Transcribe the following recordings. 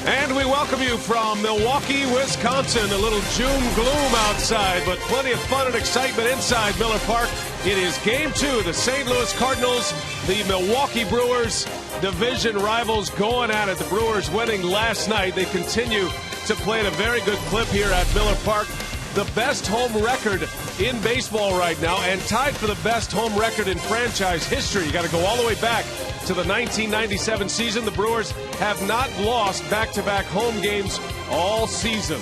And we welcome you from Milwaukee, Wisconsin. A little June gloom outside, but plenty of fun and excitement inside Miller Park. It is Game 2. The St. Louis Cardinals, the Milwaukee Brewers, division rivals going at it. The Brewers winning last night. They continue to play at a very good clip here at Miller Park. The best home record in baseball right now, and tied for the best home record in franchise history. You got to go all the way back to the 1997 season. The Brewers have not lost back-to-back home games all season.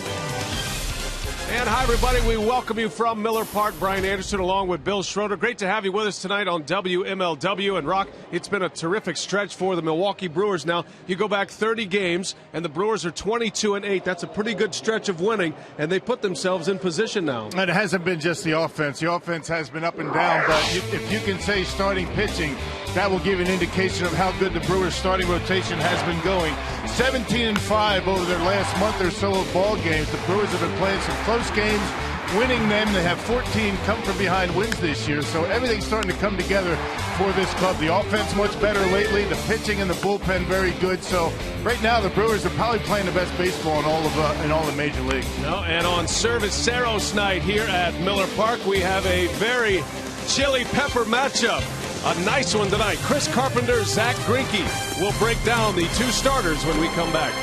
And hi, everybody. We welcome you from Miller Park. Brian Anderson along with Bill Schroeder. Great to have you with us tonight on WMLW. And, Rock, it's been a terrific stretch for the Milwaukee Brewers now. You go back 30 games, and the Brewers are 22-8. That's a pretty good stretch of winning, and they put themselves in position now. And it hasn't been just the offense. The offense has been up and down, but if you can say starting pitching, that will give an indication of how good the Brewers' starting rotation has been going. 17-5 over their last month or so of ball games. The Brewers have been playing some close games, winning them. They have 14 come from behind wins this year, so everything's starting to come together for this club. The offense much better lately. The pitching and the bullpen very good. So right now the Brewers are probably playing the best baseball in all the major leagues. No, and on Cerveceros night here at Miller Park, we have a very chili pepper matchup. A nice one tonight. Chris Carpenter, Zach Greinke will break down the two starters when we come back.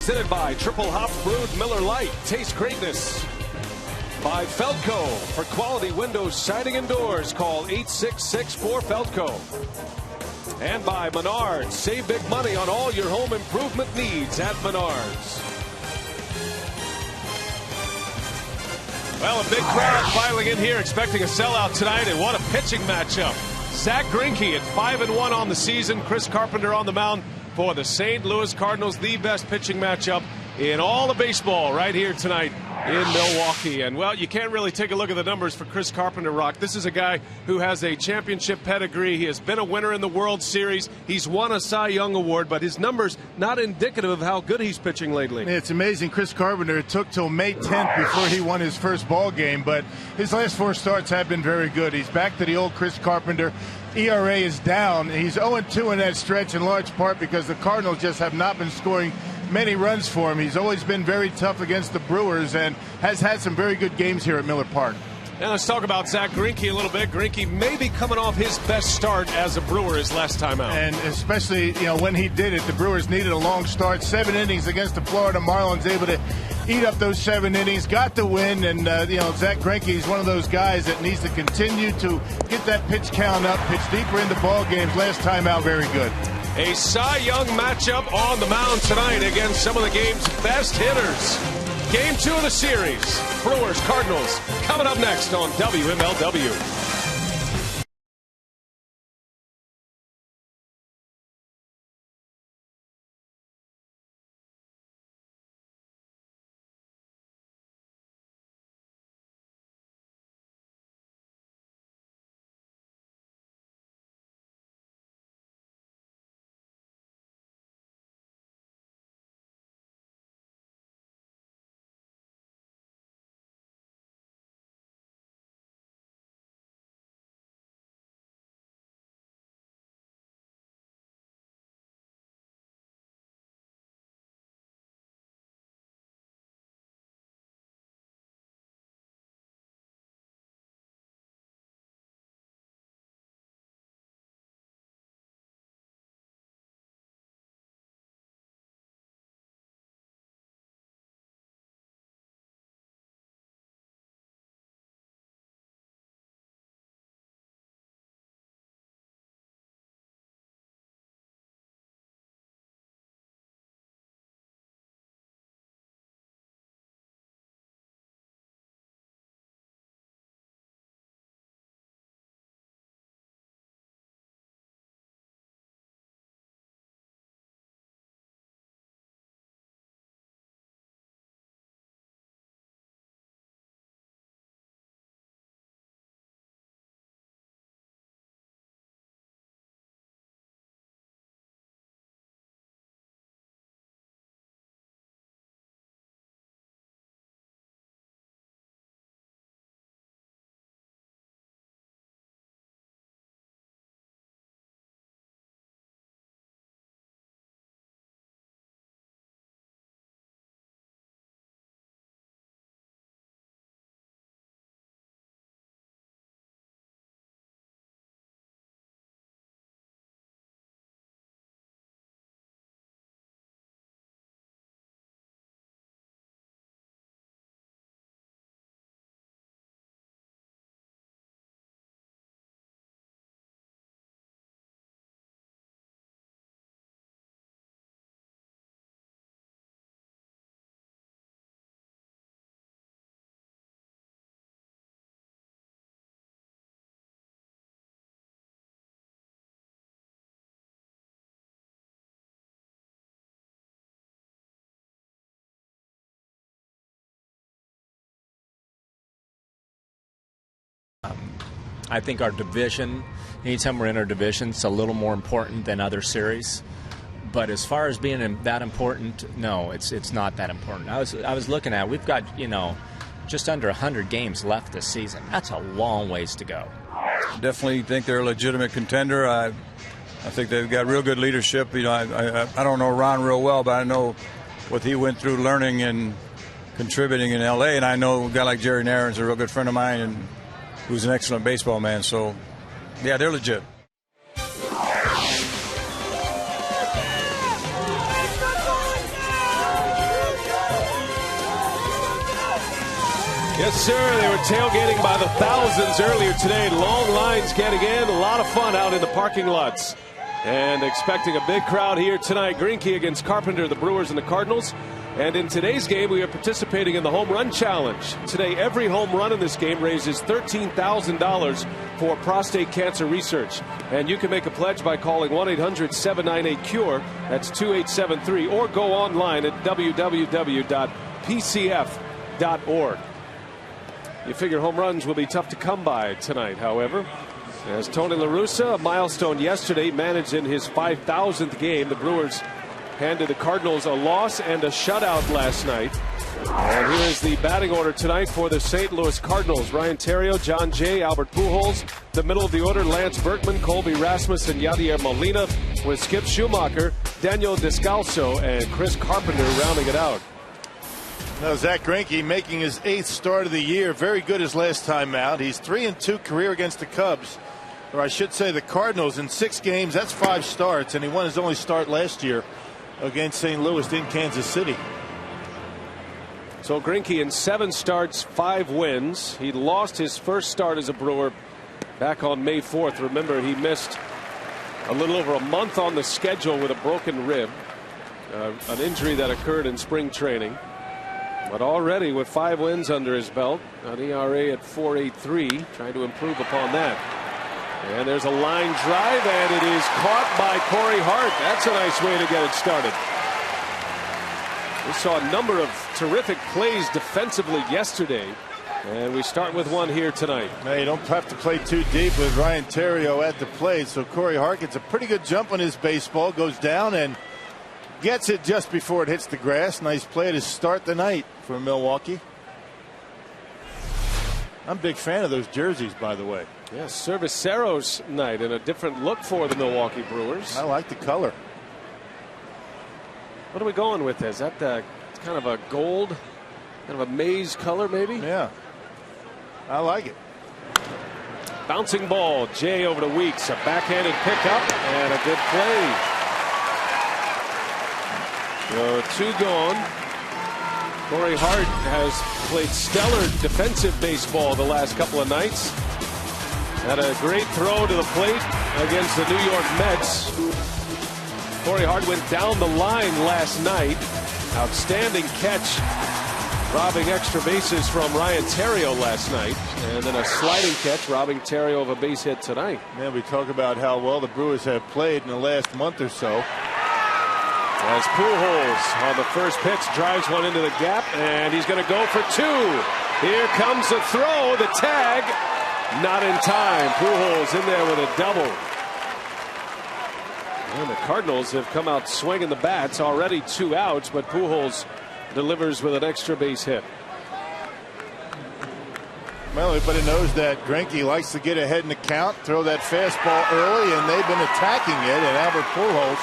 Presented by Triple Hop Brewed Miller Lite. Taste greatness. By Feltco. For quality windows, siding, and doors, call 866-4FELTCO. And by Menards. Save big money on all your home improvement needs at Menards. Well, a big crowd filing in here, expecting a sellout tonight, and what a pitching matchup. Zach Greinke at 5-1 on the season. Chris Carpenter on the mound for the St. Louis Cardinals. The best pitching matchup in all of baseball right here tonight in Milwaukee. And, well, you can't really take a look at the numbers for Chris Carpenter, Rock. This is a guy who has a championship pedigree. He has been a winner in the World Series. He's won a Cy Young Award, but his numbers not indicative of how good he's pitching lately. It's amazing. Chris Carpenter, it took till May 10th before he won his first ball game, but his last four starts have been very good. He's back to the old Chris Carpenter. ERA is down. He's 0-2 in that stretch, in large part because the Cardinals just have not been scoring many runs for him. He's always been very tough against the Brewers and has had some very good games here at Miller Park. Now let's talk about Zach Greinke a little bit. Greinke may be coming off his best start as a Brewer his last time out. And especially, when he did it, the Brewers needed a long start. 7 innings against the Florida Marlins, able to eat up those 7 innings, got the win, and Zach Greinke is one of those guys that needs to continue to get that pitch count up, pitch deeper into ball games. Last time out, very good. A Cy Young matchup on the mound tonight against some of the game's best hitters. Game 2 of the series, Brewers Cardinals, coming up next on WMLW. I think our division, anytime we're in our division, it's a little more important than other series. But as far as being that important, no, it's not that important. I was looking at, we've got, just under 100 games left this season. That's a long ways to go. Definitely think they're a legitimate contender. I think they've got real good leadership. I don't know Ron real well, but I know what he went through learning and contributing in L.A., and I know a guy like Jerry Naren's a real good friend of mine and who's an excellent baseball man. So, yeah, they're legit. Yes, sir. They were tailgating by the thousands earlier today. Long lines getting in. A lot of fun out in the parking lots. And expecting a big crowd here tonight. Greinke against Carpenter, the Brewers and the Cardinals. And in today's game, we are participating in the Home Run Challenge. Today, every home run in this game raises $13,000 for prostate cancer research. And you can make a pledge by calling 1-800-798-CURE. That's 2873. Or go online at www.pcf.org. You figure home runs will be tough to come by tonight, however. As Tony La Russa, a milestone yesterday, managed in his 5,000th game. The Brewers handed the Cardinals a loss and a shutout last night. And here is the batting order tonight for the St. Louis Cardinals. Ryan Theriot, John Jay, Albert Pujols. The middle of the order, Lance Berkman, Colby Rasmus, and Yadier Molina, with Skip Schumacher, Daniel Descalso, and Chris Carpenter rounding it out. Now, Zach Greinke making his 8th start of the year. Very good his last time out. He's 3-2 career against the Cubs, or I should say the Cardinals, in 6 games. That's 5 starts, and he won his only start last year against St. Louis in Kansas City. So Greinke in 7 starts, 5 wins. He lost his first start as a Brewer back on May 4th. Remember, he missed a little over a month on the schedule with a broken rib, an injury that occurred in spring training. But already with 5 wins under his belt, an ERA at 4.83, trying to improve upon that. And there's a line drive, and it is caught by Corey Hart. That's a nice way to get it started. We saw a number of terrific plays defensively yesterday, and we start with one here tonight. Now, you don't have to play too deep with Ryan Theriot at the plate, so Corey Hart gets a pretty good jump on his baseball, goes down and gets it just before it hits the grass. Nice play to start the night for Milwaukee. I'm a big fan of those jerseys, by the way. Yes, Cervecero's night and a different look for the Milwaukee Brewers. I like the color. What are we going with? Is that kind of a gold, kind of a maize color, maybe? Yeah, I like it. Bouncing ball, Jay over to Weeks, a backhanded pickup and a good play. So 2 gone. Corey Hart has played stellar defensive baseball the last couple of nights. Had a great throw to the plate against the New York Mets. Corey Hart went down the line last night. Outstanding catch, robbing extra bases from Ryan Theriot last night. And then a sliding catch, robbing Theriot of a base hit tonight. Man, we talk about how well the Brewers have played in the last month or so. As Pujols on the first pitch drives one into the gap, and he's going to go for 2. Here comes the throw, the tag. Not in time. Pujols in there with a double. And the Cardinals have come out swinging the bats. Already 2 outs, but Pujols delivers with an extra base hit. Well, everybody knows that Greinke likes to get ahead in the count, throw that fastball early, and they've been attacking it. And Albert Pujols,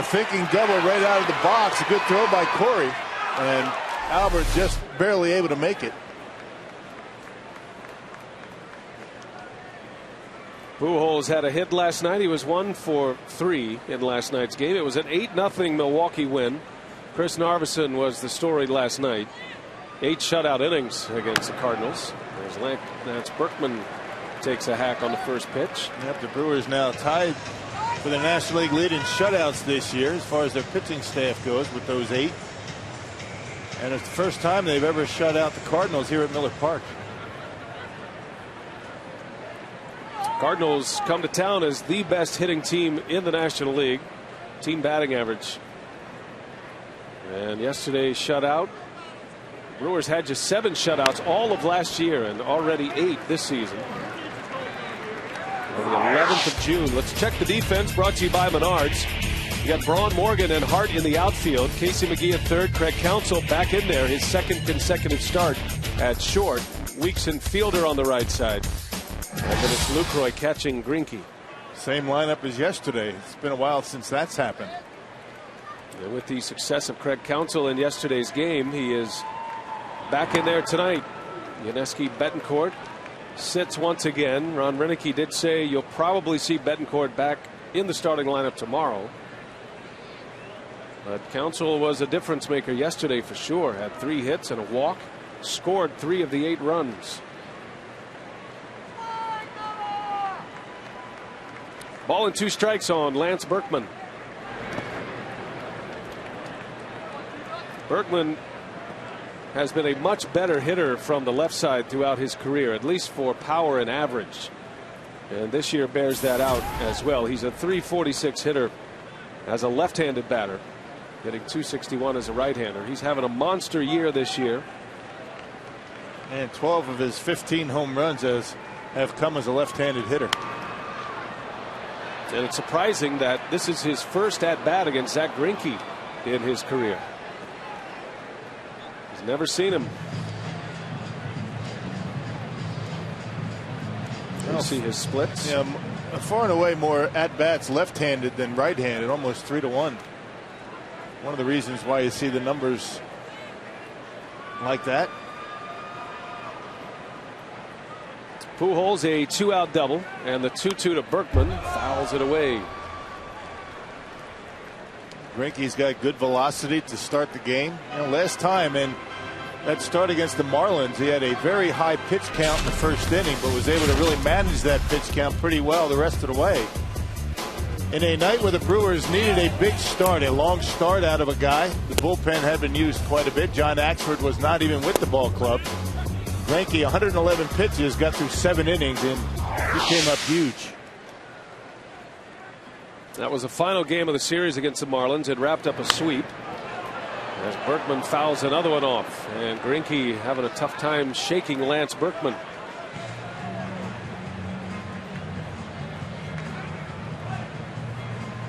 thinking double right out of the box. A good throw by Corey, and Albert just barely able to make it. Pujols had a hit last night. He was 1 for 3 in last night's game. It was an 8-0 Milwaukee win. Chris Narveson was the story last night. 8 shutout innings against the Cardinals. There's Lance Berkman takes a hack on the first pitch. Yep, the Brewers now tied for the National League lead in shutouts this year as far as their pitching staff goes with those 8. And it's the first time they've ever shut out the Cardinals here at Miller Park. Cardinals come to town as the best hitting team in the National League. Team batting average. And yesterday's shutout. Brewers had just 7 shutouts all of last year and already 8 this season. On the 11th of June. Let's check the defense, brought to you by Menards. You got Braun Morgan and Hart in the outfield. Casey McGee at third. Craig Counsell back in there. His 2nd consecutive start at short. Weeks and Fielder on the right side. And then it's Lucroy catching Greinke. Same lineup as yesterday. It's been a while since that's happened. And with the success of Craig Counsell in yesterday's game, he is back in there tonight. Yuniesky Betancourt sits once again. Ron Renicky did say you'll probably see Betancourt back in the starting lineup tomorrow. But Counsell was a difference maker yesterday for sure. Had 3 hits and a walk. Scored 3 of the 8 runs. Ball and 2 strikes on Lance Berkman. Berkman has been a much better hitter from the left side throughout his career, at least for power and average. And this year bears that out as well. He's a .346 hitter as a left-handed batter, hitting .261 as a right-hander. He's having a monster year this year. And 12 of his 15 home runs have come as a left-handed hitter. And it's surprising that this is his first at-bat against Zach Greinke in his career. He's never seen him. You see his splits. Yeah, far and away more at-bats left-handed than right-handed, almost 3-1. One of the reasons why you see the numbers like that. Pujols a 2-out double, and the 2-2 to Berkman fouls it away. Greinke's got good velocity to start the game. You know, last time in that start against the Marlins, he had a very high pitch count in the first inning, but was able to really manage that pitch count pretty well the rest of the way. In a night where the Brewers needed a big start, a long start out of a guy, the bullpen had been used quite a bit. John Axford was not even with the ball club. Greinke, 111 pitches, got through 7 innings, and he came up huge. That was the final game of the series against the Marlins. It wrapped up a sweep as Berkman fouls another one off, and Greinke having a tough time shaking Lance Berkman.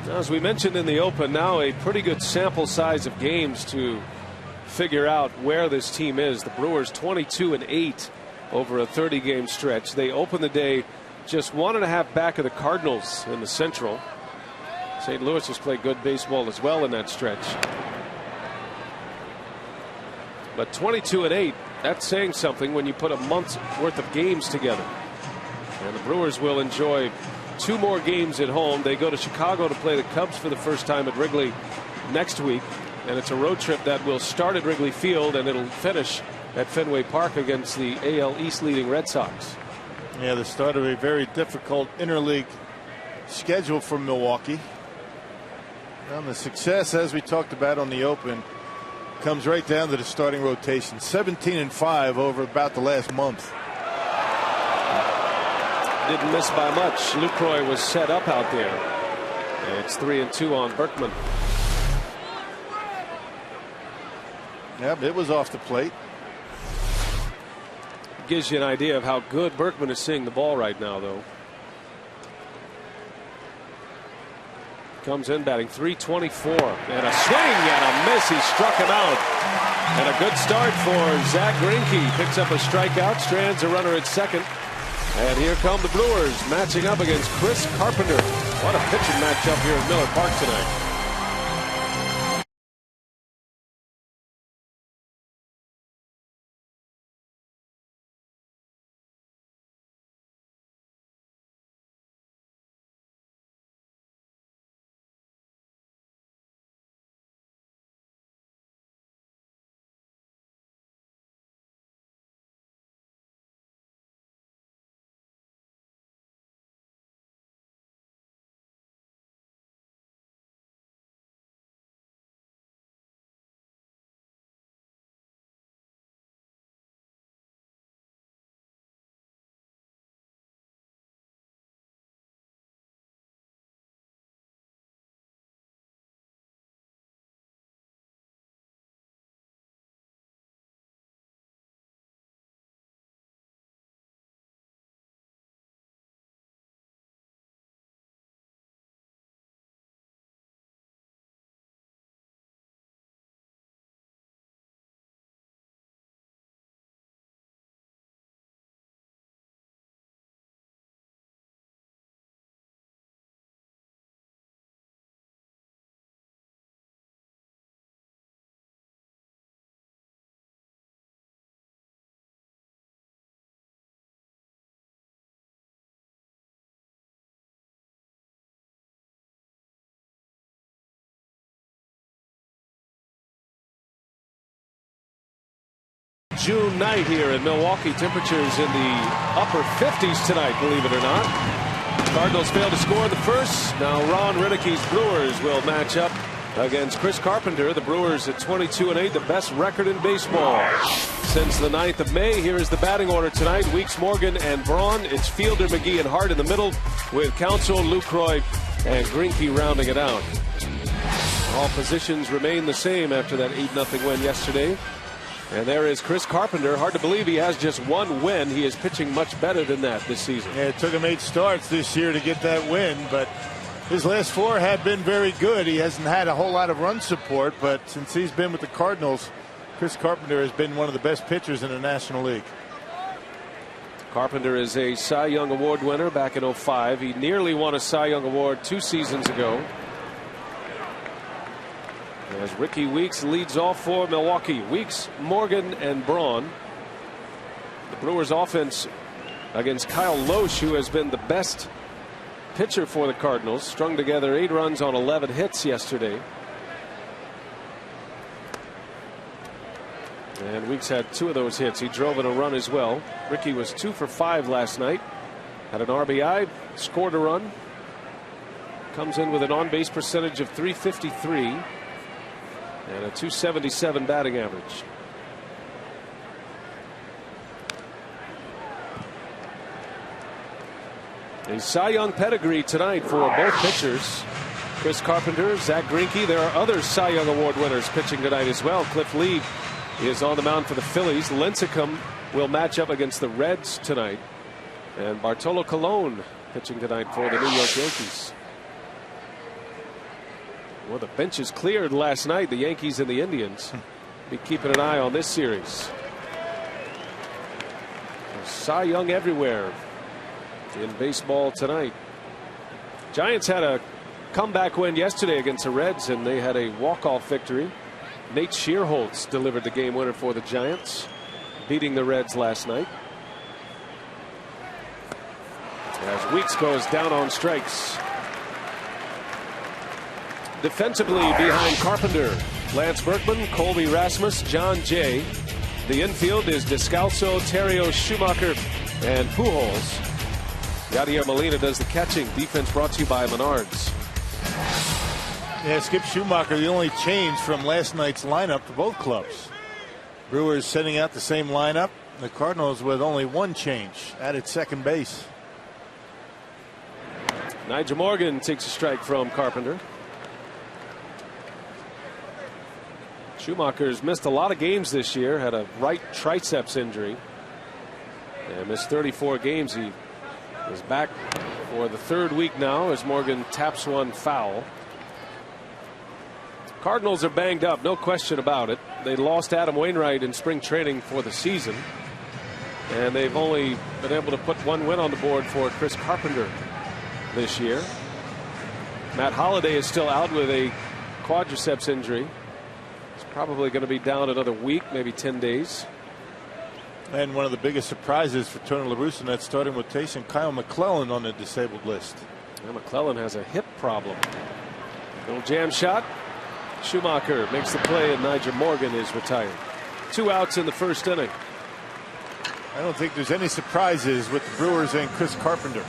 As we mentioned in the open, now a pretty good sample size of games to figure out where this team is. The Brewers 22-8 over a 30-game stretch. They open the day just 1.5 back of the Cardinals in the Central. St. Louis has played good baseball as well in that stretch. But 22-8, that's saying something when you put a month's worth of games together. And the Brewers will enjoy 2 more games at home. They go to Chicago to play the Cubs for the first time at Wrigley next week. And it's a road trip that will start at Wrigley Field and it'll finish at Fenway Park against the AL East leading Red Sox. Yeah, the start of a very difficult interleague schedule for Milwaukee. And the success, as we talked about on the open, comes right down to the starting rotation. 17-5 over about the last month. Didn't miss by much. Lucroy was set up out there. And it's 3-2 on Berkman. Yep, it was off the plate. Gives you an idea of how good Berkman is seeing the ball right now, though. Comes in batting .324 and a swing and a miss. He struck him out. And a good start for Zach Greinke. Picks up a strikeout, strands a runner at second. And here come the Brewers matching up against Chris Carpenter. What a pitching matchup here at Miller Park tonight. June night here in Milwaukee. Temperatures in the upper 50s tonight, believe it or not. Cardinals failed to score in the first. Now Ron Rinick's Brewers will match up against Chris Carpenter. The Brewers at 22-8, the best record in baseball since the 9th of May. Here is the batting order tonight. Weeks, Morgan, and Braun. It's Fielder, McGee, and Hart in the middle, with Counsell, Lucroy, and Greinke rounding it out. All positions remain the same after that 8-0 win yesterday. And there is Chris Carpenter. Hard to believe he has just 1 win. He is pitching much better than that this season. Yeah, it took him 8 starts this year to get that win, but his last 4 have been very good. He hasn't had a whole lot of run support, but since he's been with the Cardinals, Chris Carpenter has been one of the best pitchers in the National League. Carpenter is a Cy Young Award winner back in '05. He nearly won a Cy Young Award 2 seasons ago. As Ricky Weeks leads off for Milwaukee. Weeks, Morgan, and Braun. The Brewers offense against Kyle Loesch, who has been the best pitcher for the Cardinals, strung together 8 runs on 11 hits yesterday. And Weeks had 2 of those hits. He drove in a run as well. Ricky was 2 for 5 last night. Had an RBI, scored a run. Comes in with an on-base percentage of .353 and a .277 batting average. A Cy Young pedigree tonight for both pitchers. Chris Carpenter, Zach Greinke. There are other Cy Young Award winners pitching tonight as well. Cliff Lee is on the mound for the Phillies. Lincecum will match up against the Reds tonight. And Bartolo Colon pitching tonight for the New York Yankees. Well, the bench is cleared last night. The Yankees and the Indians be keeping an eye on this series. Cy Young everywhere in baseball tonight. Giants had a comeback win yesterday against the Reds, and they had a walk-off victory. Nate Shearholtz delivered the game winner for the Giants, beating the Reds last night. As Weeks goes down on strikes. Defensively behind Carpenter, Lance Berkman, Colby Rasmus, John Jay. The infield is Descalso, Terrio, Schumacher, and Pujols. Yadier Molina does the catching. Defense brought to you by Menards. Yeah, Skip Schumacher, the only change from last night's lineup for both clubs. Brewers sending out the same lineup. The Cardinals with only one change, added second base. Nigel Morgan takes a strike from Carpenter. Schumacher's missed a lot of games this year, had a right triceps injury, and missed 34 games. He is back for the 3rd week now as Morgan taps one foul. Cardinals are banged up, no question about it. They lost Adam Wainwright in spring training for the season, and they've only been able to put 1 win on the board for Chris Carpenter this year. Matt Holliday is still out with a quadriceps injury. He's probably going to be down another week, maybe 10 days. And one of the biggest surprises for Tony La Russa in that starting rotation, Kyle McClellan on the disabled list. Now McClellan has a hip problem. Little jam shot. Schumacher makes the play, and Nigel Morgan is retired. 2 outs in the 1st inning. I don't think there's any surprises with the Brewers and Chris Carpenter.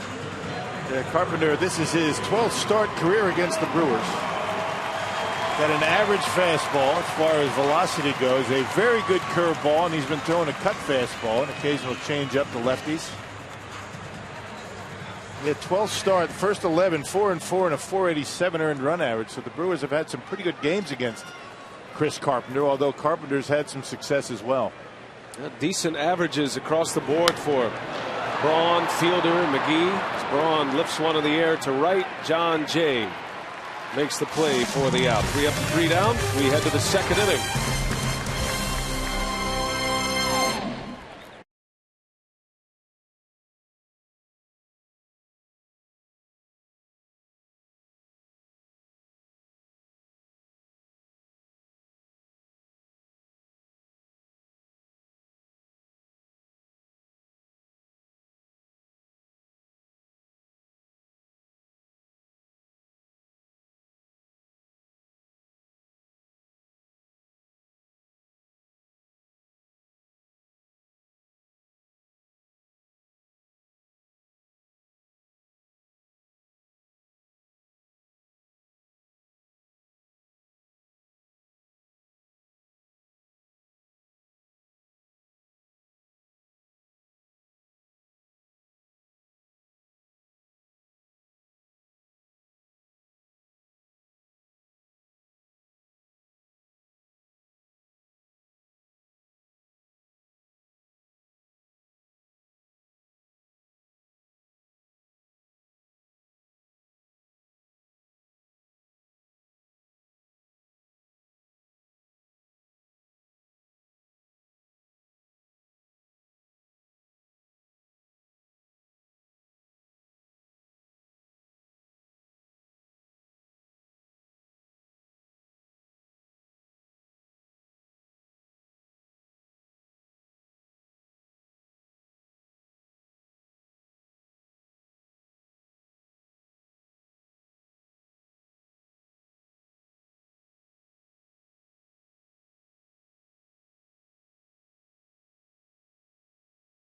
Carpenter, this is his 12th start career against the Brewers. Got an average fastball as far as velocity goes, a very good curveball, and he's been throwing a cut fastball, an occasional change up to lefties. He had 12 start, the first 11, 4-4 and a .487 earned run average. So the Brewers have had some pretty good games against Chris Carpenter, although Carpenter's had some success as well. Decent averages across the board for Braun, Fielder, McGee. As Braun lifts one in the air to right. John Jay makes the play for the out. 3 up and 3 down. We head to the 2nd inning.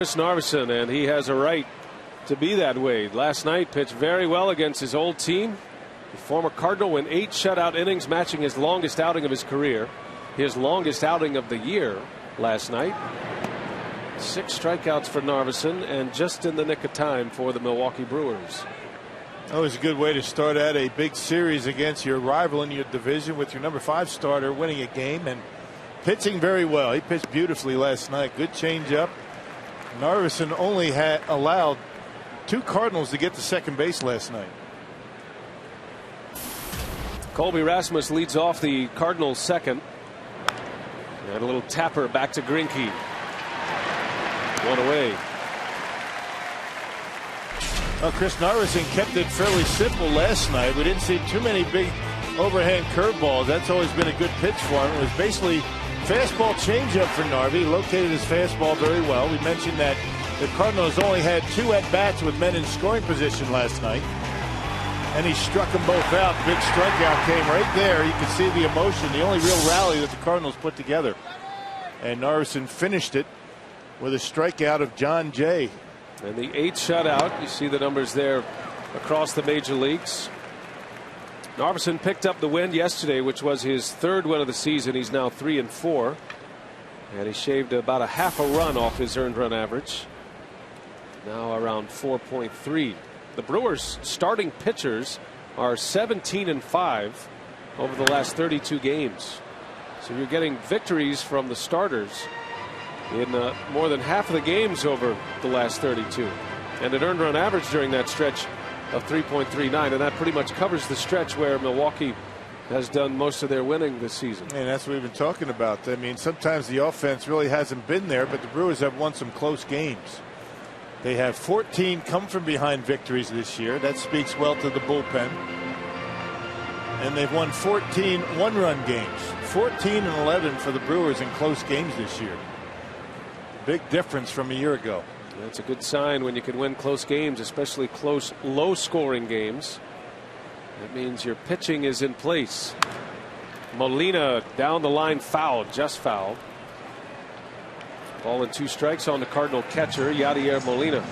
Chris Narveson, and he has a right to be that way. Last night pitched very well against his old team. The former Cardinal went 8 shutout innings, matching his longest outing of his career, his longest outing of the year last night. 6 strikeouts for Narveson, and just in the nick of time for the Milwaukee Brewers. Always a good way to start out a big series against your rival in your division, with your number 5 starter winning a game and pitching very well. He pitched beautifully last night. Good changeup. Narveson only had allowed 2 Cardinals to get to second base last night. Colby Rasmus leads off the Cardinals' second. And a little tapper back to Greinke. 1 away. Well, Chris Narveson kept it fairly simple last night. We didn't see too many big overhand curveballs. That's always been a good pitch for him. It was basically fastball changeup for Narvi. He located his fastball very well. We mentioned that the Cardinals only had 2 at-bats with men in scoring position last night, and he struck them both out. Big strikeout came right there. You can see the emotion, the only real rally that the Cardinals put together. And Narveson finished it with a strikeout of John Jay. And the 8th shutout. You see the numbers there across the major leagues. Narveson picked up the win yesterday, which was his 3rd win of the season. He's now 3-4, and he shaved about a half a run off his earned run average, now around 4.3. The Brewers' starting pitchers are 17-5 over the last 32 games. So you're getting victories from the starters in more than half of the games over the last 32, and an earned run average during that stretch of 3.39, and that pretty much covers the stretch where Milwaukee has done most of their winning this season. And that's what we've been talking about. I mean, sometimes the offense really hasn't been there, but the Brewers have won some close games. They have 14 come from behind victories this year. That speaks well to the bullpen. And they've won 14 one-run games. 14-11 for the Brewers in close games this year. Big difference from a year ago. That's a good sign when you can win close games, especially close, low-scoring games. That means your pitching is in place. Molina down the line, fouled, just fouled. Ball and 2 strikes on the Cardinal catcher, Yadier Molina.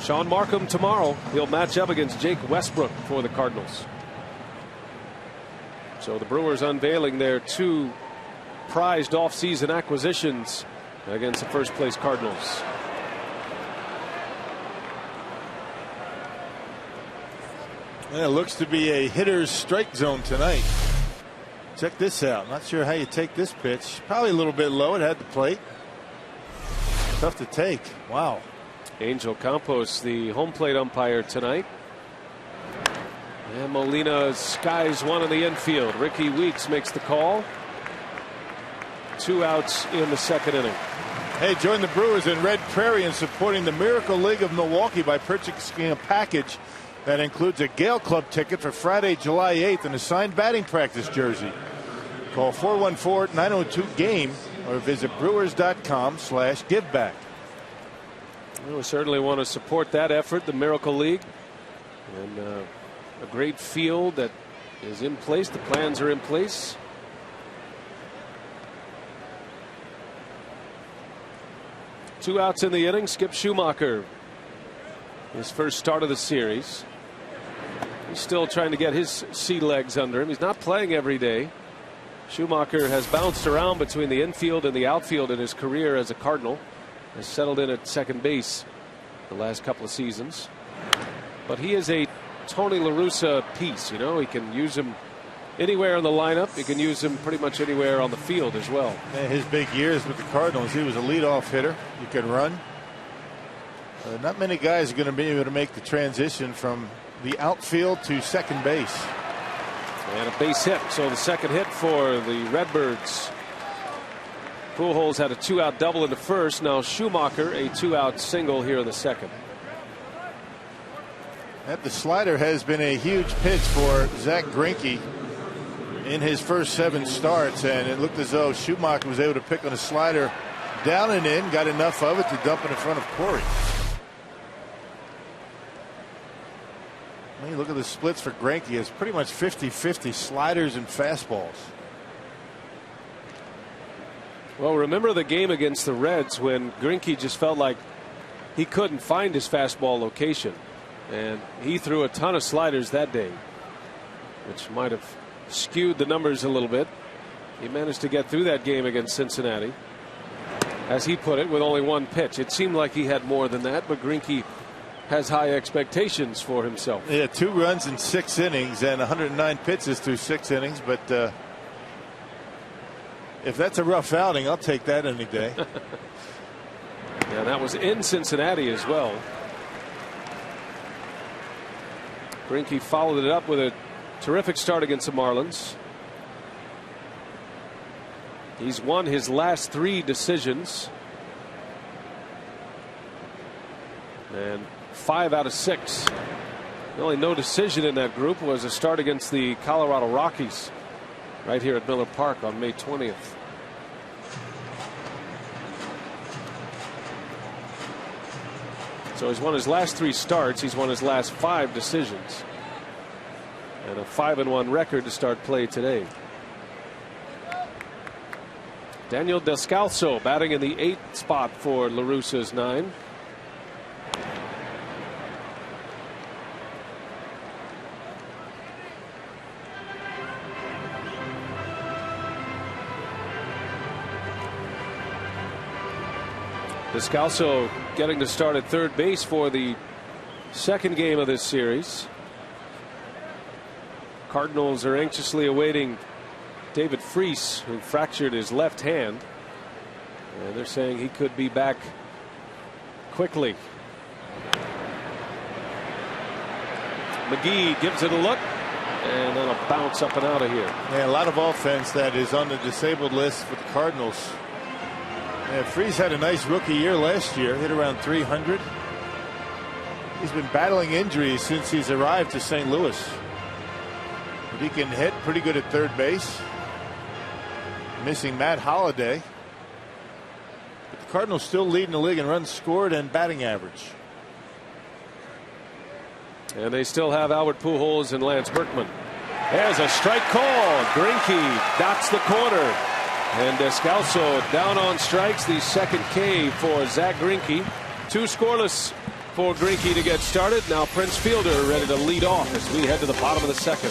Sean Markham tomorrow. He'll match up against Jake Westbrook for the Cardinals. So the Brewers unveiling their 2 prized offseason acquisitions against the first place Cardinals. It looks to be a hitter's strike zone tonight. Check this out. Not sure how you take this pitch. Probably a little bit low. It had the plate. Tough to take. Wow. Angel Campos, the home plate umpire tonight. And Molina skies one in the infield. Ricky Weeks makes the call. 2 outs in the 2nd inning. Hey, join the Brewers in Red Prairie in supporting the Miracle League of Milwaukee by purchasing a package that includes a Gale Club ticket for Friday, July 8th, and a signed batting practice jersey. Call 414-902-GAME or visit brewers.com/giveback. We certainly want to support that effort, the Miracle League, and a great field that is in place. The plans are in place. Two outs in the inning. Skip Schumacher, his first start of the series. He's still trying to get his sea legs under him. He's not playing every day. Schumacher has bounced around between the infield and the outfield in his career as a Cardinal. Has settled in at second base the last couple of seasons. But he is a Tony La Russa piece. You know, he can use him anywhere in the lineup. He can use him pretty much anywhere on the field as well. And his big years with the Cardinals, he was a leadoff hitter. He could run. Not many guys are going to be able to make the transition from the outfield to second base. And a base hit. So the second hit for the Redbirds. Pujols had a 2-out double in the first. Now Schumacher a 2-out single here in the second. The slider has been a huge pitch for Zach Greinke in his first 7 starts, and it looked as though Schumacher was able to pick on a slider down and in, got enough of it to dump it in front of Corey. When you look at the splits for Greinke, it's pretty much 50-50 sliders and fastballs. Well, remember the game against the Reds when Greinke just felt like he couldn't find his fastball location, and he threw a ton of sliders that day, which might have skewed the numbers a little bit. He managed to get through that game against Cincinnati, as he put it, with only one pitch. It seemed like he had more than that, but Greinke has high expectations for himself. Yeah, 2 runs in 6 innings and 109 pitches through 6 innings, but if that's a rough outing, I'll take that any day. Yeah, that was in Cincinnati as well. Greinke followed it up with a terrific start against the Marlins. He's won his last 3 decisions, and 5 out of 6. The only no decision in that group was a start against the Colorado Rockies right here at Miller Park on May 20th. So he's won his last 3 starts. He's won his last 5 decisions, and a 5-1 record to start play today. Daniel Descalso batting in the 8th spot for La Russa's 9. Descalso getting to start at third base for the second game of this series. Cardinals are anxiously awaiting David Freese, who fractured his left hand, and they're saying he could be back quickly. McGee gives it a look, and then a bounce up and out of here. Yeah, a lot of offense that is on the disabled list for the Cardinals. Yeah, Freese had a nice rookie year last year, hit around 300. He's been battling injuries since he's arrived to St. Louis. But he can hit pretty good at third base. Missing Matt Holliday. But the Cardinals still leading the league in runs scored and batting average. And they still have Albert Pujols and Lance Berkman. There's a strike call. Greinke dots the corner. And Descalso down on strikes, the second K for Zach Greinke. 2 scoreless for Greinke to get started. Now Prince Fielder ready to lead off as we head to the bottom of the second.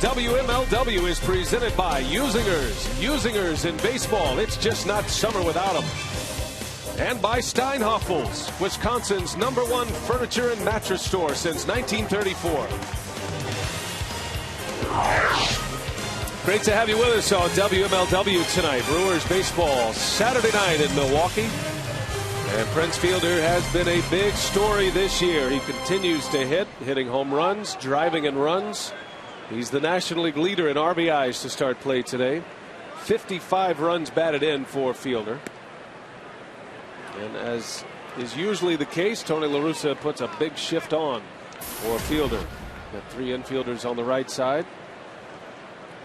WMLW is presented by Usingers. Usingers in baseball, it's just not summer without them. And by Steinhoffels, Wisconsin's #1 furniture and mattress store since 1934. Great to have you with us on WMLW tonight. Brewers baseball Saturday night in Milwaukee. And Prince Fielder has been a big story this year. He continues to hitting home runs, driving in runs. He's the National League leader in RBIs to start play today. 55 runs batted in for Fielder. And as is usually the case. Tony La Russa puts a big shift on for Fielder. Got 3 infielders on the right side.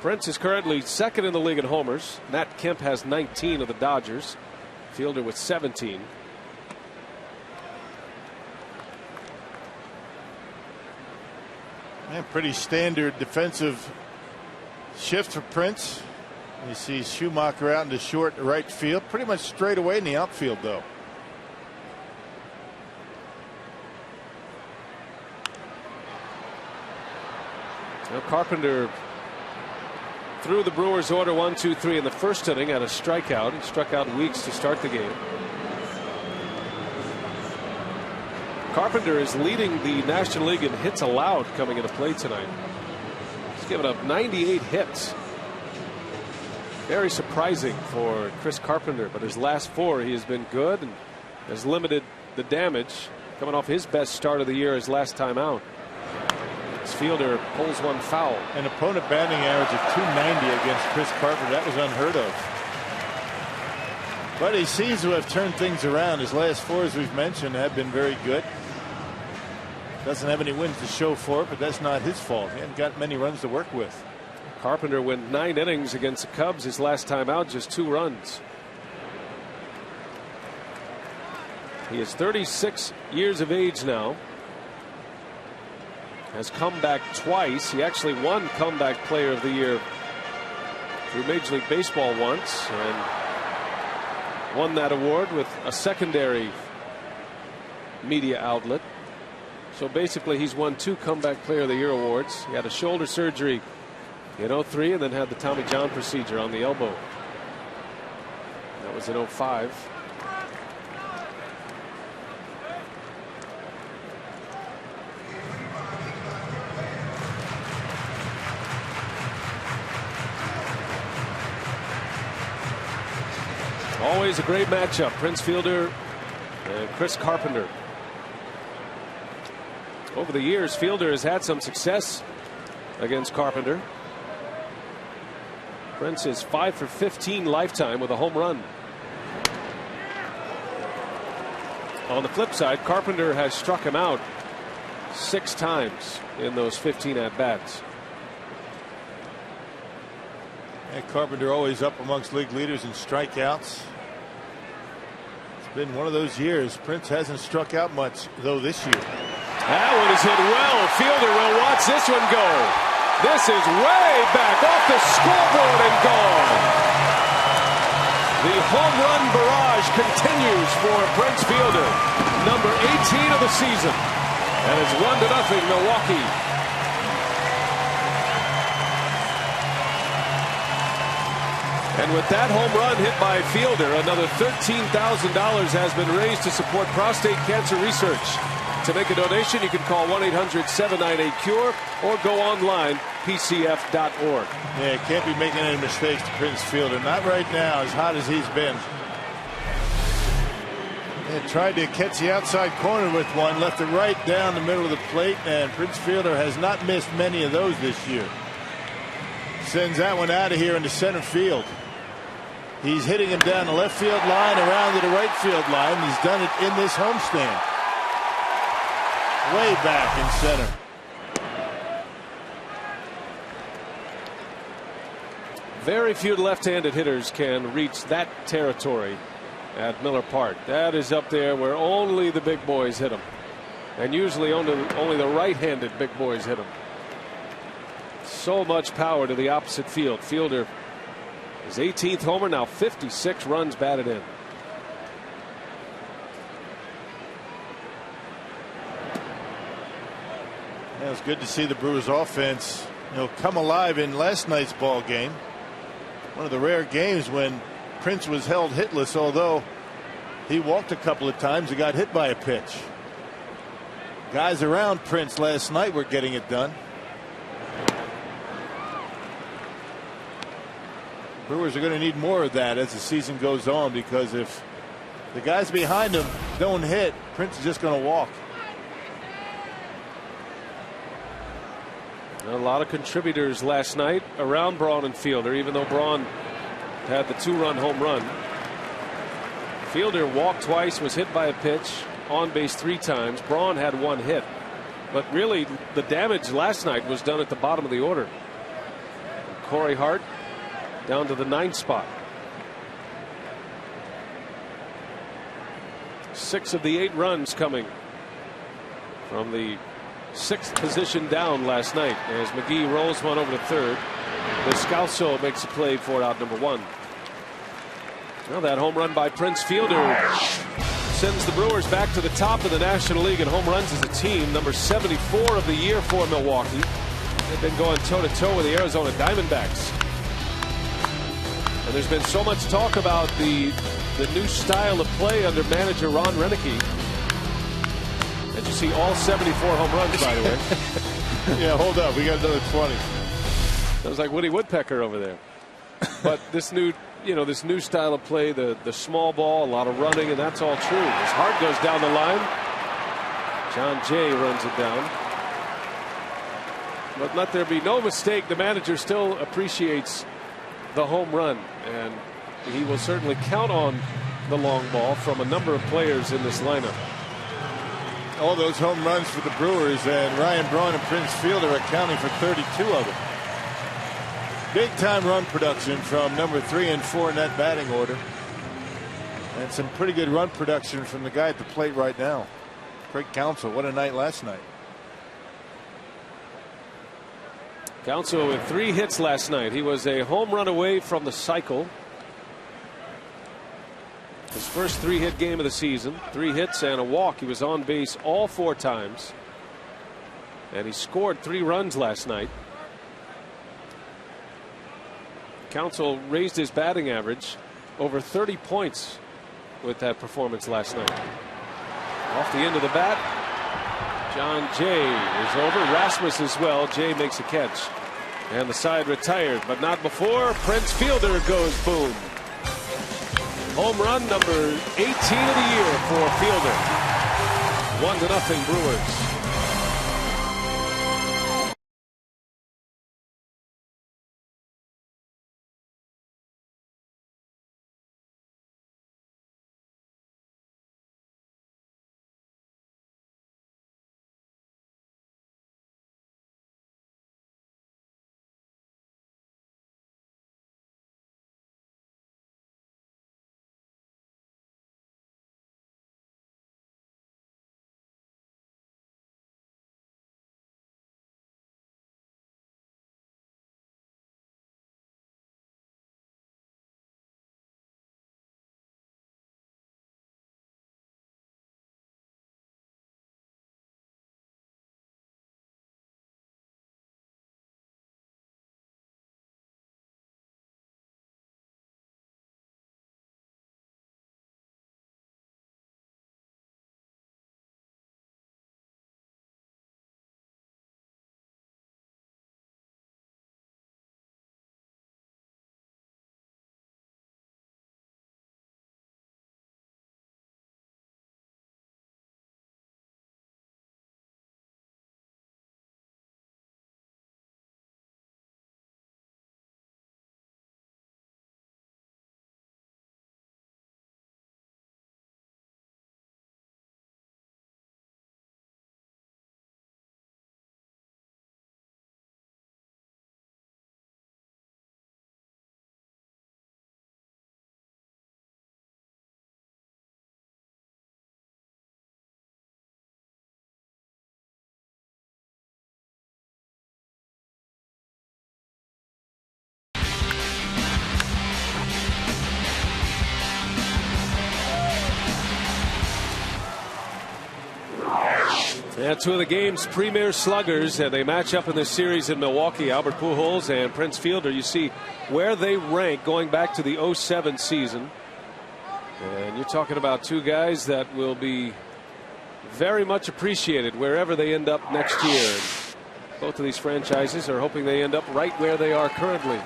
Prince is currently second in the league in homers. Nat Kemp has 19 of the Dodgers. Fielder with 17. And pretty standard defensive shift for Prince. You see Schumacher out into short right field, pretty much straight away in the outfield, though. Now Carpenter threw the Brewers order 1, 2, 3 in the first inning at a strikeout. He struck out Weeks to start the game. Carpenter is leading the National League in hits allowed coming into play tonight. He's given up 98 hits. Very surprising for Chris Carpenter, but his last 4 he has been good and has limited the damage, coming off his best start of the year his last time out. This Fielder pulls one foul. An opponent batting average of 290 against Chris Carpenter. That was unheard of. But he seems to have turned things around. His last 4, as we've mentioned, have been very good. Doesn't have any wins to show for it, but that's not his fault. He hasn't got many runs to work with. Carpenter went 9 innings against the Cubs his last time out, just 2 runs. He is 36 years of age now. Has come back twice. He actually won Comeback Player of the Year through Major League Baseball once and won that award with a secondary media outlet. So basically he's won 2 Comeback Player of the Year awards. He had a shoulder surgery in 03 and then had the Tommy John procedure on the elbow. That was in 05. Always a great matchup. Prince Fielder and Chris Carpenter. Over the years, Fielder has had some success against Carpenter. Prince is 5 for 15 lifetime with a home run. On the flip side, Carpenter has struck him out 6 times in those 15 at-bats. And Carpenter always up amongst league leaders in strikeouts. It's been one of those years. Prince hasn't struck out much, though, this year. That one is hit well. Fielder will watch this one go. This is way back off the scoreboard and gone. The home run barrage continues for Prince Fielder, number 18 of the season, and it's 1-0 Milwaukee. And with that home run hit by Fielder, another $13,000 has been raised to support prostate cancer research. To make a donation, you can call 1-800-798-CURE or go online, pcf.org. Yeah, can't be making any mistakes to Prince Fielder. Not right now, as hot as he's been. They tried to catch the outside corner with one, left it right down the middle of the plate, and Prince Fielder has not missed many of those this year. Sends that one out of here into center field. He's hitting him down the left field line, around to the right field line. He's done it in this homestand. Way back in center. Very few left-handed hitters can reach that territory at Miller Park. That is up there where only the big boys hit them. And usually only the right-handed big boys hit them. So much power to the opposite field. Fielder, his 18th homer, now 56 runs batted in. Yeah, it's good to see the Brewers offense, come alive in last night's ball game. One of the rare games when Prince was held hitless, although he walked a couple of times and got hit by a pitch. Guys around Prince last night were getting it done. Brewers are going to need more of that as the season goes on, because if the guys behind him don't hit, Prince is just going to walk. A lot of contributors last night around Braun and Fielder, even though Braun had the 2-run home run. Fielder walked twice, was hit by a pitch, on base 3 times. Braun had 1 hit. But really, the damage last night was done at the bottom of the order. Corey Hart down to the 9th spot. 6 of the 8 runs coming from the 6th position down last night as McGee rolls one over to 3rd. Descalso makes a play for out number 1. Well, that home run by Prince Fielder sends the Brewers back to the top of the National League in home runs as a team, number 74 of the year for Milwaukee. They've been going toe-to-toe with the Arizona Diamondbacks. And there's been so much talk about the new style of play under manager Ron Renicky. And you see all 74 home runs, by the way. Yeah, hold up. We got another 20. Sounds like Woody Woodpecker over there. But this new style of play, the small ball, a lot of running, and that's all true. As Hart goes down the line, John Jay runs it down. But let there be no mistake, the manager still appreciates the home run, and he will certainly count on the long ball from a number of players in this lineup. All those home runs for the Brewers, and Ryan Braun and Prince Fielder accounting for 32 of them. Big time run production from number 3 and 4 in that batting order. And some pretty good run production from the guy at the plate right now. Craig Counsell, what a night last night. Counsell with 3 hits last night. He was a home run away from the cycle. His first 3-hit game of the season. 3 hits and a walk. He was on base all 4 times. And he scored 3 runs last night. Counsell raised his batting average over 30 points with that performance last night. Off the end of the bat, John Jay is over. Rasmus as well. Jay makes a catch. And the side retired, but not before Prince Fielder goes boom. Home run number 18 of the year for Fielder. 1-0 Brewers. Yeah, 2 of the game's premier sluggers, and they match up in this series in Milwaukee. Albert Pujols and Prince Fielder. You see where they rank going back to the 07 season. And you're talking about 2 guys that will be very much appreciated wherever they end up next year. And both of these franchises are hoping they end up right where they are currently.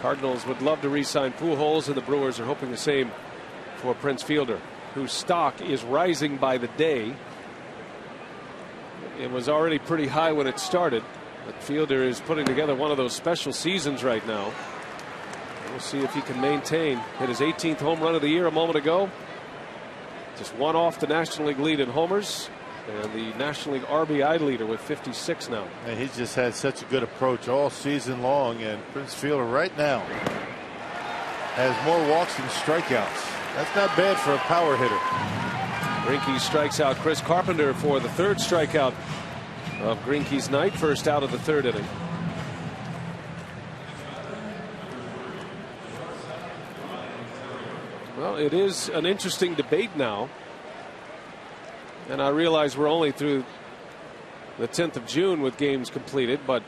Cardinals would love to re-sign Pujols, and the Brewers are hoping the same for Prince Fielder, whose stock is rising by the day. It was already pretty high when it started, but Fielder is putting together one of those special seasons right now. We'll see if he can maintain. Hit his 18th home run of the year a moment ago. Just one off the National League lead in homers, and the National League RBI leader with 56 now. And he's just had such a good approach all season long, and Prince Fielder right now has more walks than strikeouts. That's not bad for a power hitter. Greinke strikes out Chris Carpenter for the third strikeout of Greinke's night, first out of the third inning. Well, it is an interesting debate now, and I realize we're only through the 10th of June with games completed, but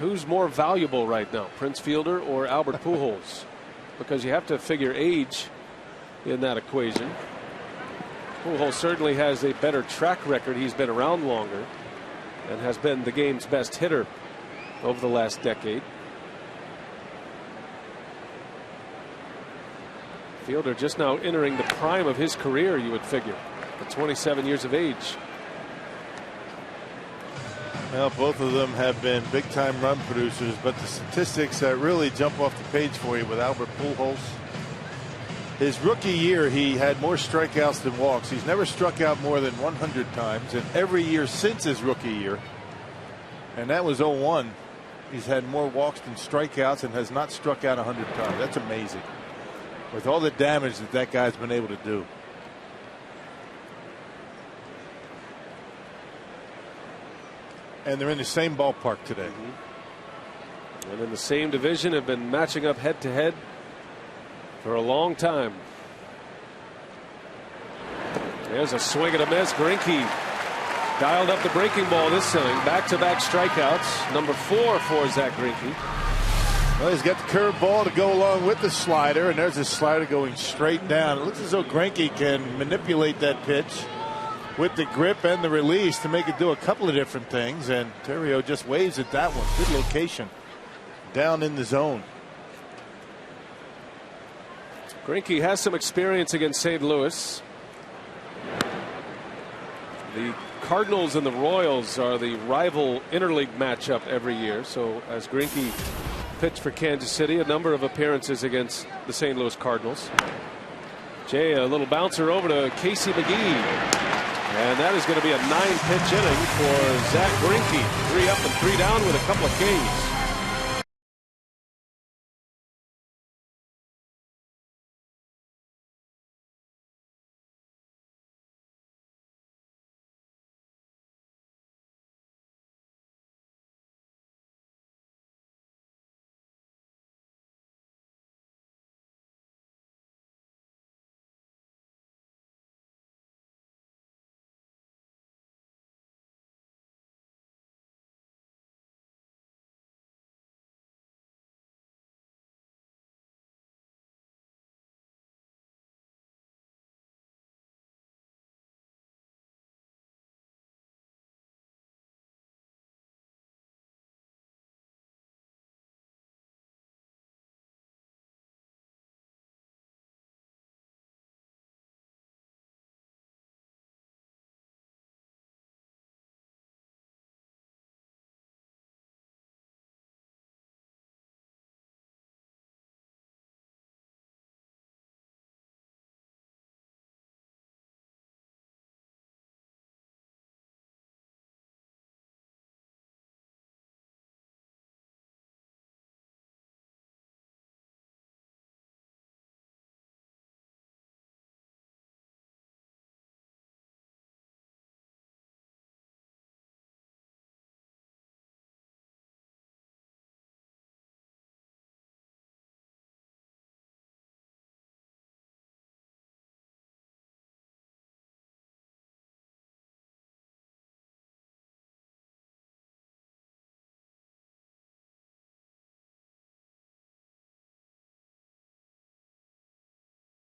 who's more valuable right now, Prince Fielder or Albert Pujols? Because you have to figure age in that equation. Pujols certainly has a better track record. He's been around longer and has been the game's best hitter over the last decade. Fielder just now entering the prime of his career, you would figure, at 27 years of age. Well, both of them have been big-time run producers, but the statistics that really jump off the page for you with Albert Pujols. His rookie year, he had more strikeouts than walks. He's never struck out more than 100 times, and every year since his rookie year, and that was 01, he's had more walks than strikeouts and has not struck out 100 times. That's amazing, with all the damage that guy's been able to do. And they're in the same ballpark today. And in the same division, have been matching up head to head for a long time. There's a swing and a miss. Greinke dialed up the breaking ball this inning. Back-to-back strikeouts. Number 4 for Zach Greinke. Well, he's got the curveball to go along with the slider, and there's a slider going straight down. It looks as though Greinke can manipulate that pitch with the grip and the release to make it do a couple of different things, and Terrio just waves at that one. Good location down in the zone. Greinke has some experience against St. Louis. The Cardinals and the Royals are the rival interleague matchup every year. So as Greinke pitched for Kansas City, a number of appearances against the St. Louis Cardinals. Jay, a little bouncer over to Casey McGee. And that is going to be a 9-pitch inning for Zach Greinke. 3 up and 3 down with a couple of Ks.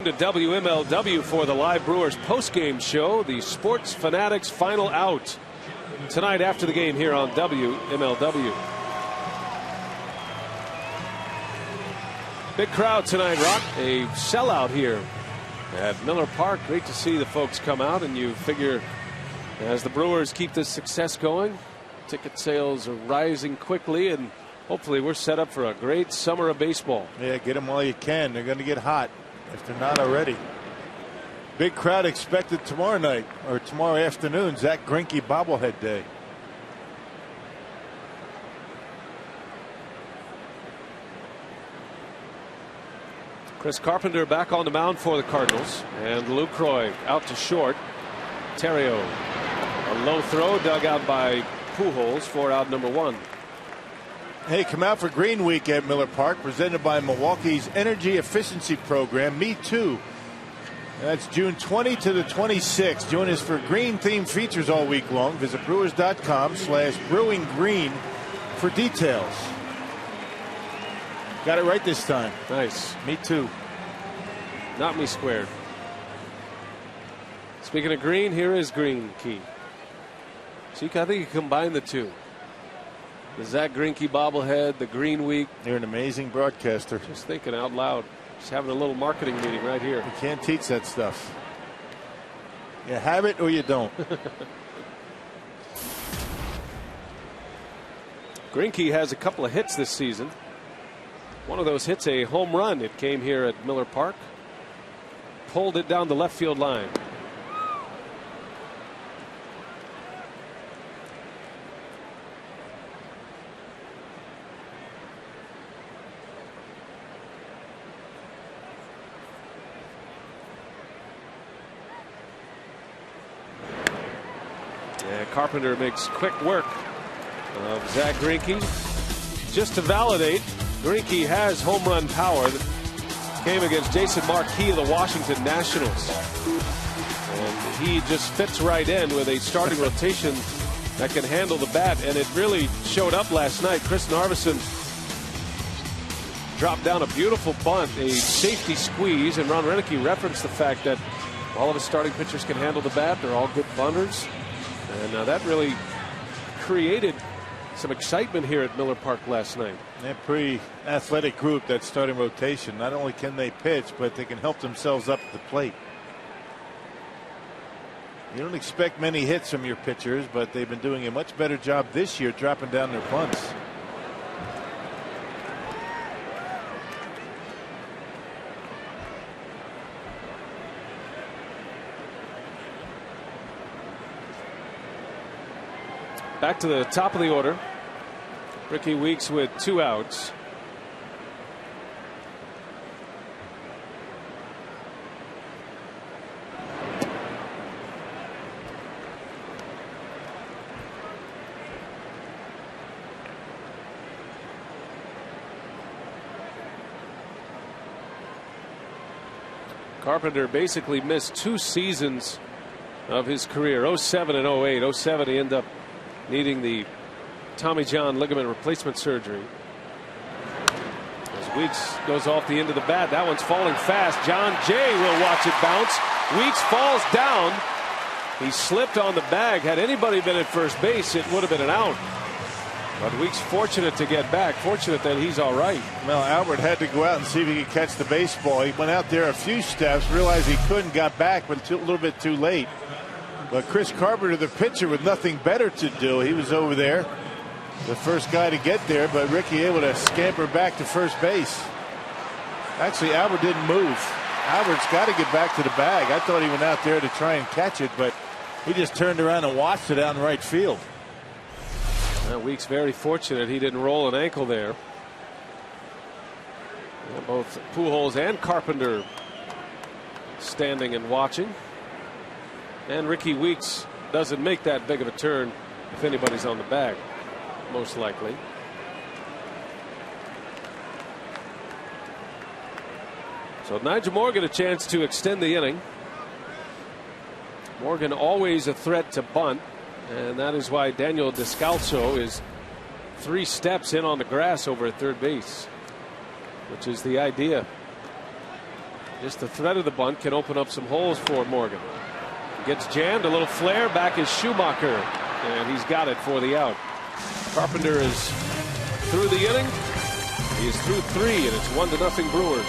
To WMLW for the live Brewers postgame show, the Sports Fanatics Final Out tonight after the game here on WMLW. Big crowd tonight, Rock. A sellout here at Miller Park. Great to see the folks come out, and you figure as the Brewers keep this success going, ticket sales are rising quickly, and Hopefully we're set up for a great summer of baseball. Yeah, get them while you can. They're going to get hot if they're not already. Big crowd expected tomorrow night or tomorrow afternoon. Zach Greinke bobblehead day. Chris Carpenter back on the mound for the Cardinals, and Lucroy out to short. Terrio, a low throw dug out by Pujols for out number 1. Hey, come out for Green Week at Miller Park, presented by Milwaukee's Energy Efficiency Program, Me Too. That's June 20 to the 26th. Join us for green-themed features all week long. Visit brewers.com/brewinggreen for details. Got it right this time. Nice. Me too. Not me squared. Speaking of green, here is Greinke. See, I think you combine the two. The Zach Greinke bobblehead, the Green Week. You're an amazing broadcaster. Just thinking out loud. Just having a little marketing meeting right here. You can't teach that stuff. You have it or you don't. Greinke has a couple of hits this season. One of those hits, a home run. It came here at Miller Park. Pulled it down the left field line. Yeah, Carpenter makes quick work of Zach Greinke. Just to validate, Greinke has home run power. That came against Jason Marquis of the Washington Nationals. And he just fits right in with a starting rotation that can handle the bat. And it really showed up last night. Chris Narveson dropped down a beautiful bunt, a safety squeeze. And Ron Renicky referenced the fact that all of his starting pitchers can handle the bat. They're all good bunters. And that really created some excitement here at Miller Park last night. That pretty athletic group, that starting rotation. Not only can they pitch, but they can help themselves up at the plate. You don't expect many hits from your pitchers, but they've been doing a much better job this year dropping down their bunts. Back to the top of the order. Ricky Weeks with 2 outs. Carpenter basically missed 2 seasons of his career, 07 and 08. 07 he ended up needing the Tommy John ligament replacement surgery. As Weeks goes off the end of the bat, that one's falling fast. John Jay will watch it bounce. Weeks falls down. He slipped on the bag. Had anybody been at first base, it would have been an out. But Weeks fortunate to get back. Fortunate that he's all right. Well, Albert had to go out and see if he could catch the baseball. He went out there a few steps, realized he couldn't, got back, but a little bit too late. But Chris Carpenter, the pitcher, with nothing better to do, he was over there, the first guy to get there, but Ricky able to scamper back to first base. Actually, Albert didn't move. Albert's got to get back to the bag. I thought he went out there to try and catch it, but he just turned around and watched it out in right field. Well, Weeks very fortunate he didn't roll an ankle there. Yeah, both Pujols and Carpenter standing and watching. And Ricky Weeks doesn't make that big of a turn if anybody's on the bag, most likely. So Nigel Morgan a chance to extend the inning. Morgan always a threat to bunt, and that is why Daniel Descalso is 3 steps in on the grass over at third base, which is the idea. Just the threat of the bunt can open up some holes for Morgan. Gets jammed, a little flare, back is Schumacher, and he's got it for the out. Carpenter is through the inning. He is through 3, and it's 1-0 Brewers.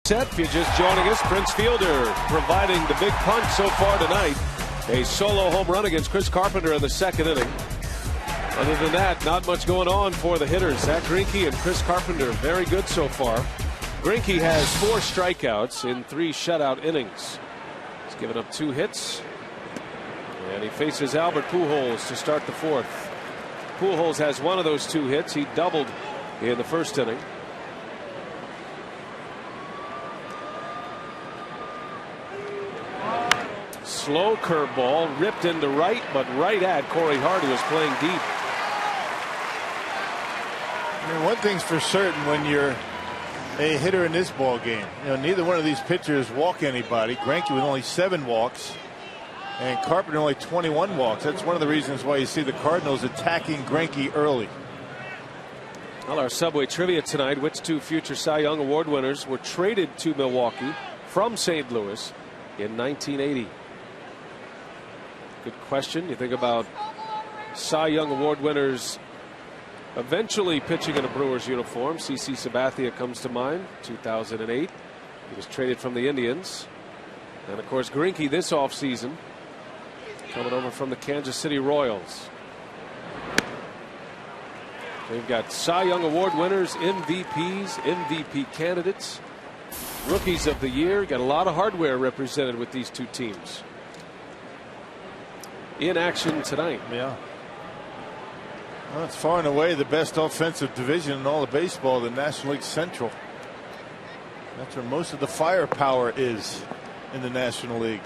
Set, if you're just joining us, Prince Fielder providing the big punch so far tonight. A solo home run against Chris Carpenter in the second inning. Other than that, not much going on for the hitters. Zach Greinke and Chris Carpenter very good so far. Greinke has 4 strikeouts in 3 shutout innings. He's given up 2 hits. And he faces Albert Pujols to start the 4th. Pujols has 1 of those 2 hits. He doubled in the first inning. Slow curveball ripped into right, but right at Corey Hart, who was playing deep. I mean, one thing's for certain when you're a hitter in this ball game, neither one of these pitchers walk anybody. Greinke with only 7 walks, and Carpenter only 21 walks. That's one of the reasons why you see the Cardinals attacking Greinke early. Well, our Subway trivia tonight: which 2 future Cy Young Award winners were traded to Milwaukee from St. Louis in 1980? Good question. You think about Cy Young Award winners eventually pitching in a Brewers uniform. CC Sabathia comes to mind, 2008. He was traded from the Indians. And of course, Greinke this offseason coming over from the Kansas City Royals. They've got Cy Young Award winners, MVPs, MVP candidates, rookies of the year. Got a lot of hardware represented with these 2 teams in action tonight. Yeah. Well, it's far and away the best offensive division in all of baseball, the National League Central. That's where most of the firepower is in the National League.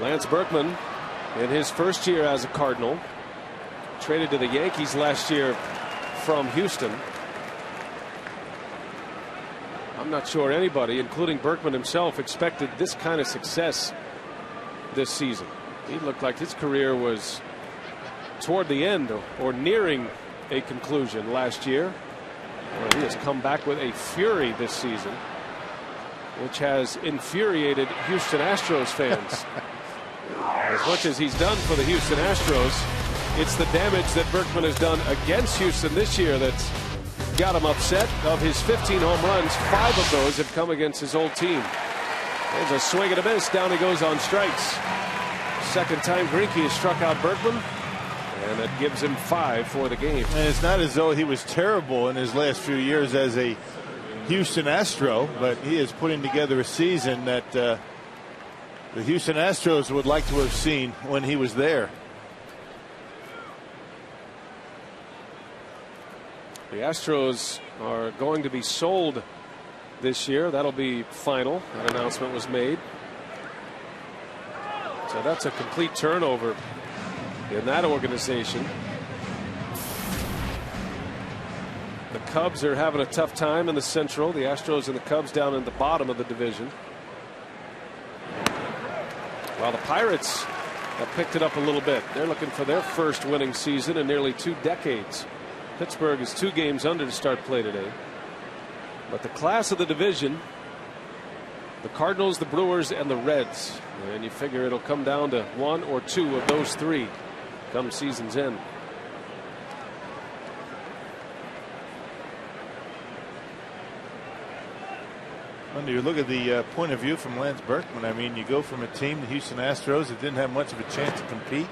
Lance Berkman, in his first year as a Cardinal, traded to the Yankees last year from Houston. I'm not sure anybody, including Berkman himself, expected this kind of success this season. He looked like his career was toward the end or nearing a conclusion last year. Well, he has come back with a fury this season, which has infuriated Houston Astros fans. As much as he's done for the Houston Astros, it's the damage that Berkman has done against Houston this year that's got him upset. Of his 15 home runs, 5 of those have come against his old team. There's a swing and a miss. Down he goes on strikes. Second time Greinke has struck out Berkman, and that gives him 5 for the game. And it's not as though he was terrible in his last few years as a Houston Astro, but he is putting together a season that the Houston Astros would like to have seen when he was there. The Astros are going to be sold this year. That'll be final. That announcement was made. So that's a complete turnover in that organization. The Cubs are having a tough time in the Central. The Astros and the Cubs down in the bottom of the division. While the Pirates have picked it up a little bit. They're looking for their first winning season in nearly 2 decades. Pittsburgh is 2 games under to start play today. But the class of the division, the Cardinals, the Brewers, and the Reds. And you figure it'll come down to 1 or 2 of those 3 come season's end. When you look at the point of view from Lance Berkman, I mean, you go from a team, the Houston Astros, that didn't have much of a chance to compete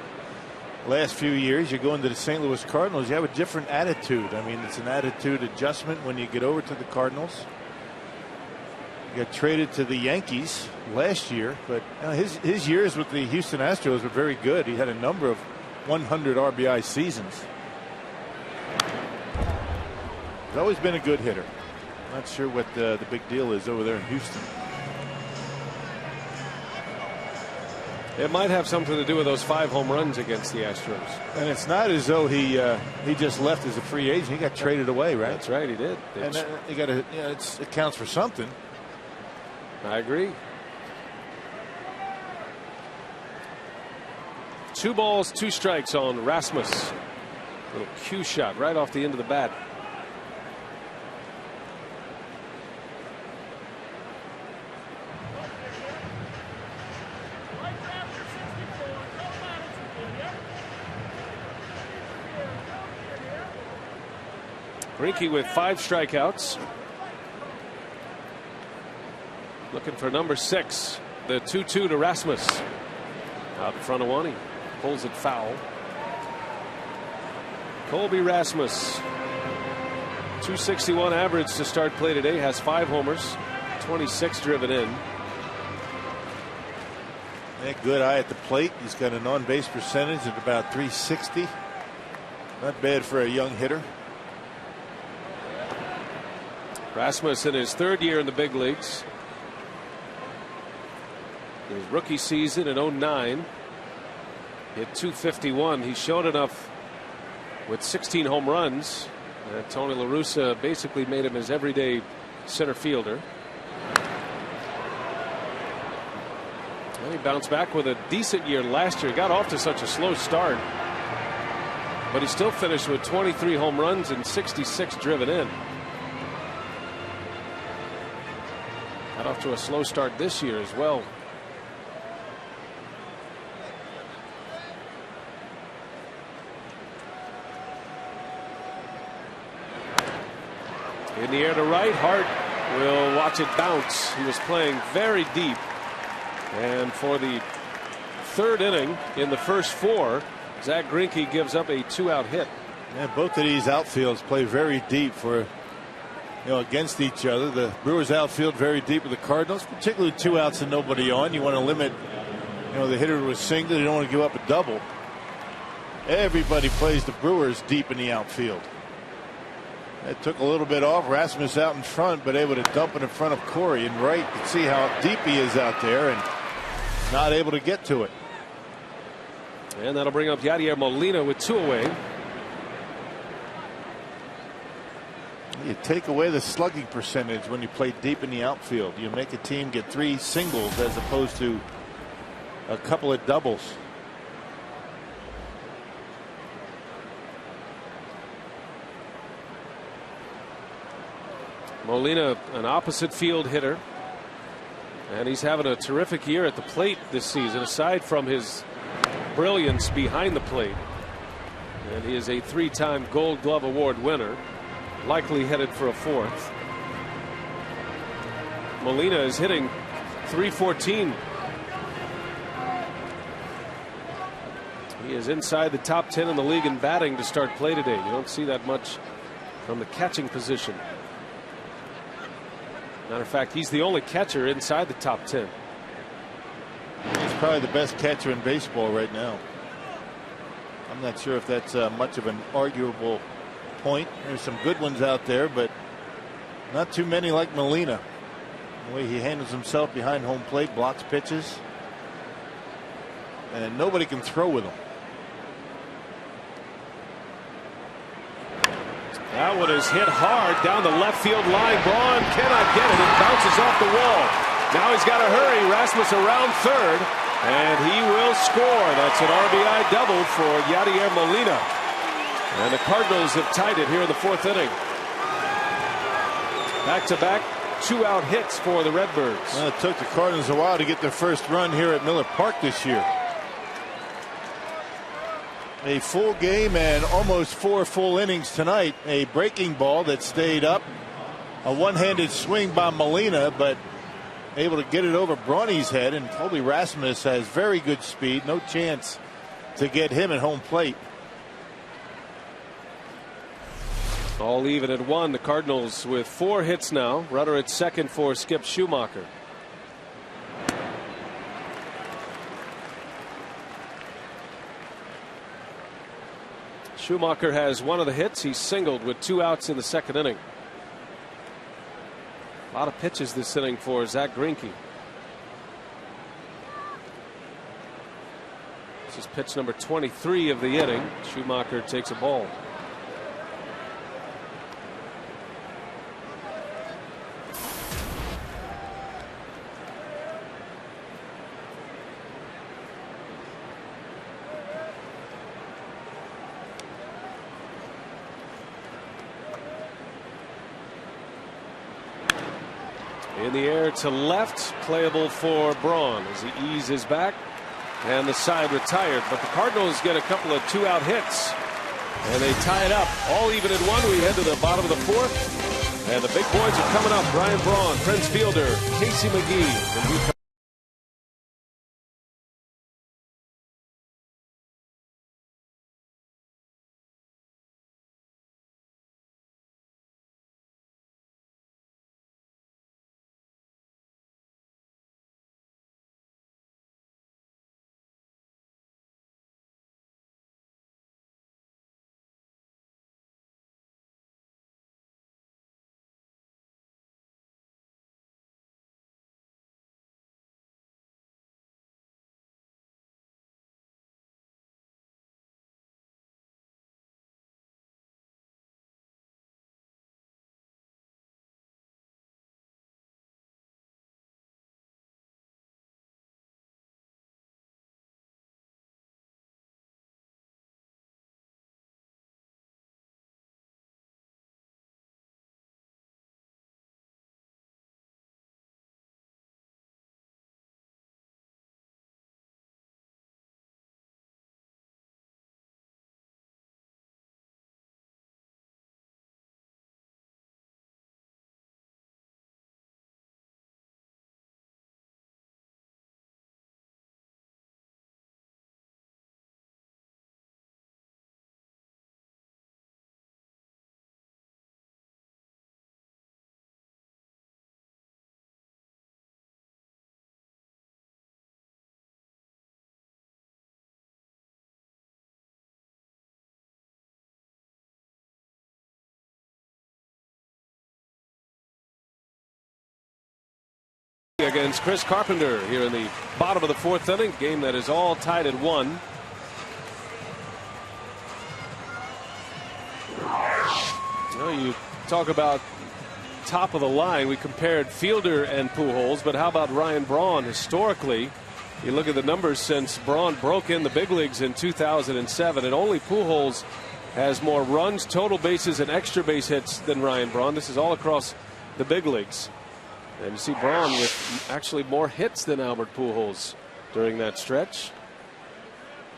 last few years. You go into the St. Louis Cardinals, you have a different attitude. I mean, it's an attitude adjustment when you get over to the Cardinals. You got traded to the Yankees last year, but his years with the Houston Astros were very good. He had a number of 100 RBI seasons. He's always been a good hitter. Not sure what the big deal is over there in Houston. It might have something to do with those 5 home runs against the Astros. And it's not as though he just left as a free agent. He got traded away, right? That's right, he did. And you got to, it counts for something. I agree. 2 balls, 2 strikes on Rasmus. Little cue shot right off the end of the bat. Greinke with 5 strikeouts. Looking for number 6. The 2-2 to Rasmus. Out in front of one. He pulls it foul. Colby Rasmus. .261 average to start play today. Has 5 homers. 26 driven in. Good eye at the plate. He's got an on-base percentage of about .360. Not bad for a young hitter. Rasmus in his 3rd year in the big leagues. His rookie season in 09. Hit .251. He's shown enough with 16 home runs. Tony La Russa basically made him his everyday center fielder. And he bounced back with a decent year last year. Got off to such a slow start, but he still finished with 23 home runs and 66 driven in. Got off to a slow start this year as well. In the air to right. Hart will watch it bounce. He was playing very deep. And for the 3rd inning in the first 4, Zach Greinke gives up a 2-out hit. Yeah, both of these outfields play very deep for, against each other. The Brewers outfield very deep with the Cardinals, particularly 2 outs and nobody on. You want to limit, the hitter to a single. You don't want to give up a double. Everybody plays the Brewers deep in the outfield. It took a little bit off. Rasmus out in front, but able to dump it in front of Corey and Wright to see how deep he is out there and not able to get to it. And that'll bring up Yadier Molina with 2 away. You take away the slugging percentage when you play deep in the outfield. You make a team get 3 singles as opposed to a couple of doubles. Molina, an opposite field hitter, and he's having a terrific year at the plate this season, aside from his brilliance behind the plate. And he is a 3-time Gold Glove Award winner, likely headed for a 4th. Molina is hitting .314. He is inside the top 10 in the league in batting to start play today. You don't see that much from the catching position. Matter of fact, he's the only catcher inside the top 10. He's probably the best catcher in baseball right now. I'm not sure if that's much of an arguable point. There's some good ones out there, but not too many like Molina. The way he handles himself behind home plate, blocks pitches, and nobody can throw with him. That one is hit hard down the left field line. Braun cannot get it. It bounces off the wall. Now he's got to hurry. Rasmus around 3rd, and he will score. That's an RBI double for Yadier Molina. And the Cardinals have tied it here in the 4th inning. Back-to-back 2-out hits for the Redbirds. Well, it took the Cardinals a while to get their first run here at Miller Park this year. A full game and almost 4 full innings tonight. A breaking ball that stayed up. A one-handed swing by Molina, but able to get it over Brawny's head. And Colby Rasmus has very good speed. No chance to get him at home plate. All even at 1. The Cardinals with 4 hits now. Runner at second for Skip Schumacher. Schumacher has 1 of the hits. He's singled with 2 outs in the 2nd inning. A lot of pitches this inning for Zach Greinke. This is pitch number 23 of the inning. Schumacher takes a ball. In the air to left, playable for Braun as he eases back, and the side retired. But the Cardinals get a couple of 2-out hits And they tie it up. All even at 1. We head to the bottom of the 4th. And the big boys are coming up. Ryan Braun, Prince Fielder, Casey McGee. And we against Chris Carpenter here in the bottom of the 4th inning. Game that is all tied at 1. You talk about top of the line. We compared Fielder and Pujols, but how about Ryan Braun? Historically, you look at the numbers since Braun broke in the big leagues in 2007, and only Pujols has more runs, total bases, and extra base hits than Ryan Braun. This is all across the big leagues. And you see Braun with actually more hits than Albert Pujols during that stretch.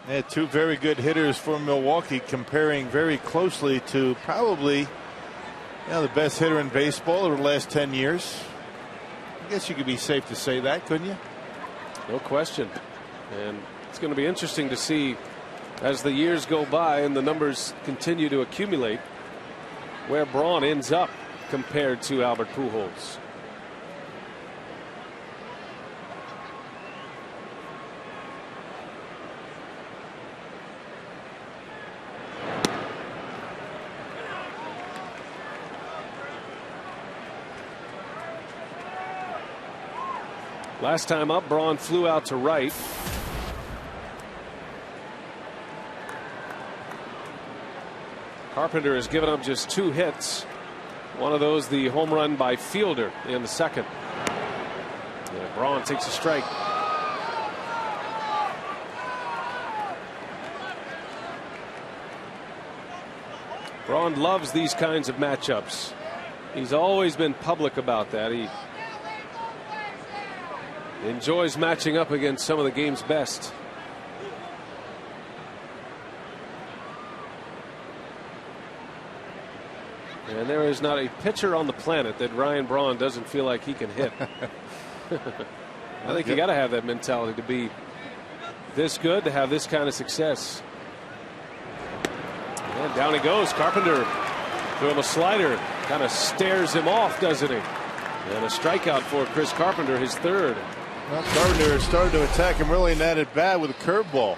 Yeah, 2 very good hitters for Milwaukee, comparing very closely to probably the best hitter in baseball over the last 10 years. I guess you could be safe to say that, couldn't you? No question. And it's going to be interesting to see as the years go by and the numbers continue to accumulate where Braun ends up compared to Albert Pujols. Last time up, Braun flew out to right. Carpenter has given up just 2 hits. One of those, the home run by Fielder in the 2nd. And Braun takes a strike. Braun loves these kinds of matchups. He's always been public about that. He enjoys matching up against some of the game's best. And there is not a pitcher on the planet that Ryan Braun doesn't feel like he can hit. I think you got to have that mentality to be this good, to have this kind of success. And down he goes. Carpenter threw him a slider. Kind of stares him off, doesn't he? And a strikeout for Chris Carpenter, his 3rd. Well, Carpenter started to attack him really in that at bat with a curveball.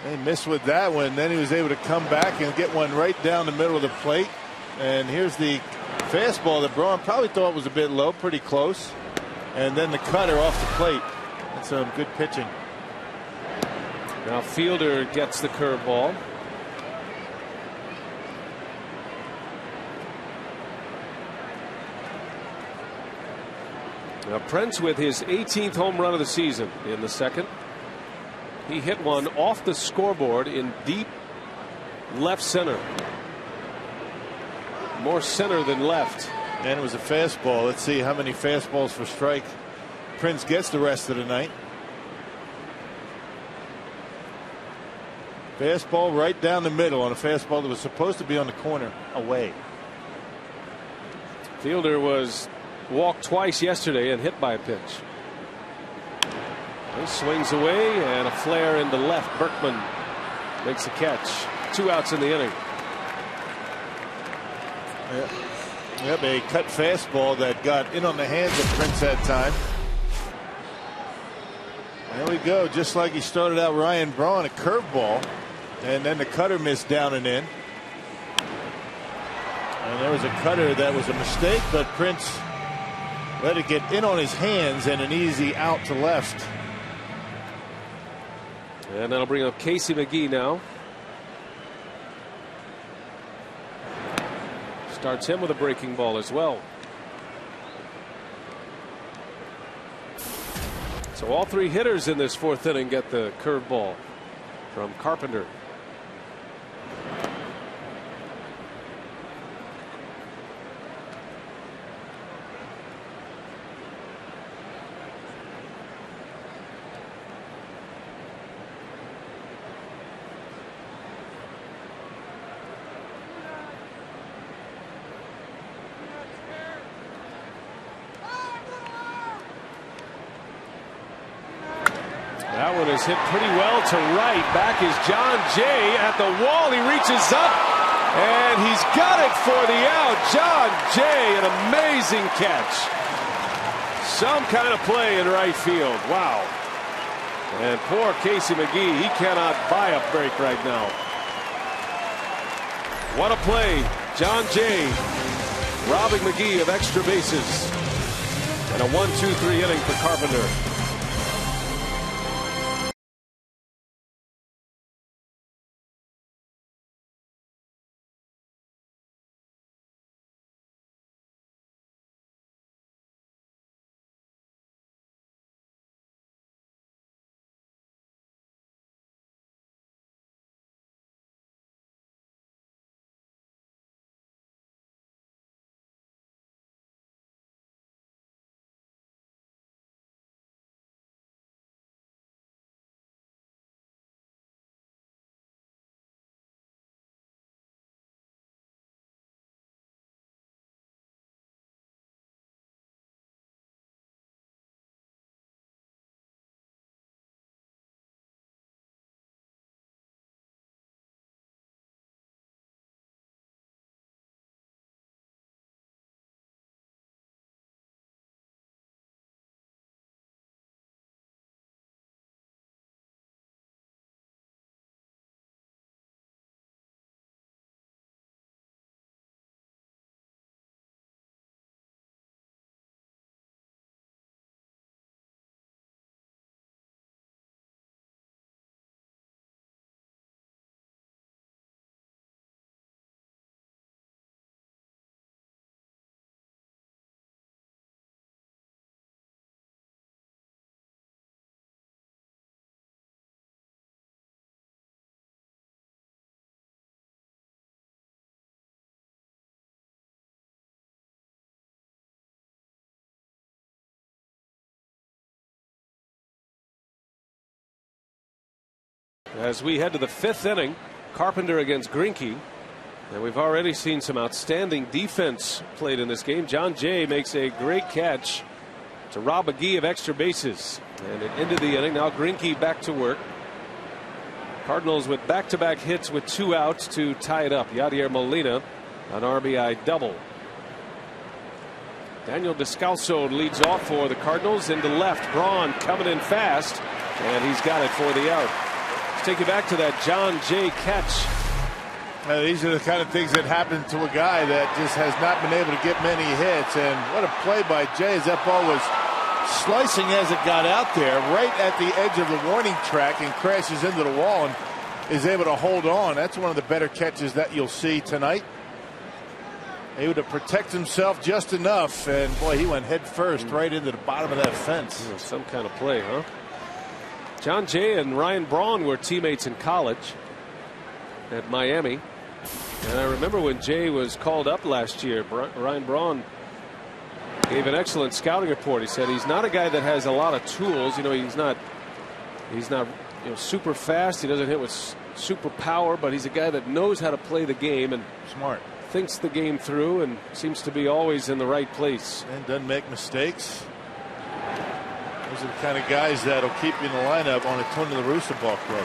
He missed with that one. Then he was able to come back and get one right down the middle of the plate. And here's the fastball that Braun probably thought was a bit low, pretty close. And then the cutter off the plate. That's some good pitching. Now Fielder gets the curveball. Now Prince with his 18th home run of the season in the 2nd. He hit one off the scoreboard in deep left center. More center than left. And it was a fastball. Let's see how many fastballs for strike Prince gets the rest of the night. Fastball right down the middle on a fastball that was supposed to be on the corner away. Fielder was walked twice yesterday and hit by a pitch. He swings away and a flare into left. Berkman makes a catch. 2 outs in the inning. Yep, a cut fastball that got in on the hands of Prince that time. There we go. Just like he started out Ryan Braun, a curveball. And then the cutter missed down and in. And there was a cutter that was a mistake, but Prince let it get in on his hands and an easy out to left. And that'll bring up Casey McGee now. Starts him with a breaking ball as well. So all 3 hitters in this 4th inning get the curveball from Carpenter. That one is hit pretty well to right. Back is John Jay at the wall. He reaches up and he's got it for the out. John Jay, an amazing catch. Some kind of play in right field. Wow. And poor Casey McGee, he cannot buy a break right now. What a play. John Jay robbing McGee of extra bases. And a 1-2-3 inning for Carpenter. As we head to the 5th inning, Carpenter against Greinke. And we've already seen some outstanding defense played in this game. John Jay makes a great catch to rob McGee of extra bases. And it ended the inning. Now Greinke back to work. Cardinals with back-to-back hits with 2 outs to tie it up. Yadier Molina, an RBI double. Daniel Descalso leads off for the Cardinals into left. Braun coming in fast, and he's got it for the out. Let's take you back to that John Jay catch. These are the kind of things that happen to a guy that just has not been able to get many hits. And what a play by Jay, as that ball was slicing as it got out there right at the edge of the warning track and crashes into the wall and is able to hold on. That's one of the better catches that you'll see tonight. Able to protect himself just enough, and boy, he went head first right into the bottom of that fence. Some kind of play, huh? John Jay and Ryan Braun were teammates in college at Miami. And I remember when Jay was called up last year, Ryan Braun gave an excellent scouting report. He said he's not a guy that has a lot of tools. You know, he's not super fast. He doesn't hit with superpower, but he's a guy that knows how to play the game and Smart. thinks the game through and seems to be always in the right place. And doesn't make mistakes. Those are the kind of guys that'll keep you in the lineup on a Tony La Russa ball club.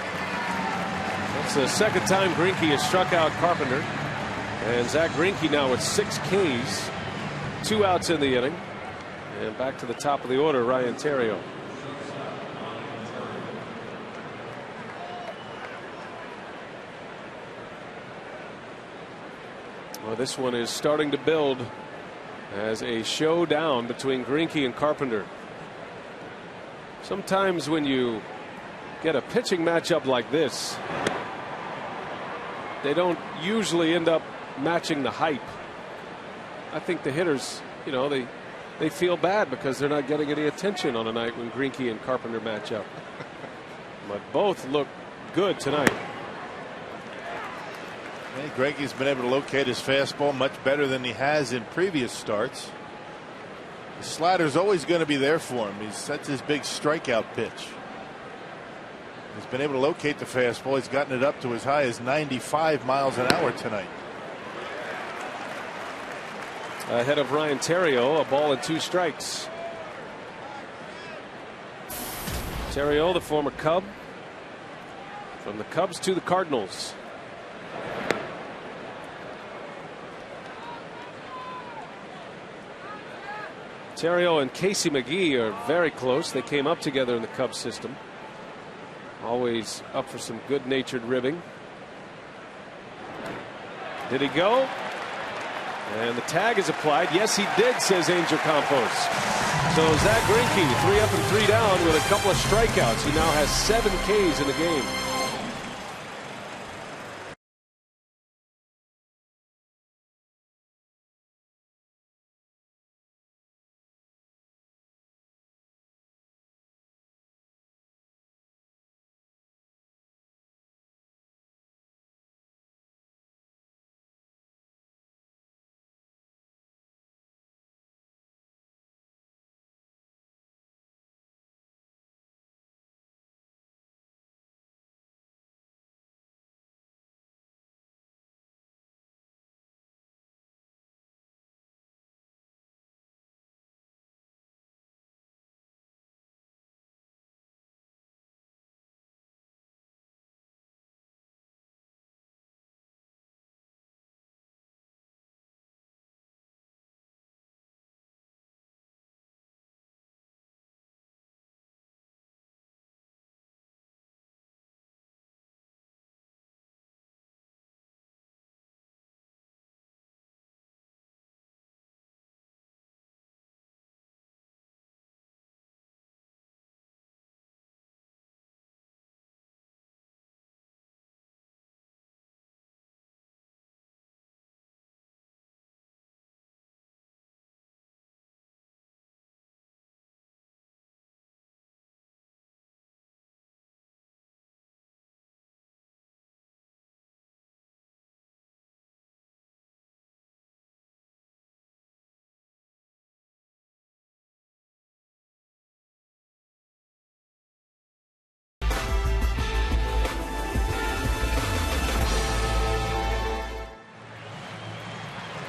It's the second time Greinke has struck out Carpenter. And Zach Greinke now with 6 Ks, 2 outs in the inning. And back to the top of the order, Ryan Theriot. Well, this one is starting to build as a showdown between Greinke and Carpenter. Sometimes when you get a pitching matchup like this, they don't usually end up matching the hype. I think the hitters, you know, they feel bad because they're not getting any attention on a night when Greinke and Carpenter match up. But both look good tonight. Hey, Greinke's been able to locate his fastball much better than he has in previous starts. The slider's always going to be there for him. That's his big strikeout pitch. He's been able to locate the fastball. He's gotten it up to as high as 95 miles an hour tonight. Ahead of Ryan Theriot, a ball and 2 strikes. Theriot, the former Cub, from the Cubs to the Cardinals. Theriot and Casey McGee are very close. They came up together in the Cubs system. Always up for some good-natured ribbing. Did he go? And the tag is applied. Yes, he did, says Angel Campos. So Zach Greinke, 3 up and 3 down with a couple of strikeouts. He now has 7 Ks in the game.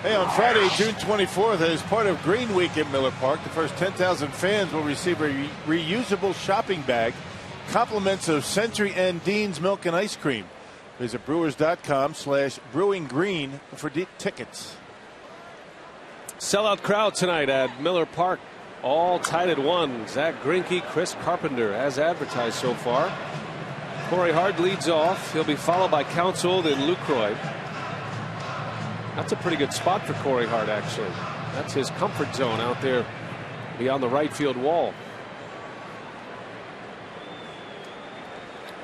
Hey, on Friday, June 24th, as part of Green Week at Miller Park, the first 10,000 fans will receive a reusable shopping bag, compliments of Century and Dean's Milk and Ice Cream. Visit brewers.com/brewinggreen for tickets. Sellout crowd tonight at Miller Park, all tied at 1. Zach Greinke, Chris Carpenter, as advertised so far. Corey Hart leads off. He'll be followed by Counsell, then Lucroy. That's a pretty good spot for Corey Hart, actually. That's his comfort zone out there beyond the right field wall.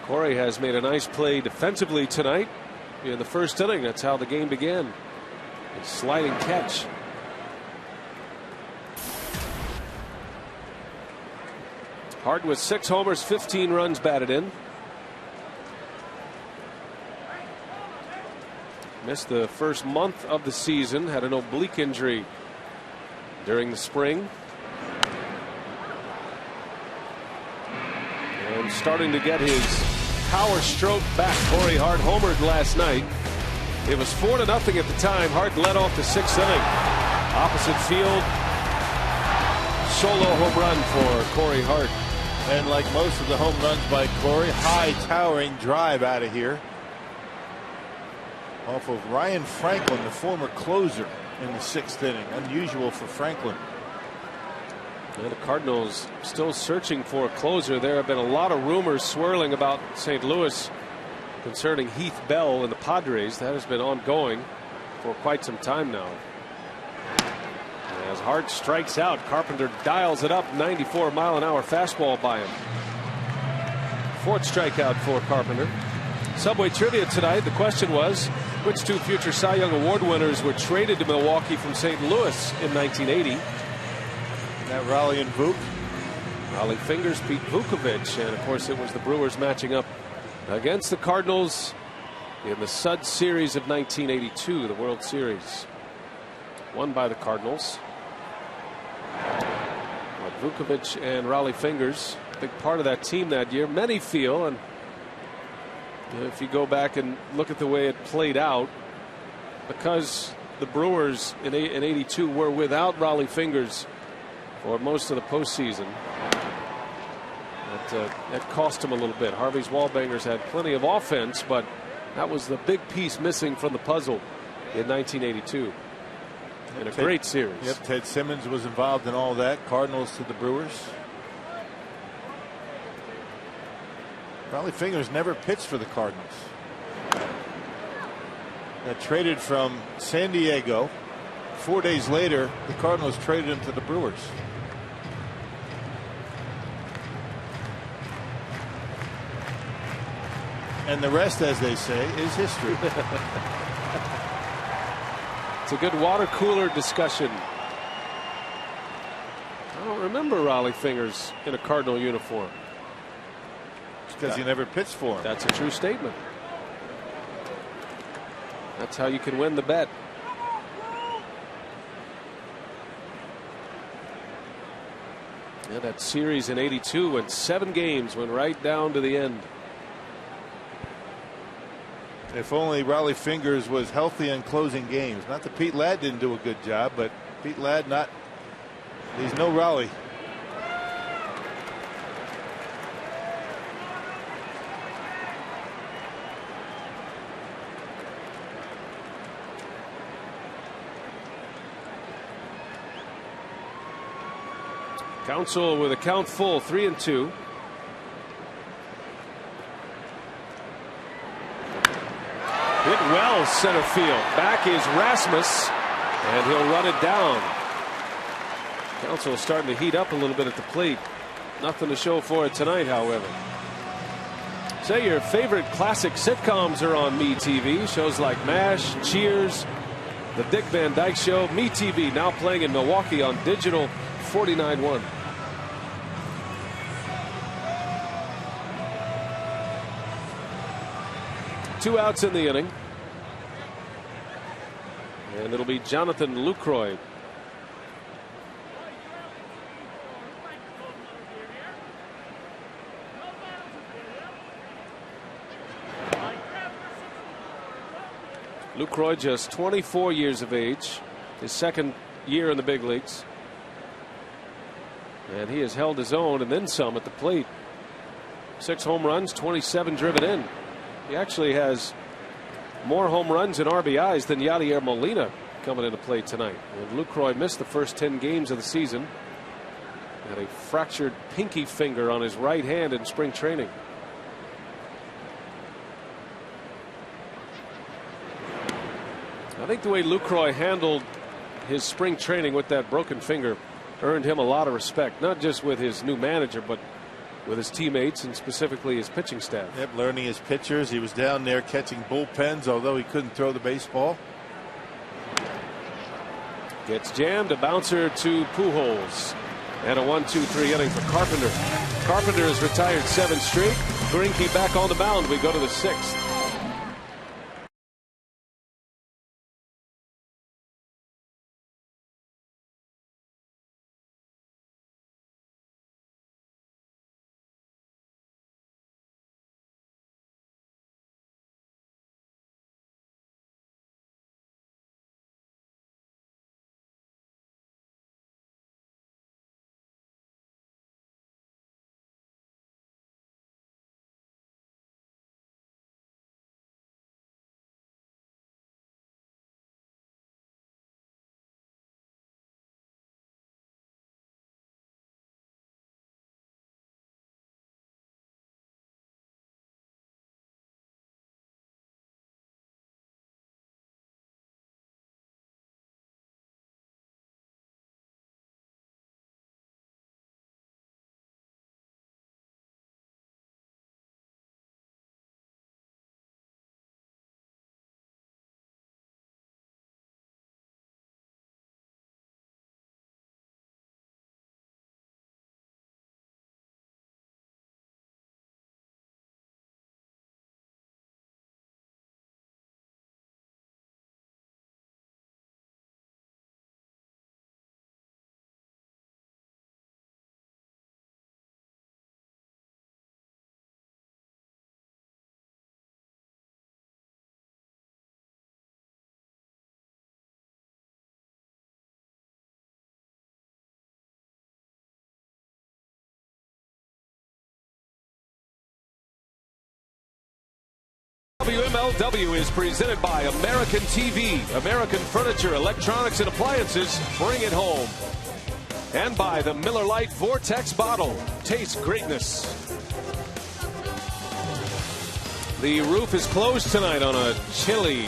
Corey has made a nice play defensively tonight in the first inning. That's how the game began. A sliding catch. Hart with 6 homers, 15 runs batted in. Missed the first month of the season, had an oblique injury during the spring. And starting to get his power stroke back. Corey Hart homered last night. It was 4-0 at the time. Hart led off the 6th inning. Opposite field, solo home run for Corey Hart. And like most of the home runs by Corey, high towering drive out of here. Off of Ryan Franklin, the former closer in the 6th inning. Unusual for Franklin. And the Cardinals still searching for a closer. There have been a lot of rumors swirling about St. Louis concerning Heath Bell and the Padres. That has been ongoing for quite some time now. As Hart strikes out, Carpenter dials it up. 94-mile-an-hour fastball by him. 4th strikeout for Carpenter. Subway trivia tonight. The question was, which 2 future Cy Young Award winners were traded to Milwaukee from St. Louis in 1980? That Raleigh and Vuk. Raleigh Fingers beat Vukovich, and of course it was the Brewers matching up against the Cardinals in the Sud Series of 1982, the World Series, won by the Cardinals. Vukovich and Raleigh Fingers, big part of that team that year. Many feel, and if you go back and look at the way it played out, because the Brewers in 82 were without Raleigh Fingers for most of the postseason, that cost him a little bit. Harvey's Wallbangers had plenty of offense, but that was the big piece missing from the puzzle in 1982. In a great series. Yep, Ted Simmons was involved in all that. Cardinals to the Brewers. Raleigh Fingers never pitched for the Cardinals. Got traded from San Diego. 4 days later, the Cardinals traded him to the Brewers. And the rest, as they say, is history. It's a good water cooler discussion. I don't remember Raleigh Fingers in a Cardinal uniform. Because he never pitched for him. That's a true statement. That's how you can win the bet. Yeah, that series in 82 went 7 games, went right down to the end. If only Raleigh Fingers was healthy and closing games. Not that Pete Ladd didn't do a good job, but Pete Ladd he's no Raleigh. Counsell with a count full, 3-2. Hit well center field. Back is Rasmus, and he'll run it down. Counsell is starting to heat up a little bit at the plate. Nothing to show for it tonight, however. Say your favorite classic sitcoms are on MeTV. Shows like MASH, Cheers, The Dick Van Dyke Show. MeTV now playing in Milwaukee on digital 49.1. Two outs in the inning. And it'll be Jonathan Lucroy. Lucroy just 24 years of age, his second year in the big leagues. And he has held his own and then some at the plate. 6 home runs, 27 driven in. He actually has more home runs and RBIs than Yadier Molina coming into play tonight. And Lucroy missed the first 10 games of the season. Had a fractured pinky finger on his right hand in spring training. I think the way Lucroy handled his spring training with that broken finger earned him a lot of respect, not just with his new manager, but with his teammates and specifically his pitching staff. Yep, learning his pitchers. He was down there catching bullpens, although he couldn't throw the baseball. Gets jammed, a bouncer to Pujols, and a 1-2-3 inning for Carpenter. Carpenter has retired 7 straight. Greinke back on the mound. We go to the 6th. WMLW is presented by American TV, American Furniture, Electronics, and Appliances. Bring it home. And by the Miller Lite Vortex Bottle. Taste greatness. The roof is closed tonight on a chilly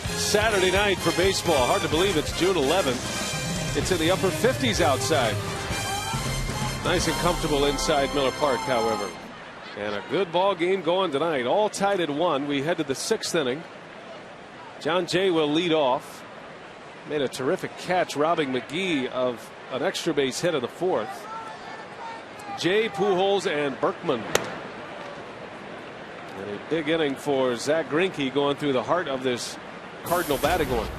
Saturday night for baseball. Hard to believe it's June 11th. It's in the upper 50s outside. Nice and comfortable inside Miller Park, however. And a good ball game going tonight. All tied at 1. We head to the 6th inning. John Jay will lead off. Made a terrific catch, robbing McGee of an extra base hit in the 4th. Jay, Pujols, and Berkman. And a big inning for Zach Greinke, going through the heart of this Cardinal batting order.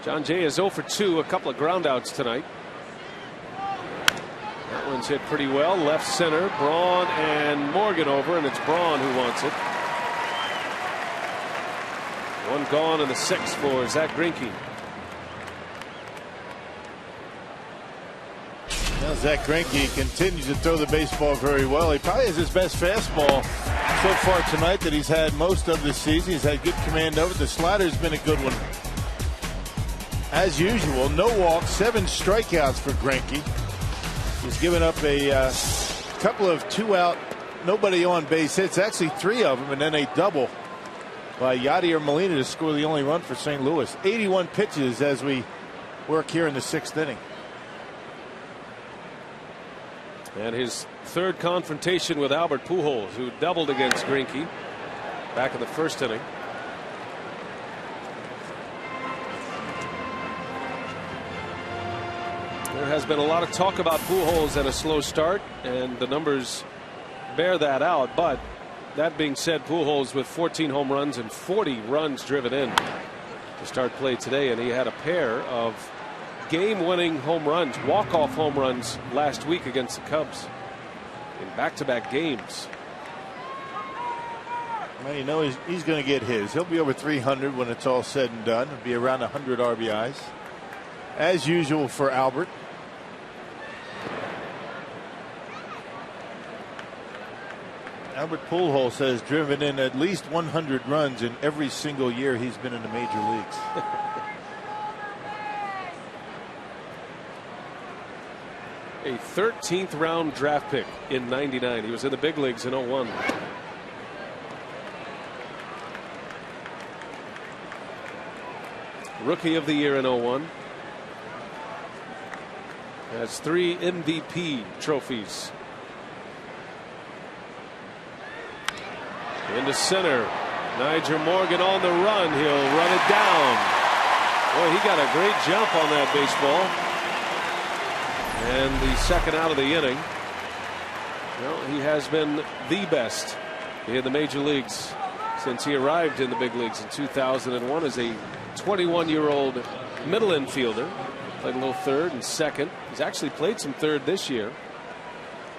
John Jay is 0 for 2, a couple of groundouts tonight. That one's hit pretty well. Left center. Braun and Morgan over, and it's Braun who wants it. One gone in the 6th for Zach Greinke. Now Zach Greinke continues to throw the baseball very well. He probably has his best fastball so far tonight that he's had most of the season. He's had good command over it. The slider's been a good one. As usual, no walks, 7 strikeouts for Greinke. He's given up a couple of 2-out, nobody on base hits, actually 3 of them, and then a double by Yadier Molina to score the only run for St. Louis. 81 pitches as we work here in the 6th inning. And his 3rd confrontation with Albert Pujols, who doubled against Greinke back in the 1st inning. There has been a lot of talk about Pujols and a slow start, and the numbers bear that out. But that being said, Pujols with 14 home runs and 40 runs driven in to start play today, and he had a pair of game-winning home runs, walk-off home runs last week against the Cubs in back-to-back games. Well, you know he's going to get his. He'll be over 300 when it's all said and done. It'll be around 100 RBIs. As usual for Albert. Albert Pujols has driven in at least 100 runs in every single year he's been in the major leagues. A 13th round draft pick in '99. He was in the big leagues in '01. Rookie of the year in '01. Has 3 MVP trophies. Into center. Nyjer Morgan on the run. He'll run it down. Boy, he got a great jump on that baseball. And the 2nd out of the inning. Well, he has been the best in the major leagues since he arrived in the big leagues in 2001 as a 21-year-old middle infielder. Played a little 3rd and 2nd. He's actually played some 3rd this year.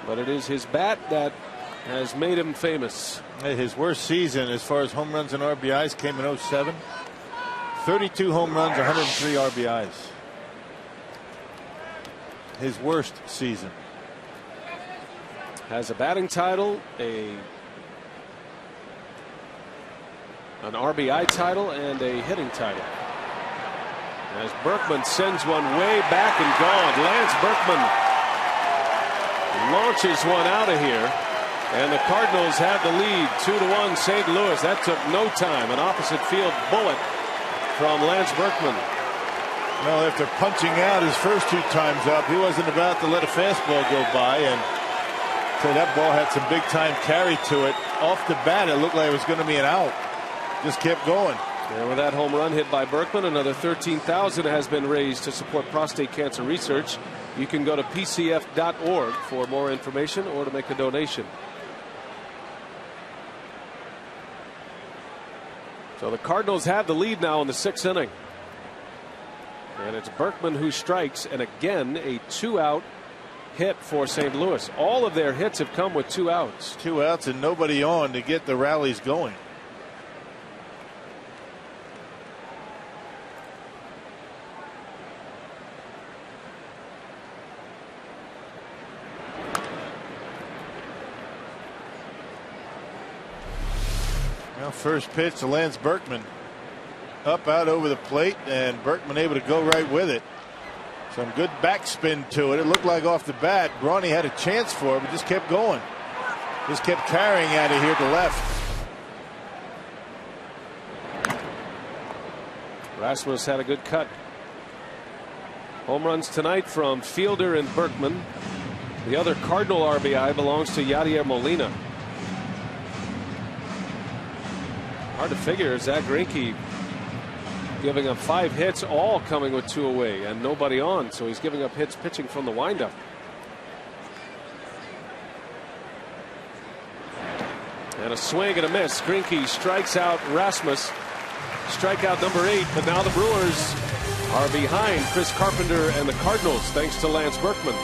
But it is his bat that has made him famous. His worst season as far as home runs and RBIs came in '07. 32 home runs, 103 RBIs. His worst season. Has a batting title, an RBI title, and a hitting title. As Berkman sends one way back and gone. Lance Berkman launches one out of here. And the Cardinals have the lead 2-1 St. Louis. That took no time. An opposite field bullet from Lance Berkman. Well, after punching out his first 2 times up, he wasn't about to let a fastball go by, and so that ball had some big time carry to it. Off the bat, it looked like it was going to be an out. Just kept going. And with that home run hit by Berkman, another $13,000 has been raised to support prostate cancer research. You can go to pcf.org for more information or to make a donation. So the Cardinals have the lead now in the 6th inning. And it's Berkman who strikes, and again a 2-out hit for St. Louis. All of their hits have come with 2 outs. 2 outs and nobody on to get the rallies going. Now first pitch to Lance Berkman. Up, out, over the plate, and Berkman able to go right with it. Some good backspin to it. It looked like off the bat Brawny had a chance for it, but just kept going. Just kept carrying at it here to left. Rasmus had a good cut. Home runs tonight from Fielder and Berkman. The other Cardinal RBI belongs to Yadier Molina. Hard to figure. Zach Greinke giving up 5 hits, all coming with 2 away and nobody on, so he's giving up hits pitching from the windup. And a swing and a miss. Greinke strikes out Rasmus. Strikeout number 8, but now the Brewers are behind Chris Carpenter and the Cardinals thanks to Lance Berkman.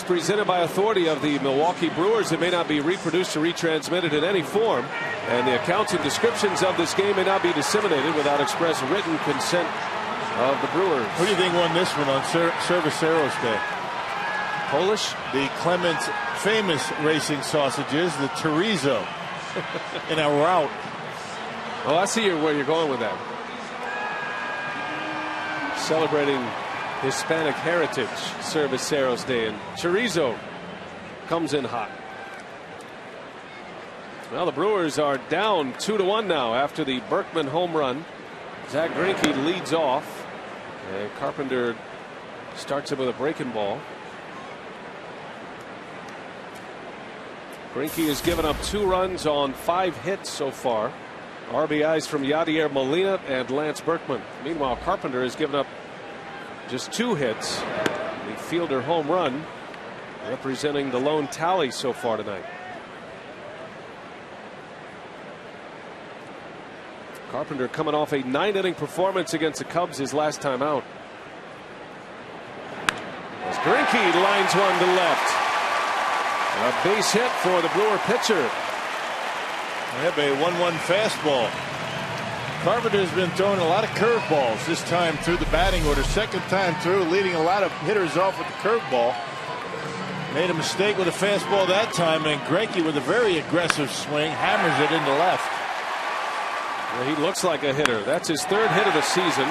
Presented by authority of the Milwaukee Brewers. It may not be reproduced or retransmitted in any form, and the accounts and descriptions of this game may not be disseminated without express written consent of the Brewers. Who do you think won this one on Cerveceros Day? Polish? The Clements famous racing sausages, the chorizo, in a route. Oh, I see where you're going with that. Celebrating Hispanic heritage, Cerveceros Day, and chorizo comes in hot. Well, the Brewers are down 2-1 now after the Berkman home run. Zach Greinke leads off, and Carpenter starts him with a breaking ball. Greinke has given up 2 runs on 5 hits so far. RBIs from Yadier Molina and Lance Berkman. Meanwhile, Carpenter has given up just 2 hits. The Fielder home run representing the lone tally so far tonight. Carpenter coming off a 9-inning performance against the Cubs his last time out. As Greinke lines one to left. A base hit for the Brewer pitcher. They have a 1-1 fastball. Carpenter's been throwing a lot of curveballs this time through the batting order. Second time through, leading a lot of hitters off with the curveball. Made a mistake with a fastball that time, and Greinke with a very aggressive swing hammers it into left. Well, he looks like a hitter. That's his 3rd hit of the season.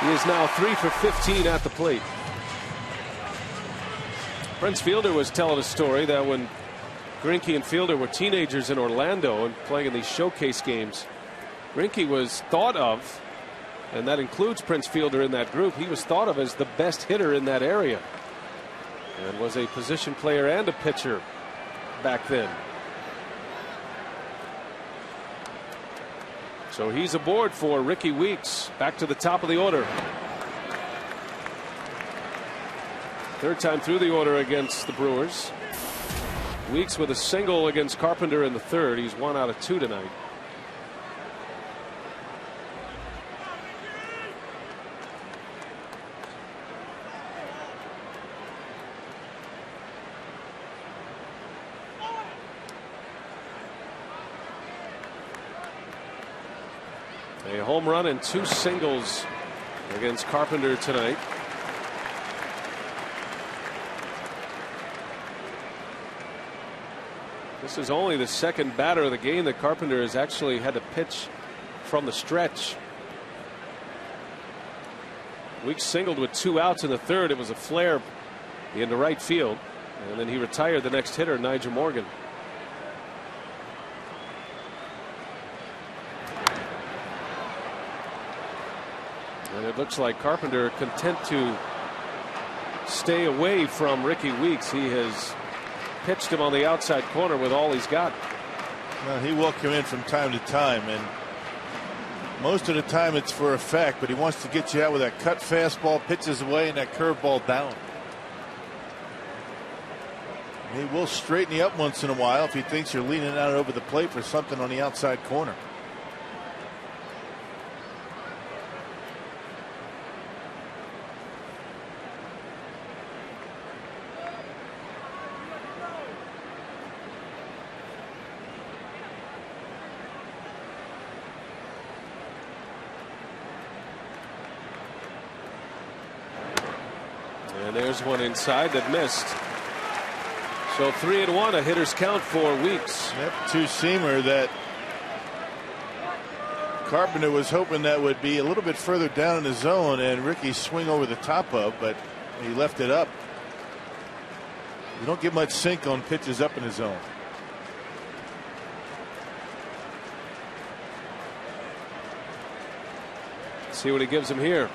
He is now 3 for 15 at the plate. Prince Fielder was telling a story that when Greinke and Fielder were teenagers in Orlando and playing in these showcase games, Greinke was thought of, and that includes Prince Fielder in that group, he was thought of as the best hitter in that area and was a position player and a pitcher back then. So he's aboard for Ricky Weeks, back to the top of the order. 3rd time through the order against the Brewers. Weeks with a single against Carpenter in the 3rd. He's 1 out of 2 tonight. A home run and 2 singles against Carpenter tonight. This is only the second batter of the game that Carpenter has actually had to pitch from the stretch. Weeks singled with 2 outs in the third. It was a flare into right field, and then he retired the next hitter, Nigel Morgan. And it looks like Carpenter content to stay away from Ricky Weeks. He has pitched him on the outside corner with all he's got. Well, he will come in from time to time, and most of the time it's for effect, but he wants to get you out with that cut fastball, pitches away, and that curveball down. He will straighten you up once in a while if he thinks you're leaning out over the plate for something on the outside corner. And there's one inside that missed. So 3-1, a hitter's count for Weeks. Yep, 2-seamer that Carpenter was hoping that would be a little bit further down in the zone and Ricky swing over the top of, but he left it up. You don't get much sink on pitches up in the zone. Let's see what he gives him here.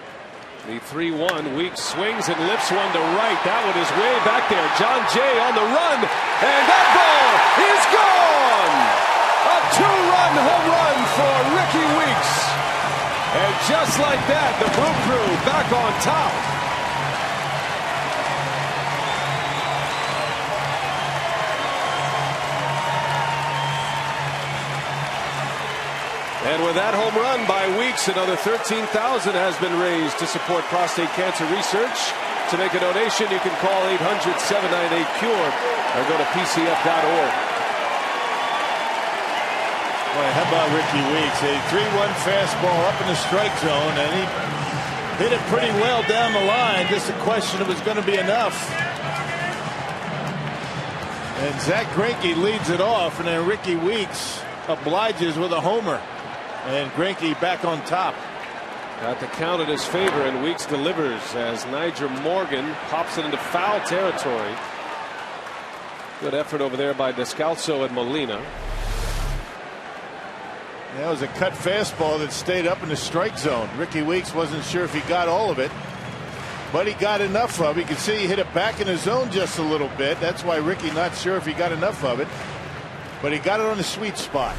The 3-1. Weeks swings and lifts one to right. That one is way back there. John Jay on the run, and that ball is gone. A 2-run home run for Ricky Weeks, and just like that, the Blue Crew back on top. And with that home run by Weeks, another $13,000 has been raised to support prostate cancer research. To make a donation, you can call 800-798-CURE or go to PCF.org. Boy, how about Ricky Weeks? A 3-1 fastball up in the strike zone, and he hit it pretty well down the line. Just a question if it was going to be enough. And Zach Greinke leads it off, and then Ricky Weeks obliges with a homer. And Greinke back on top. Got the count in his favor, and Weeks delivers as Nigel Morgan pops it into foul territory. Good effort over there by Descalso and Molina. That was a cut fastball that stayed up in the strike zone. Ricky Weeks wasn't sure if he got all of it, but he got enough of it. You can see he hit it back in the zone just a little bit. That's why Ricky not sure if he got enough of it, but he got it on the sweet spot.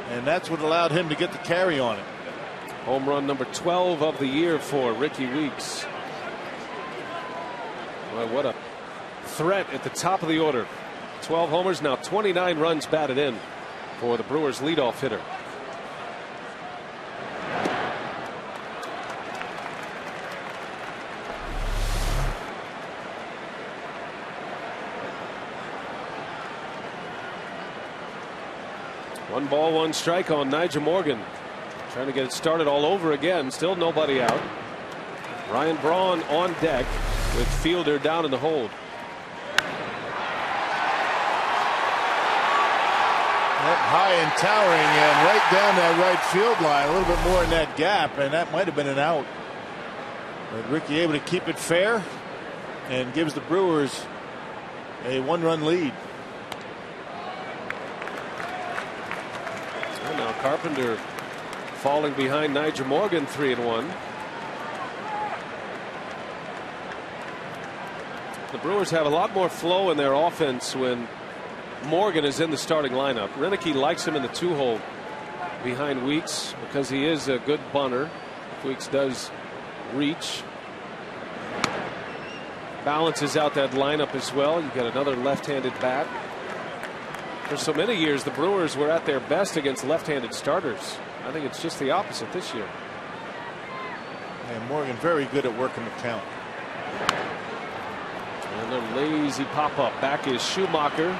And that's what allowed him to get the carry on it. Home run number 12 of the year for Ricky Weeks. Well, what a threat at the top of the order. 12 homers, now 29 runs batted in for the Brewers leadoff hitter. One ball, one strike on Nigel Morgan. Trying to get it started all over again. Still nobody out. Ryan Braun on deck with Fielder down in the hold. Up high and towering and right down that right field line. A little bit more in that gap, and that might have been an out. But Ricky able to keep it fair and gives the Brewers a 1-run lead. Now Carpenter falling behind Nigel Morgan 3-1. The Brewers have a lot more flow in their offense when Morgan is in the starting lineup. Renicky likes him in the 2-hole behind Weeks because he is a good bunter. If Weeks does reach, balances out that lineup as well. You got another left-handed bat. For so many years, the Brewers were at their best against left-handed starters. I think it's just the opposite this year. And Morgan very good at working the count. And a lazy pop-up. Back is Schumacher.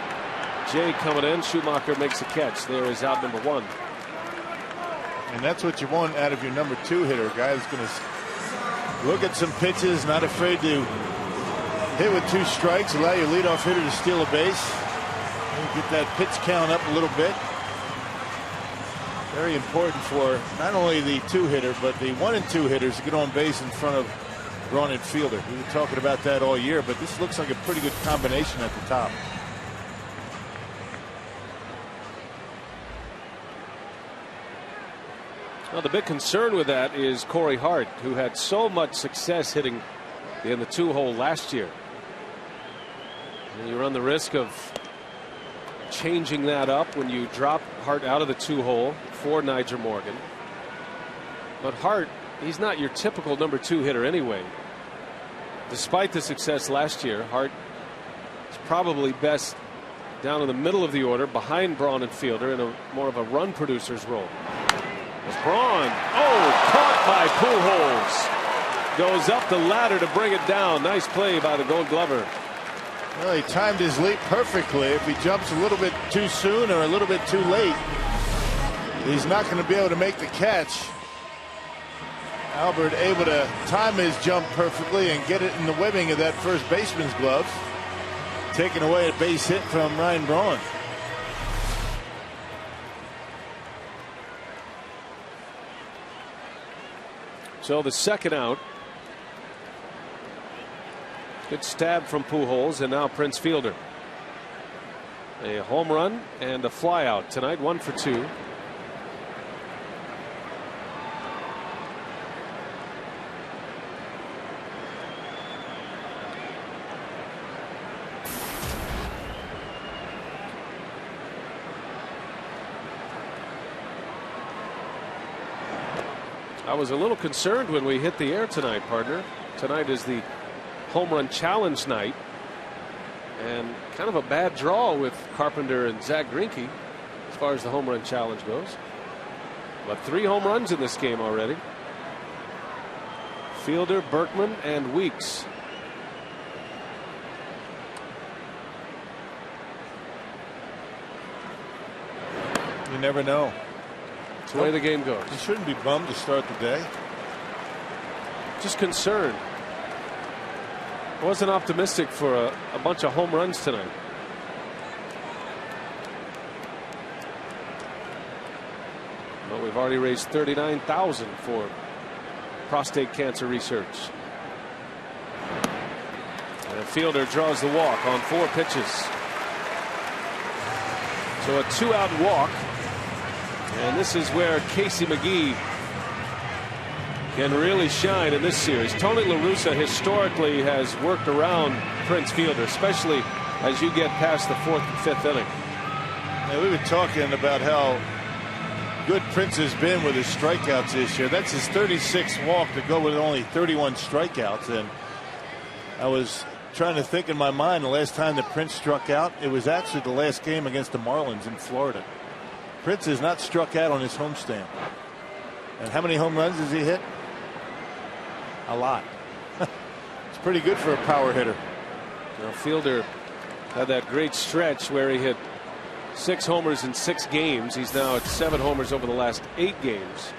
Jay coming in. Schumacher makes a catch. There is out number 1. And that's what you want out of your number 2 hitter, a guy that's going to look at some pitches, not afraid to hit with 2 strikes, allow your leadoff hitter to steal a base, and get that pitch count up a little bit. Very important for not only the 2 hitter, but the 1 and 2 hitters to get on base in front of Braun and Fielder. We were talking about that all year, but this looks like a pretty good combination at the top. Well, the big concern with that is Corey Hart, who had so much success hitting in the 2-hole last year. And you run the risk of changing that up when you drop Hart out of the 2-hole for Nyjer Morgan. But Hart, he's not your typical number 2 hitter anyway. Despite the success last year, Hart is probably best down in the middle of the order behind Braun and Fielder in a more of a run producer's role. As Braun, caught by Pujols. Goes up the ladder to bring it down. Nice play by the Gold Glover. Well, he timed his leap perfectly. If he jumps a little bit too soon or a little bit too late, he's not going to be able to make the catch. Albert able to time his jump perfectly and get it in the webbing of that first baseman's glove, taking away a base hit from Ryan Braun. So the second out. Good stab from Pujols, and now Prince Fielder. A home run and a flyout tonight, 1 for 2. I was a little concerned when we hit the air tonight, partner. Tonight is the home run challenge night, and kind of a bad draw with Carpenter and Zach Greinke as far as the home run challenge goes. But 3 home runs in this game already. Fielder, Berkman, and Weeks. You never know. It's the way the game goes. You shouldn't be bummed to start the day. Just concerned. Wasn't optimistic for a bunch of home runs tonight. But we've already raised $39,000 for prostate cancer research. And Fielder draws the walk on 4 pitches. So a 2-out walk. And this is where Casey McGee can really shine in this series. Tony La Russa historically has worked around Prince Fielder, especially as you get past the 4th and 5th inning. Yeah, we were talking about how good Prince has been with his strikeouts this year. That's his 36th walk to go with only 31 strikeouts. And I was trying to think in my mind the last time that Prince struck out, it was actually the last game against the Marlins in Florida. Prince has not struck out on his homestand. And how many home runs has he hit? A lot. It's pretty good for a power hitter. Now Fielder had that great stretch where he hit 6 homers in 6 games. He's now at 7 homers over the last 8 games.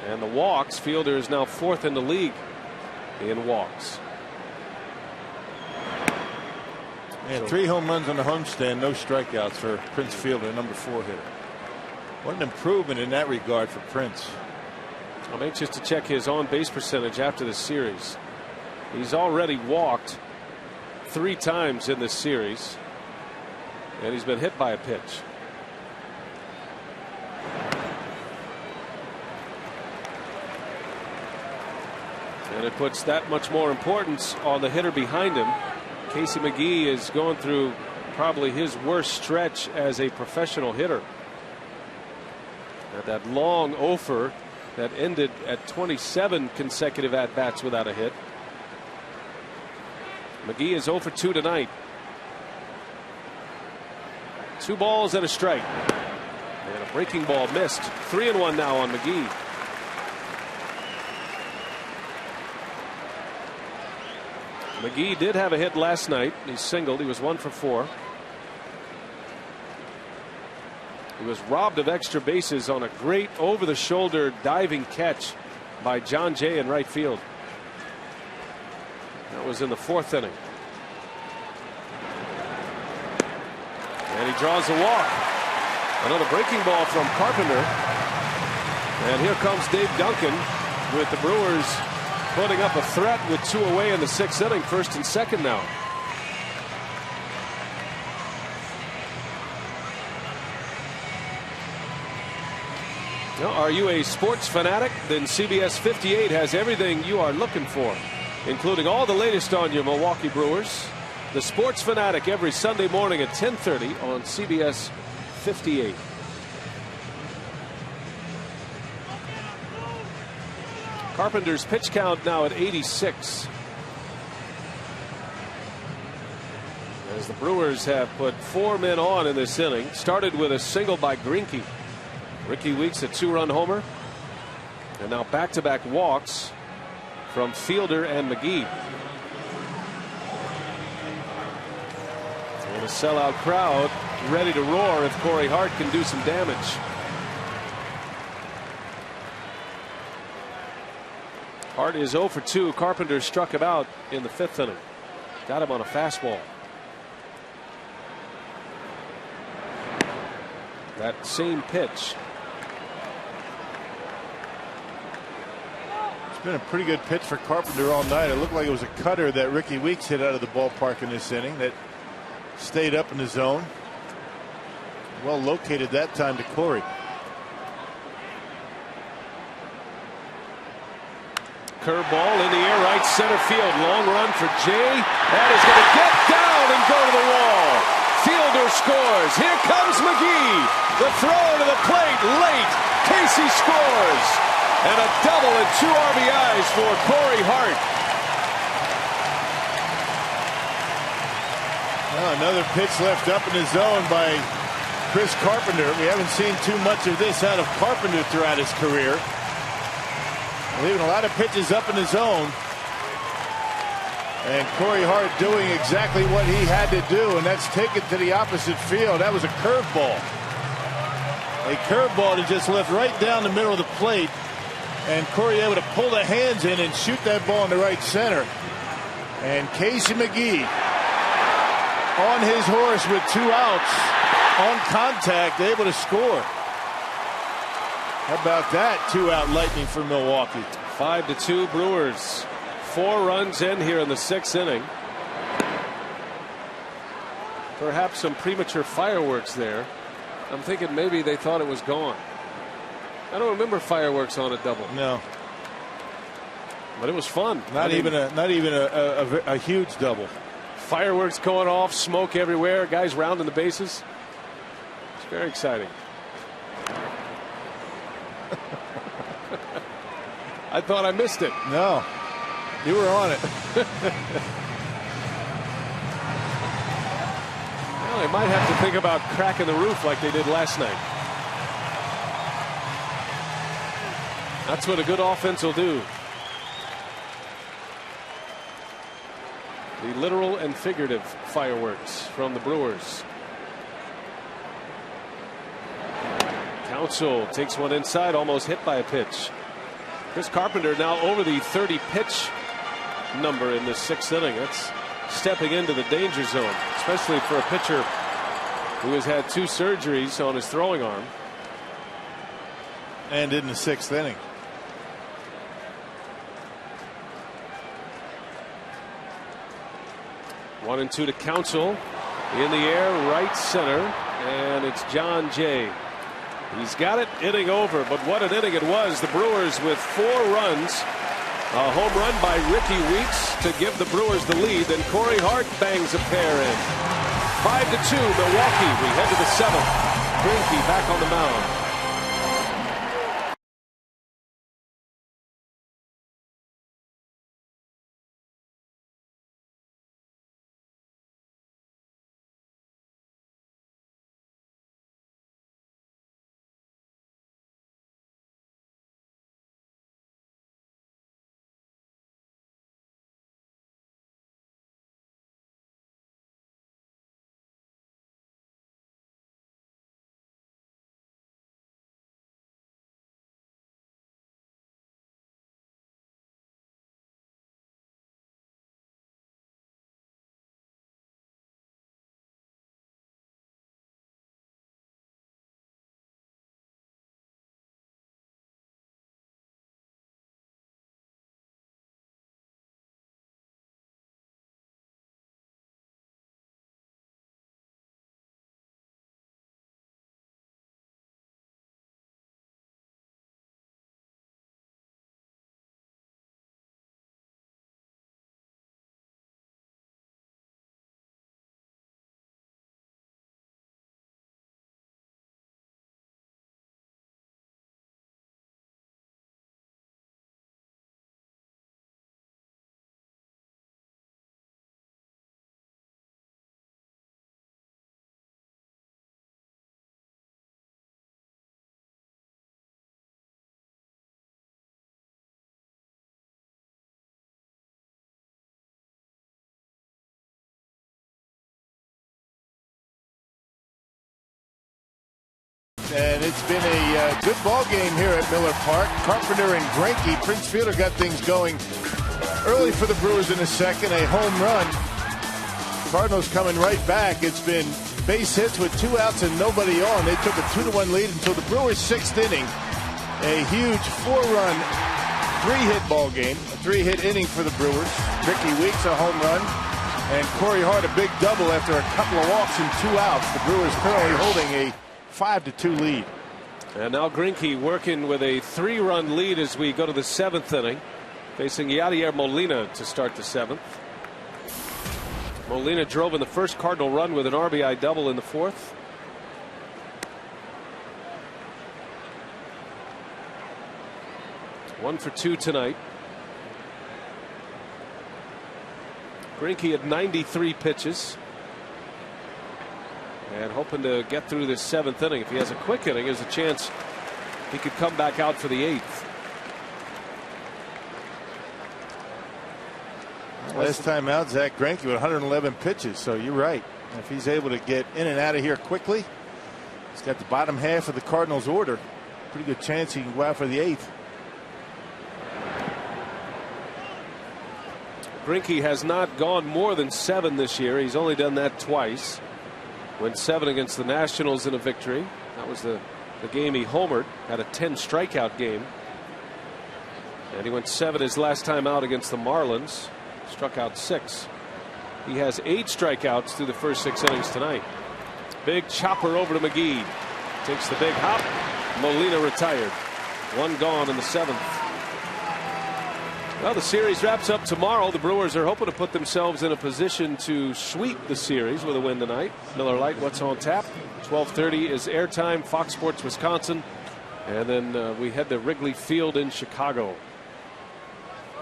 And the walks, Fielder is now 4th in the league in walks. And 3 home runs on the homestand, no strikeouts for Prince Fielder, number 4 hitter. What an improvement in that regard for Prince. I'm anxious to check his on-base percentage after this series. He's already walked 3 times in this series, and he's been hit by a pitch. And it puts that much more importance on the hitter behind him. Casey McGee is going through probably his worst stretch as a professional hitter. That long offer that ended at 27 consecutive at-bats without a hit. McGee is 0 for 2 tonight. 2 balls and a strike. And a breaking ball missed. 3-1 now on McGee. McGee did have a hit last night. He singled. He was 1 for 4. He was robbed of extra bases on a great over-the-shoulder diving catch by John Jay in right field. That was in the 4th inning. And he draws a walk. Another breaking ball from Carpenter. And here comes Dave Duncan with the Brewers putting up a threat with 2 away in the 6th inning. 1st and 2nd now. Now, are you a sports fanatic? Then CBS 58 has everything you are looking for, including all the latest on your Milwaukee Brewers. The Sports Fanatic every Sunday morning at 10:30 on CBS 58. Carpenter's pitch count now at 86. As the Brewers have put 4 men on in this inning. Started with a single by Greinke. Ricky Weeks a 2-run homer. And now back-to-back walks from Fielder and McGee. And a sellout crowd ready to roar if Corey Hart can do some damage. Hart is 0 for 2. Carpenter struck him out in the 5th inning. Got him on a fastball. That same pitch. It's been a pretty good pitch for Carpenter all night. It looked like it was a cutter that Ricky Weeks hit out of the ballpark in this inning that stayed up in the zone. Well located that time to Corey. Curveball in the air, right center field. Long run for Jay. That is going to get down and go to the wall. Fielder scores. Here comes McGee. The throw to the plate late. Casey scores. And a double and 2 RBIs for Corey Hart. Well, another pitch left up in the zone by Chris Carpenter. We haven't seen too much of this out of Carpenter throughout his career. Leaving a lot of pitches up in the zone. And Corey Hart doing exactly what he had to do, and that's take it to the opposite field. That was a curveball. A curveball that just left right down the middle of the plate. And Corey able to pull the hands in and shoot that ball in the right center. And Casey McGee on his horse with 2 outs on contact, able to score. How about that 2-out lightning for Milwaukee? 5-2 Brewers. 4 runs in here in the 6th inning. Perhaps some premature fireworks there. I'm thinking maybe they thought it was gone. I don't remember fireworks on a double. No, but it was fun. Not even a huge double. Fireworks going off, smoke everywhere, guys rounding the bases. It's very exciting. I thought I missed it. No, you were on it. Well, they might have to think about cracking the roof like they did last night. That's what a good offense will do. The literal and figurative fireworks from the Brewers. Counsell takes one inside, almost hit by a pitch. Chris Carpenter now over the 30 pitch number in the 6th inning. That's stepping into the danger zone, especially for a pitcher who has had 2 surgeries on his throwing arm. And in the 6th inning. One and 2 to Counsell. In the air, right center, and it's John Jay. He's got it, inning over, but what an inning it was. The Brewers with 4 runs. A home run by Ricky Weeks to give the Brewers the lead. Then Corey Hart bangs a pair in. 5-2 Milwaukee. We head to the 7th. Greinke back on the mound. and it's been a good ball game here at Miller Park. Carpenter and Greinke. Prince Fielder got things going early for the Brewers in the second. A home run. Cardinals coming right back. It's been base hits with 2 outs and nobody on. They took a 2-1 lead until the Brewers' 6th inning. A huge 4-run, 3-hit ball game. A 3-hit inning for the Brewers. Ricky Weeks a home run. And Corey Hart a big double after a couple of walks and 2 outs. The Brewers currently holding a 5-2 lead. And now Greinke working with a 3-run lead as we go to the 7th inning. Facing Yadier Molina to start the 7th. Molina drove in the first Cardinal run with an RBI double in the 4th. One for 2 tonight. Greinke had 93 pitches. And hoping to get through this 7th inning. If he has a quick inning, there's a chance he could come back out for the 8th. Last time out, Zach Greinke with 111 pitches. So you're right. If he's able to get in and out of here quickly, he's got the bottom half of the Cardinals order. Pretty good chance he can go out for the 8th. Greinke has not gone more than 7 this year. He's only done that twice. Went 7 against the Nationals in a victory. That was the game he homered. Had a 10 strikeout game. And he went 7 his last time out against the Marlins. Struck out 6. He has 8 strikeouts through the first 6 innings tonight. Big chopper over to McGee. Takes the big hop. Molina retired. 1 gone in the 7th. Well, the series wraps up tomorrow. The Brewers are hoping to put themselves in a position to sweep the series with a win tonight. Miller Lite, what's on tap? 12:30 is airtime, Fox Sports Wisconsin. And then we head to Wrigley Field in Chicago.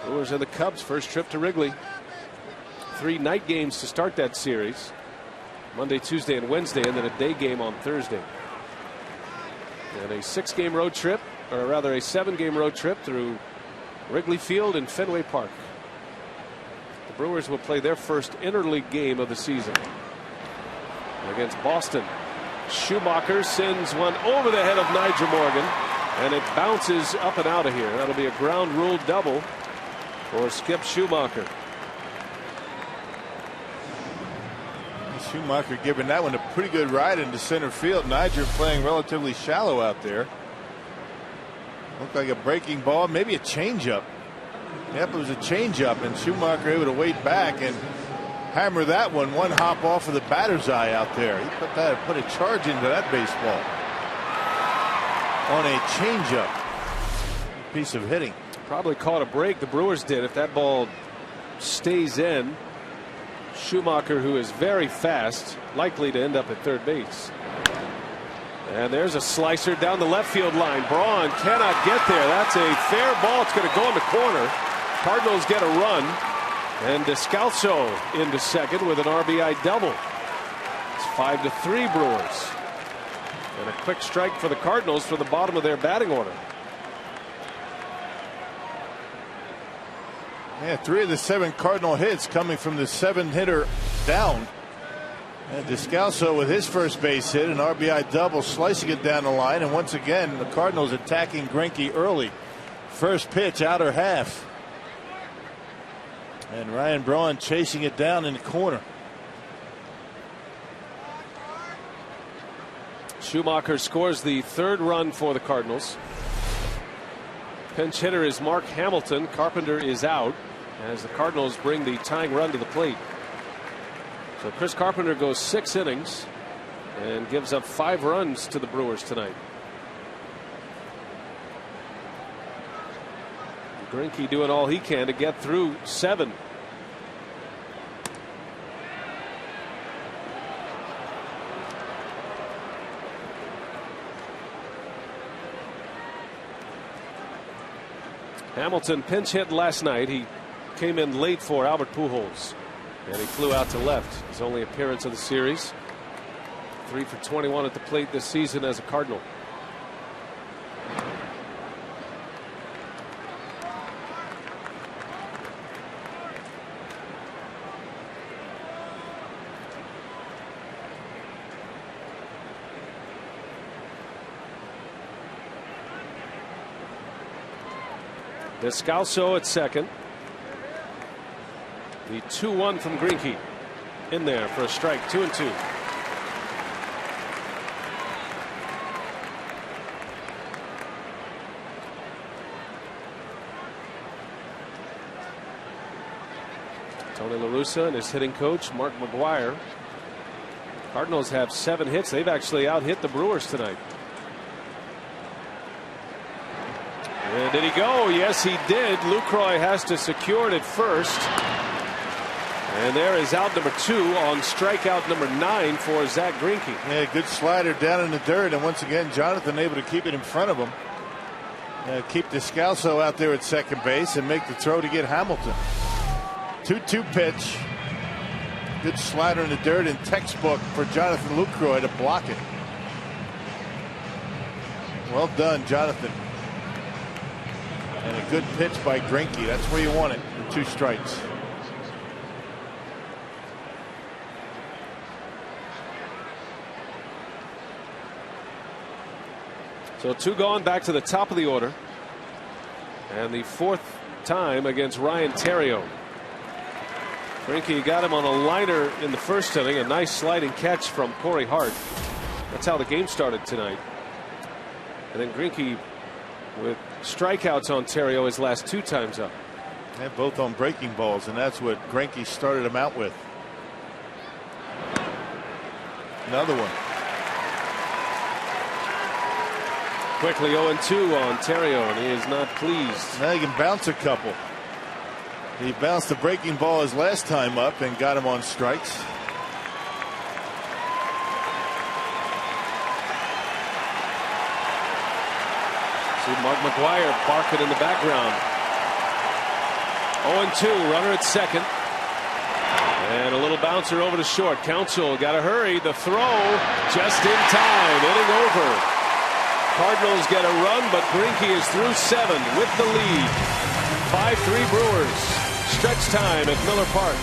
Brewers and the Cubs, first trip to Wrigley. 3 night games to start that series. Monday, Tuesday, and Wednesday, and then a day game on Thursday. And a 6-game road trip, or rather a 7-game road trip through Wrigley Field and Fenway Park. The Brewers will play their first interleague game of the season against Boston. Schumacher sends one over the head of Nigel Morgan, and it bounces up and out of here. That'll be a ground rule double for Skip Schumacher. Schumacher giving that one a pretty good ride into center field. Niger playing relatively shallow out there. Looked like a breaking ball, maybe a changeup. Yep, it was a changeup, and Schumacher able to wait back and hammer that one hop off of the batter's eye out there. He put a charge into that baseball on a changeup. Piece of hitting. Probably caught a break. The Brewers did. If that ball stays in, Schumacher, who is very fast, likely to end up at third base. And there's a slicer down the left field line. Braun cannot get there. That's a fair ball. It's going to go in the corner. Cardinals get a run. And Descalso into second with an RBI double. It's 5-3 Brewers. And a quick strike for the Cardinals for the bottom of their batting order. Yeah, 3 of the 7 Cardinal hits coming from the 7-hitter down. And Descalso with his first base hit, an RBI double, slicing it down the line. And once again, the Cardinals attacking Greinke early. First pitch, outer half. And Ryan Braun chasing it down in the corner. Schumacher scores the 3rd run for the Cardinals. Pinch hitter is Mark Hamilton. Carpenter is out as the Cardinals bring the tying run to the plate. So Chris Carpenter goes 6 innings and gives up 5 runs to the Brewers tonight. Greinke doing all he can to get through 7. Hamilton pinch hit last night. He came in late for Albert Pujols. And he flew out to left. His only appearance of the series. 3 for 21 at the plate this season as a Cardinal. Descalso at second. The 2-1 from Greinke in there for a strike. 2-2. Tony La Russa and his hitting coach Mark McGuire. Cardinals have 7 hits. They've actually out-hit the Brewers tonight. And did he go? Yes, he did. Lucroy has to secure it at first. And there is out number 2 on strikeout number 9 for Zach Greinke. Yeah, good slider down in the dirt, and once again Jonathan able to keep it in front of him. Keep Descalso out there at second base and make the throw to get Hamilton. 2-2 pitch. Good slider in the dirt, and textbook for Jonathan Lucroy to block it. Well done, Jonathan. And a good pitch by Greinke. That's where you want it. 2 strikes. So 2 gone, back to the top of the order. And the 4th time against Ryan Theriot. Greinke got him on a liner in the first inning. A nice sliding catch from Corey Hart. That's how the game started tonight. And then Greinke with strikeouts on Theriot his last 2 times up. And both on breaking balls, and that's what Greinke started him out with. Another one. Quickly 0-2 on Theriot, and he is not pleased. Now he can bounce a couple. He bounced the breaking ball his last time up and got him on strikes. See Mark McGuire barking in the background. 0-2, runner at second. And a little bouncer over to short. Counsell got to hurry. The throw just in time. Inning over. Cardinals get a run, but Greinke is through 7 with the lead. 5-3 Brewers. Stretch time at Miller Park.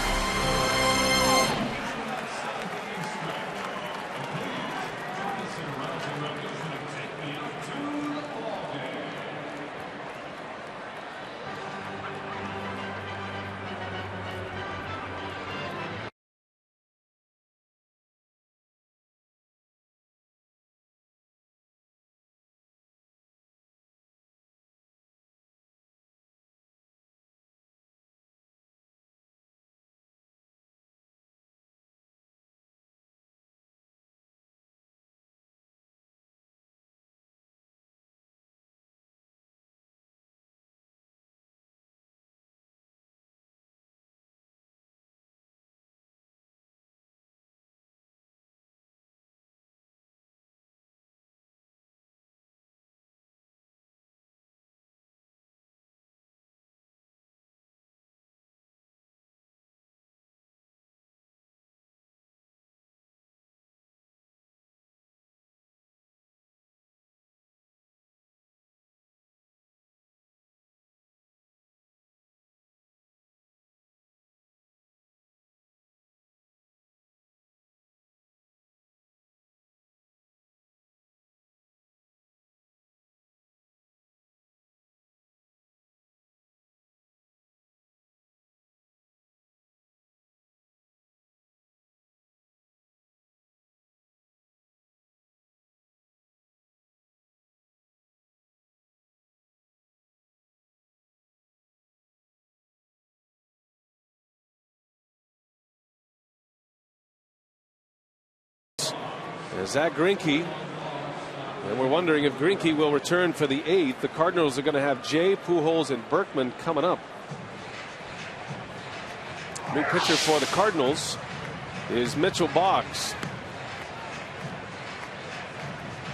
Zach Greinke, and we're wondering if Greinke will return for the 8th. The Cardinals are going to have Jay, Pujols, and Berkman coming up. New pitcher for the Cardinals is Mitchell Boggs.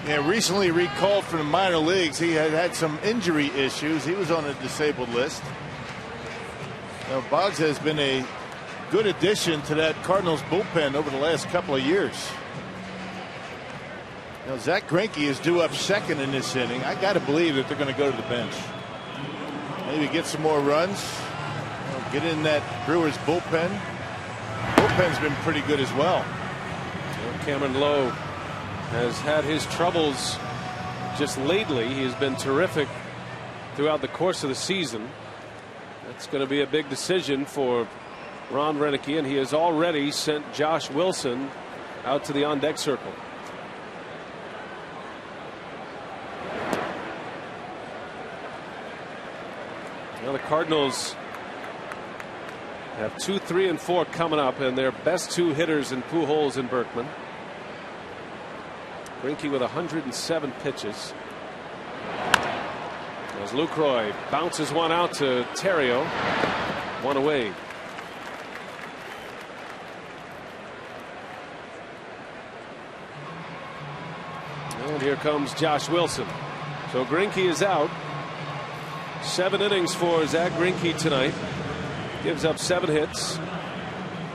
Yeah, recently recalled from the minor leagues. He had had some injury issues. He was on a disabled list. Now, Boggs has been a good addition to that Cardinals bullpen over the last couple of years. Now, Zach Greinke is due up second in this inning. I got to believe that they're going to go to the bench. Maybe get some more runs. Get in that Brewers bullpen. Bullpen's been pretty good as well. Cameron Lowe has had his troubles just lately. He has been terrific throughout the course of the season. That's going to be a big decision for Ron Renicky, and he has already sent Josh Wilson out to the on deck circle. Now the Cardinals have 2, 3, and 4 coming up, and their best 2 hitters in Pujols and Berkman. Greinke with 107 pitches. As Lucroy bounces one out to Terrio, 1 away. And here comes Josh Wilson. So Greinke is out. 7 innings for Zach Greinke tonight. Gives up 7 hits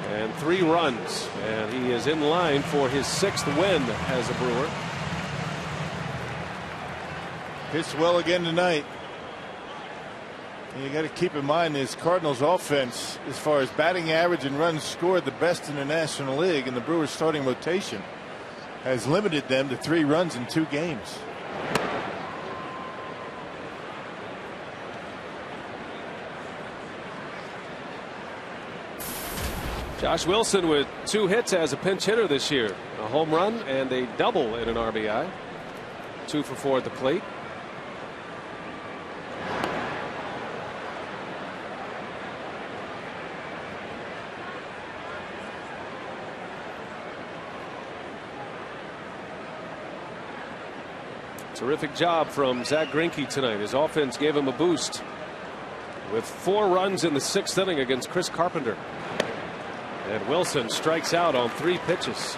and 3 runs, and he is in line for his 6th win as a Brewer. Hits well again tonight. And you got to keep in mind this Cardinals offense, as far as batting average and runs scored, the best in the National League, and the Brewers starting rotation has limited them to 3 runs in 2 games. Josh Wilson with 2 hits as a pinch hitter this year. A home run and a double and an RBI. 2 for 4 at the plate. Terrific job from Zach Greinke tonight. His offense gave him a boost with 4 runs in the 6th inning against Chris Carpenter. And Wilson strikes out on 3 pitches.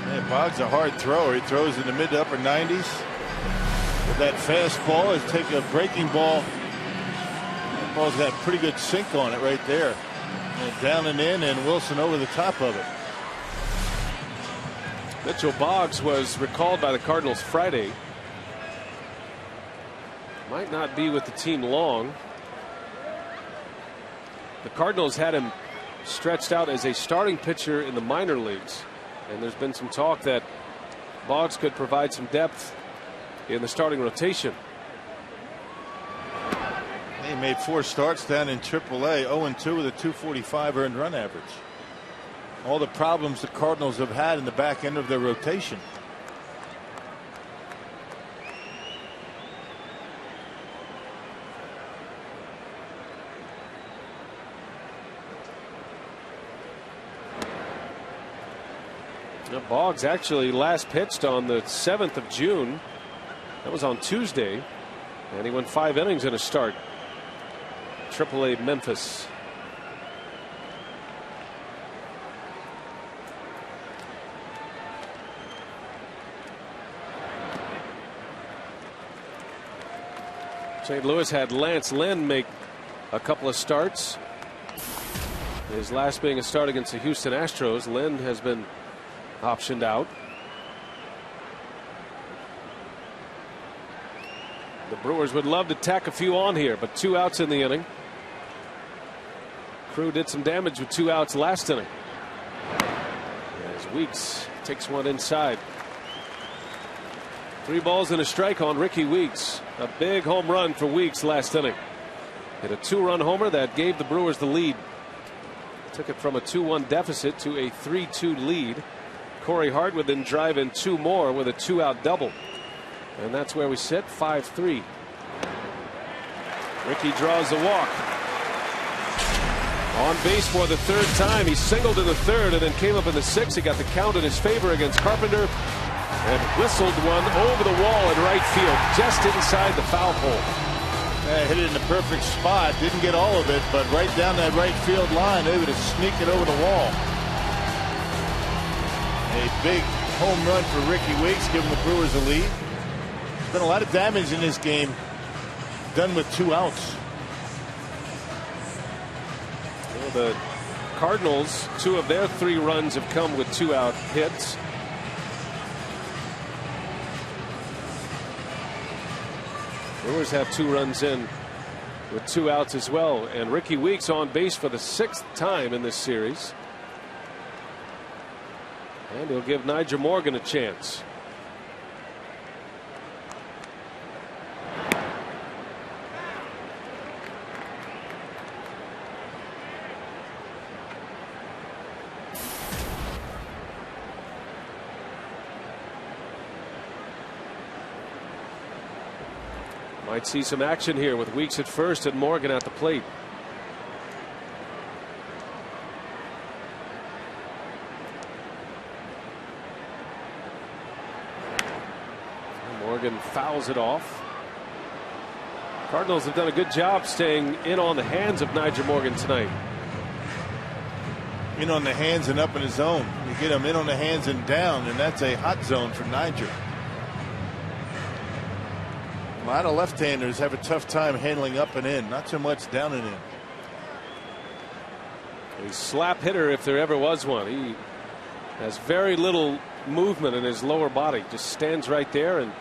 Man, Boggs a hard thrower. He throws in the mid to upper 90s. With that fastball, is take a breaking ball. That ball's got pretty good sink on it right there. And down and in, and Wilson over the top of it. Mitchell Boggs was recalled by the Cardinals Friday. Might not be with the team long. The Cardinals had him stretched out as a starting pitcher in the minor leagues, and there's been some talk that Boggs could provide some depth in the starting rotation. He made 4 starts down in AAA, 0-2 with a 245 earned run average. All the problems the Cardinals have had in the back end of their rotation. Boggs actually last pitched on the 7th of June. That was on Tuesday, and he went 5 innings in a start. AAA Memphis. St. Louis had Lance Lynn make a couple of starts. His last being a start against the Houston Astros. Lynn has been optioned out. The Brewers would love to tack a few on here, but 2 outs in the inning. Crew did some damage with 2 outs last inning. As Weeks takes one inside. 3 balls and a strike on Ricky Weeks. A big home run for Weeks last inning. Hit a 2-run homer that gave the Brewers the lead. Took it from a 2-1 deficit to a 3-2 lead. Corey Hart would then drive in 2 more with a 2-out double. And that's where we sit, 5-3. Ricky draws the walk. On base for the 3rd time. He singled in the 3rd and then came up in the 6th. He got the count in his favor against Carpenter and whistled one over the wall in right field, just inside the foul pole. Hit it in the perfect spot. Didn't get all of it, but right down that right field line, able to sneak it over the wall. A big home run for Ricky Weeks, giving the Brewers a lead. There's been a lot of damage in this game, done with 2 outs. Well, the Cardinals, 2 of their 3 runs have come with 2-out hits. Brewers have 2 runs in with 2 outs as well, and Ricky Weeks on base for the 6th time in this series. And he'll give Nigel Morgan a chance. Might see some action here with Weeks at first and Morgan at the plate. Morgan fouls it off. Cardinals have done a good job staying in on the hands of Nyjer Morgan tonight. In on the hands and up in his zone. You get him in on the hands and down, and that's a hot zone for Nyjer. A lot of left-handers have a tough time handling up and in, not so much down and in. A slap hitter if there ever was one. He has very little movement in his lower body. Just stands right there and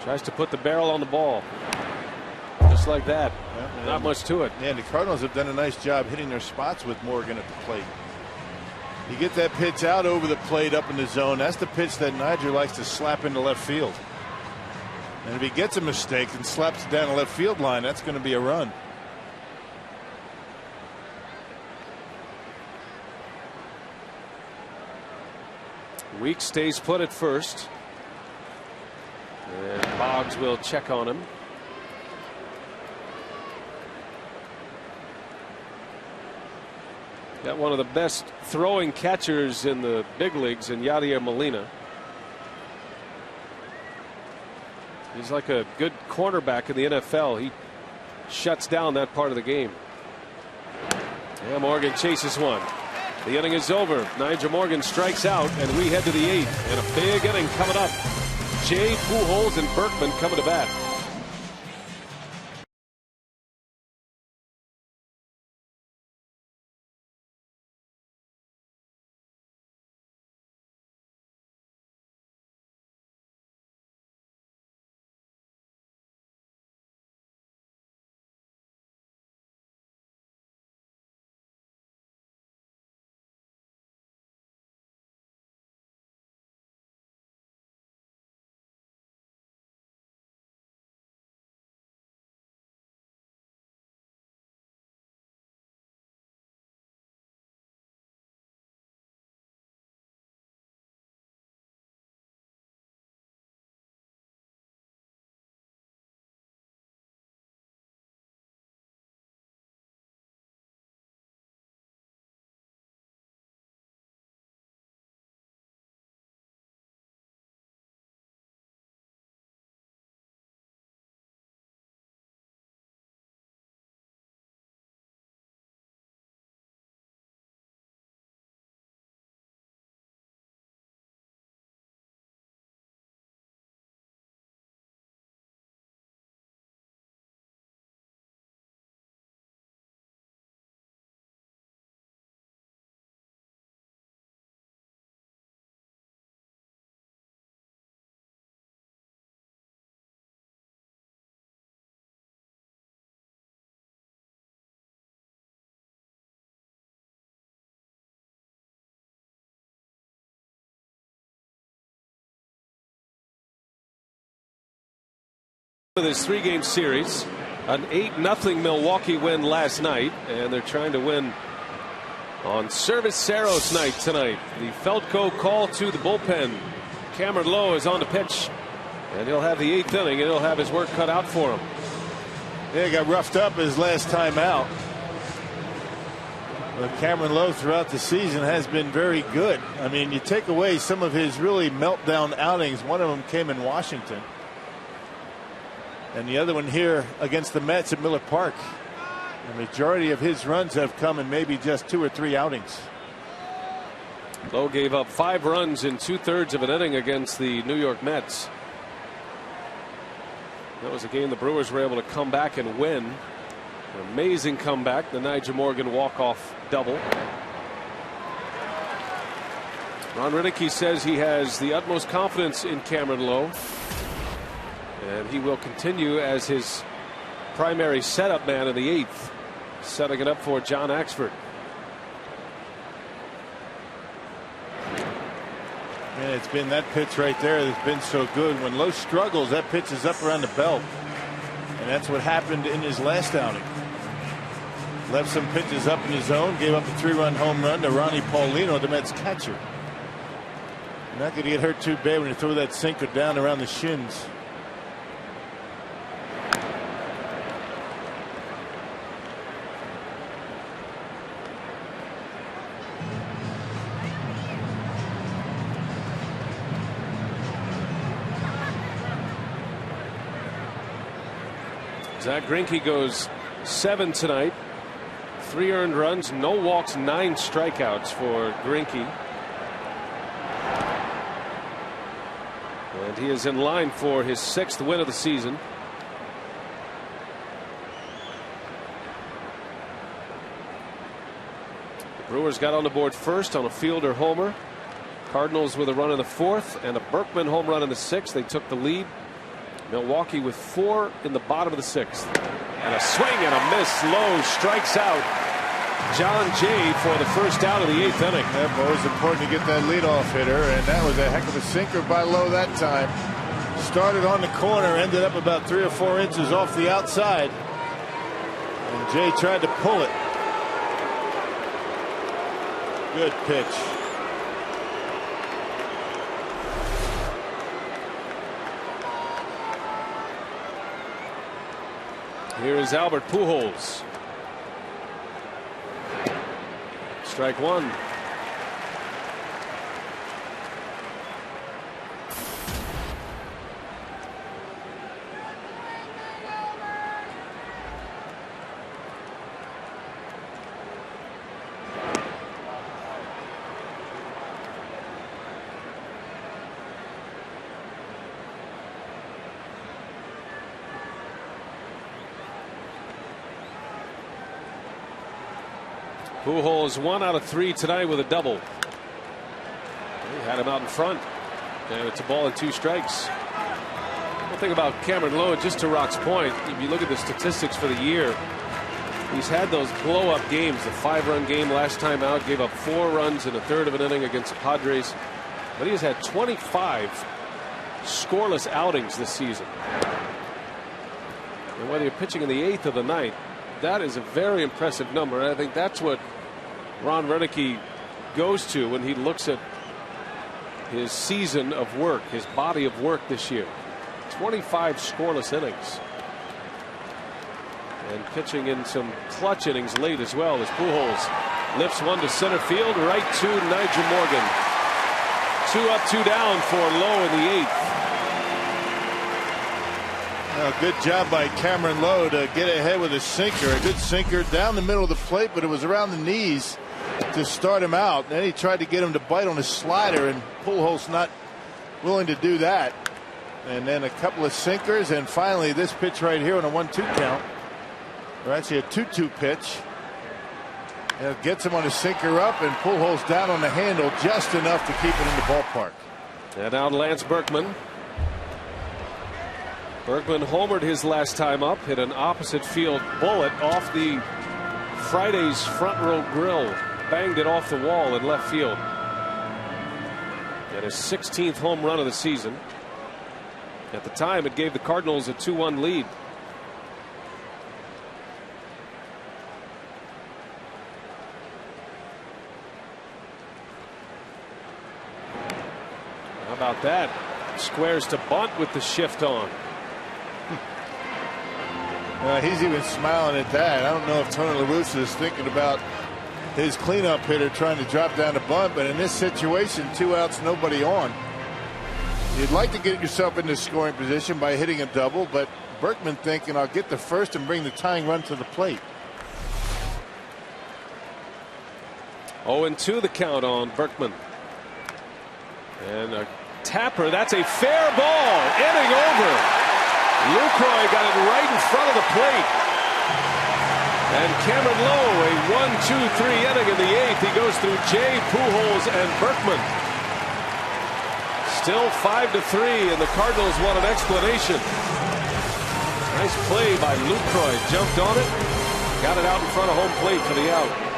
tries to put the barrel on the ball. Just like that. Yeah, not much to it. Yeah, the Cardinals have done a nice job hitting their spots with Morgan at the plate. You get that pitch out over the plate up in the zone. That's the pitch that Nyjer likes to slap into left field. And if he gets a mistake and slaps it down the left field line, that's going to be a run. Weeks stays put at first. And Boggs will check on him. Got one of the best throwing catchers in the big leagues in Yadier Molina. He's like a good cornerback in the NFL. He shuts down that part of the game. Yeah, Morgan chases one. The inning is over. Nyjer Morgan strikes out, and we head to the 8th. And a big inning coming up. Jay, Pujols, and Berkman coming to bat. This 3-game series, an 8-0 Milwaukee win last night, and they're trying to win on Cerveceros night tonight. The Feltco call to the bullpen. Cameron Lowe is on the pitch, and he'll have the 8th inning, and he'll have his work cut out for him. Yeah, he got roughed up his last time out. But Cameron Lowe throughout the season has been very good. I mean, you take away some of his really meltdown outings. One of them came in Washington. And the other one here against the Mets at Miller Park. The majority of his runs have come in maybe just 2 or 3 outings. Lowe gave up 5 runs in 2/3 of an inning against the New York Mets. That was a game the Brewers were able to come back and win. An amazing comeback. The Nyjer Morgan walk-off double. Ron Rinicky says he has the utmost confidence in Cameron Lowe. And he will continue as his primary setup man in the 8th, setting it up for John Axford. And it's been that pitch right there that's been so good. When Lowe struggles, that pitch is up around the belt. And that's what happened in his last outing. Left some pitches up in his zone, gave up a 3-run home run to Ronnie Paulino, the Mets catcher. Not going to get hurt too bad when you throw that sinker down around the shins. Zach Greinke goes 7 tonight. 3 earned runs, no walks, 9 strikeouts for Greinke. And he is in line for his 6th win of the season. The Brewers got on the board first on a Fielder homer. Cardinals with a run in the 4th and a Berkman home run in the 6th. They took the lead. Milwaukee with 4 in the bottom of the 6th. And a swing and a miss. Lowe strikes out John Jay for the first out of the 8th inning. That was important to get that leadoff hitter, and that was a heck of a sinker by Lowe that time. Started on the corner, ended up about 3 or 4 inches off the outside. And Jay tried to pull it. Good pitch. Here is Albert Pujols. Strike 1. Pujols 1 out of 3 tonight with a double. He had him out in front, and it's a ball and 2 strikes. One thing about Cameron Lowe, just to Rock's point, if you look at the statistics for the year, he's had those blow-up games. The 5-run game last time out, gave up 4 runs in a third of an inning against the Padres, but he has had 25 scoreless outings this season. And whether you're pitching in the 8th or the 9th, that is a very impressive number. And I think that's what Ron Renicky goes to when he looks at his season of work, his body of work this year. 25 scoreless innings. And pitching in some clutch innings late as well as Pujols lifts one to center field, right to Nigel Morgan. 2 up, 2 down for Lowe in the 8th. Good job by Cameron Lowe to get ahead with a sinker. A good sinker down the middle of the plate, but it was around the knees to start him out. Then he tried to get him to bite on his slider, and Pujols not willing to do that. And then a couple of sinkers, and finally this pitch right here on a 1-2 count. Or actually a 2-2 pitch. And it gets him on a sinker up, and Pujols down on the handle just enough to keep it in the ballpark. And now Lance Berkman. Berkman homered his last time up, hit an opposite field bullet off the Friday's front row grill, banged it off the wall in left field. And his 16th home run of the season. At the time, it gave the Cardinals a 2-1 lead. How about that? Squares to bunt with the shift on. He's even smiling at that. I don't know if Tony La Russa is thinking about his cleanup hitter trying to drop down the bunt, but in this situation, 2 outs, nobody on. You'd like to get yourself into scoring position by hitting a double, but Berkman thinking, I'll get the first and bring the tying run to the plate. 0-2 the count on Berkman. And a tapper, that's a fair ball, inning over. Lucroy got it right in front of the plate. And Cameron Lowe, a 1-2-3 inning in the 8th. He goes through Jay, Pujols, and Berkman. Still 5-3, and the Cardinals want an explanation. Nice play by Lucroy. Jumped on it, got it out in front of home plate for the out.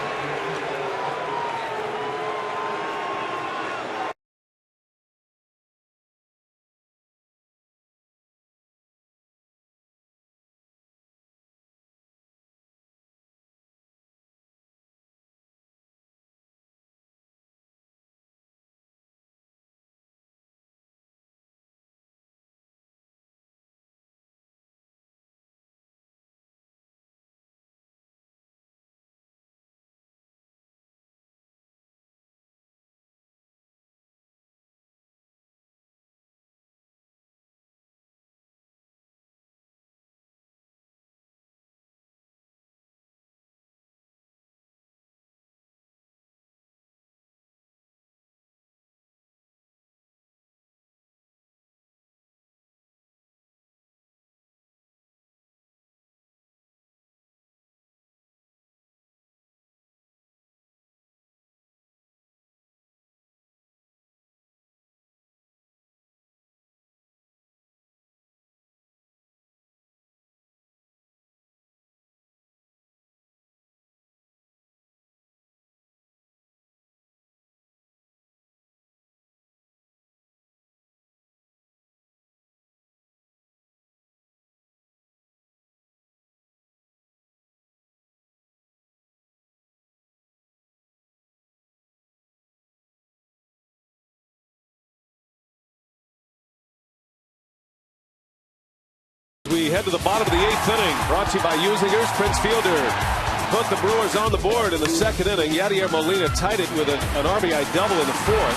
we head to the bottom of the 8th inning. Brought to you by Uslingers. Prince Fielder put the Brewers on the board in the 2nd inning. Yadier Molina tied it with an RBI double in the 4th.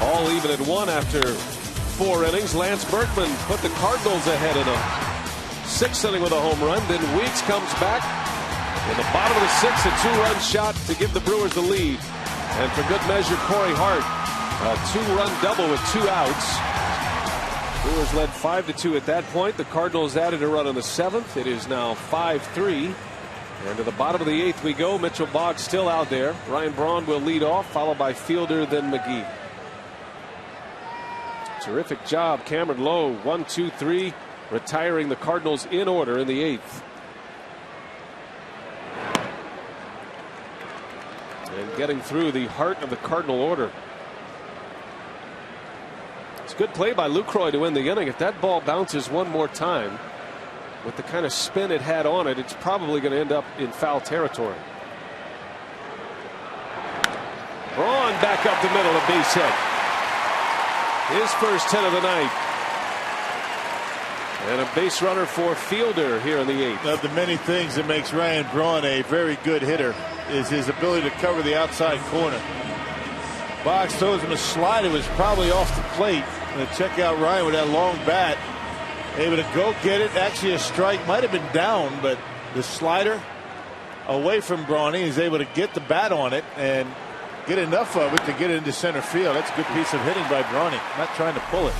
All even at 1 after 4 innings. Lance Berkman put the Cardinals ahead in a 6th inning with a home run. Then Weeks comes back in the bottom of the 6th, a 2-run shot to give the Brewers the lead. And for good measure, Corey Hart, a 2-run double with 2 outs. Brewers led 5-2 at that point. The Cardinals added a run on the 7th. It is now 5-3. And to the bottom of the 8th we go. Mitchell Boggs still out there. Ryan Braun will lead off, followed by Fielder, then McGee. Terrific job, Cameron Lowe. 1, 2, 3, retiring the Cardinals in order in the 8th. And getting through the heart of the Cardinal order. It's a good play by Lucroy to win the inning. If that ball bounces one more time with the kind of spin it had on it, it's probably going to end up in foul territory. Braun back up the middle, a base hit. His first hit of the night. And a base runner for Fielder here in the 8th. Of the many things that makes Ryan Braun a very good hitter is his ability to cover the outside corner. Boggs throws him a slide. It was probably off the plate. And check out Ryan with that long bat. Able to go get it. Actually, a strike might have been down, but the slider away from Brawny is able to get the bat on it and get enough of it to get it into center field. That's a good piece of hitting by Brawny. Not trying to pull it.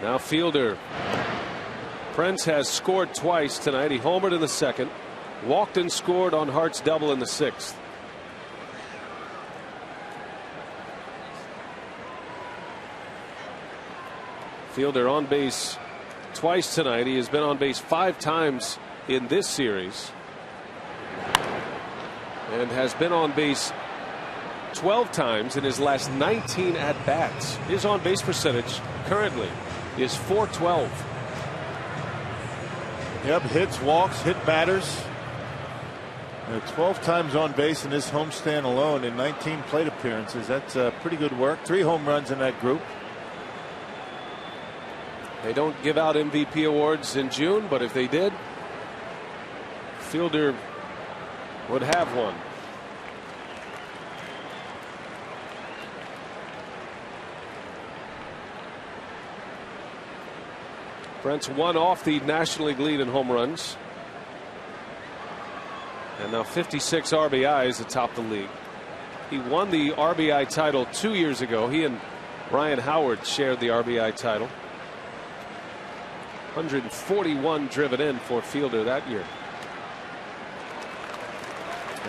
Now Fielder. Prince has scored twice tonight. He homered in the 2nd. Walked and scored on Hart's double in the 6th. Fielder on base twice tonight. He has been on base 5 times in this series. And has been on base 12 times in his last 19 at-bats. His on-base percentage currently is .412. Yep, hits, walks, hit batters. 12 times on base in this homestand alone in 19 plate appearances. That's pretty good work. 3 home runs in that group. They don't give out MVP awards in June, but if they did, Fielder would have one. Brent's 1 off the National League lead in home runs. And now 56 RBIs atop the league. He won the RBI title 2 years ago. He and Ryan Howard shared the RBI title. 141 driven in for Fielder that year.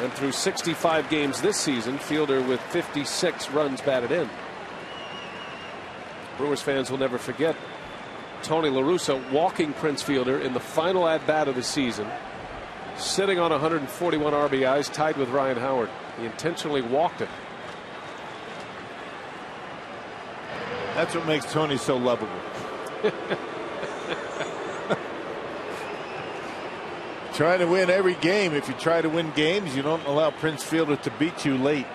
And through 65 games this season, Fielder with 56 runs batted in. Brewers fans will never forget Tony La Russa walking Prince Fielder in the final at bat of the season, sitting on 141 RBIs, tied with Ryan Howard. He intentionally walked him. That's what makes Tony so lovable. Trying to win every game. If you try to win games, you don't allow Prince Fielder to beat you late.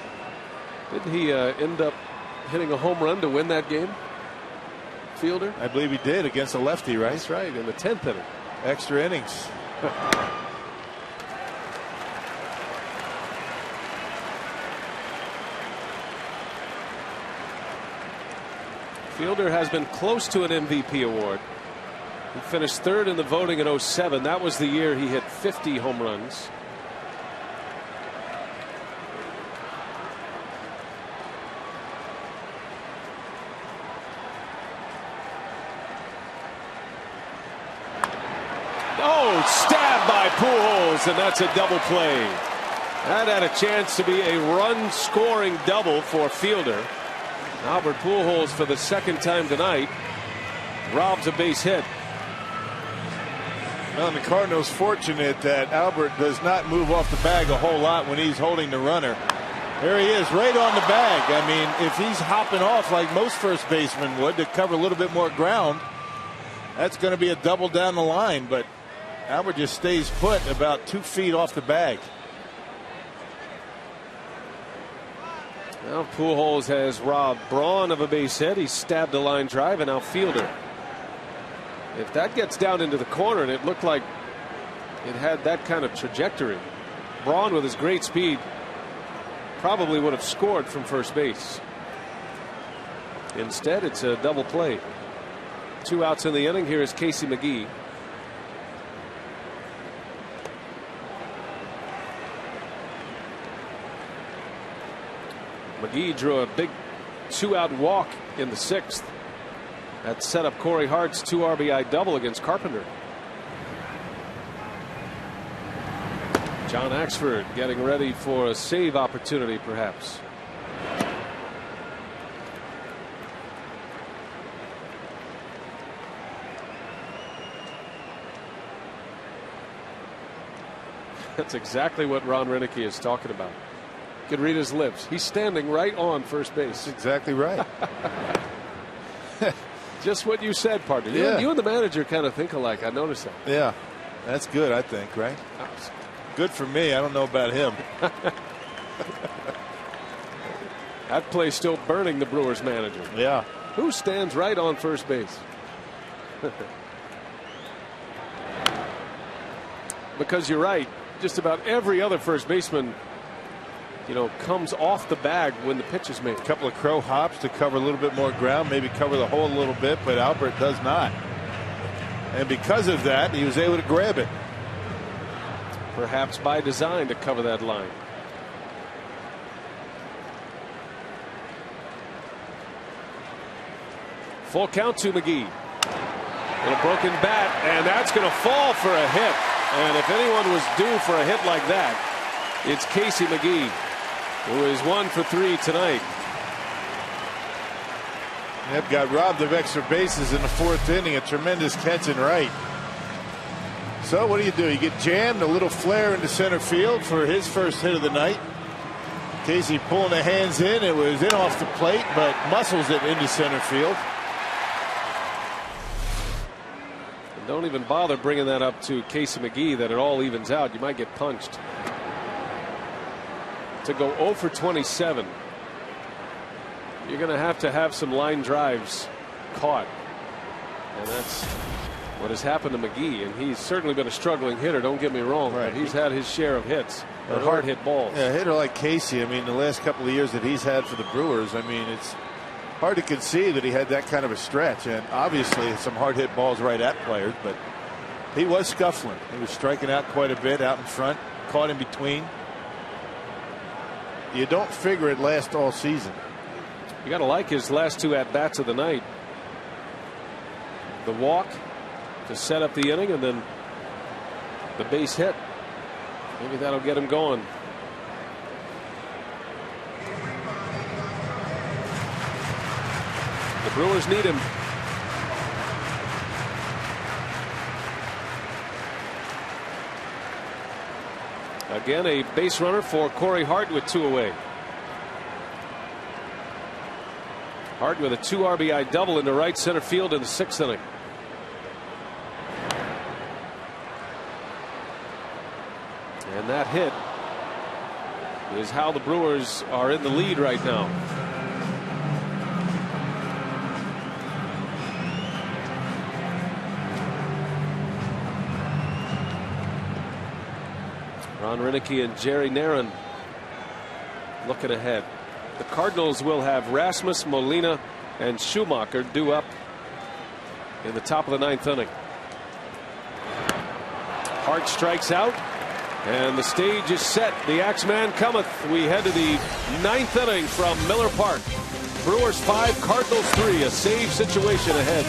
Didn't he end up hitting a home run to win that game, Fielder? I believe he did against a lefty, right? That's right, in the 10th inning. Extra innings. Fielder has been close to an MVP award. He finished 3rd in the voting in 07. That was the year he hit 50 home runs. Oh, stabbed by Pujols, and that's a double play. That had a chance to be a run-scoring double for Fielder. Albert Pujols, for the 2nd time tonight, robs a base hit. Well, the Cardinals fortunate that Albert does not move off the bag a whole lot when he's holding the runner. There he is, right on the bag. I mean, if he's hopping off like most first basemen would to cover a little bit more ground, that's going to be a double down the line. But Albert just stays put about 2 feet off the bag. Now Pujols has robbed Braun of a base hit. He stabbed a line drive, and now Fielder. If that gets down into the corner, and it looked like it had that kind of trajectory, Braun with his great speed probably would have scored from first base. Instead, it's a double play. 2 outs in the inning. Here is Casey McGee. McGee drew a big 2-out walk in the 6th. That set up Corey Hart's 2 RBI double against Carpenter. John Axford getting ready for a save opportunity, perhaps. That's exactly what Ron Renicky is talking about. You can read his lips. He's standing right on first base. That's exactly right. Just what you said, partner. Yeah. You and the manager kind of think alike. I noticed that. Yeah, that's good, I think, right? Good for me. I don't know about him. That play's still burning the Brewers manager. Yeah. Who stands right on first base? Because you're right. Just about every other first baseman, comes off the bag when the pitch is made. A couple of crow hops to cover a little bit more ground, maybe cover the hole a little bit, but Albert does not. And because of that, he was able to grab it. Perhaps by design to cover that line. Full count to McGee. And a broken bat, and that's going to fall for a hit. And if anyone was due for a hit like that, it's Casey McGee, who is 1 for 3 tonight. Yep, got robbed of extra bases in the 4th inning. A tremendous catch in right. So what do? You get jammed, a little flare into center field for his first hit of the night. Casey pulling the hands in. It was in off the plate, but muscles it into center field. And don't even bother bringing that up to Casey McGee that it all evens out. You might get punched. To go 0 for 27, you're going to have some line drives caught. And that's what has happened to McGee, and he's certainly been a struggling hitter, don't get me wrong, right. But he's had his share of hits, or hard hit balls. Yeah, a hitter like Casey, I mean, the last couple of years that he's had for the Brewers, I mean, it's hard to conceive that he had that kind of a stretch, and obviously some hard hit balls right at players, but he was scuffling. He was striking out quite a bit out in front, caught in between. You don't figure it lasts all season. You got to like his last 2 at-bats of the night. The walk to set up the inning, and then the base hit. Maybe that'll get him going. The Brewers need him. Again, a base runner for Corey Hart with 2 away. Hart with a 2 RBI double into right center field in the 6th inning. And that hit is how the Brewers are in the lead right now. Ron Renicky and Jerry Narron looking ahead. The Cardinals will have Rasmus, Molina, and Schumacher due up in the top of the 9th inning. Hart strikes out, and the stage is set. The Axeman cometh. We head to the 9th inning from Miller Park. Brewers 5, Cardinals 3. A save situation ahead.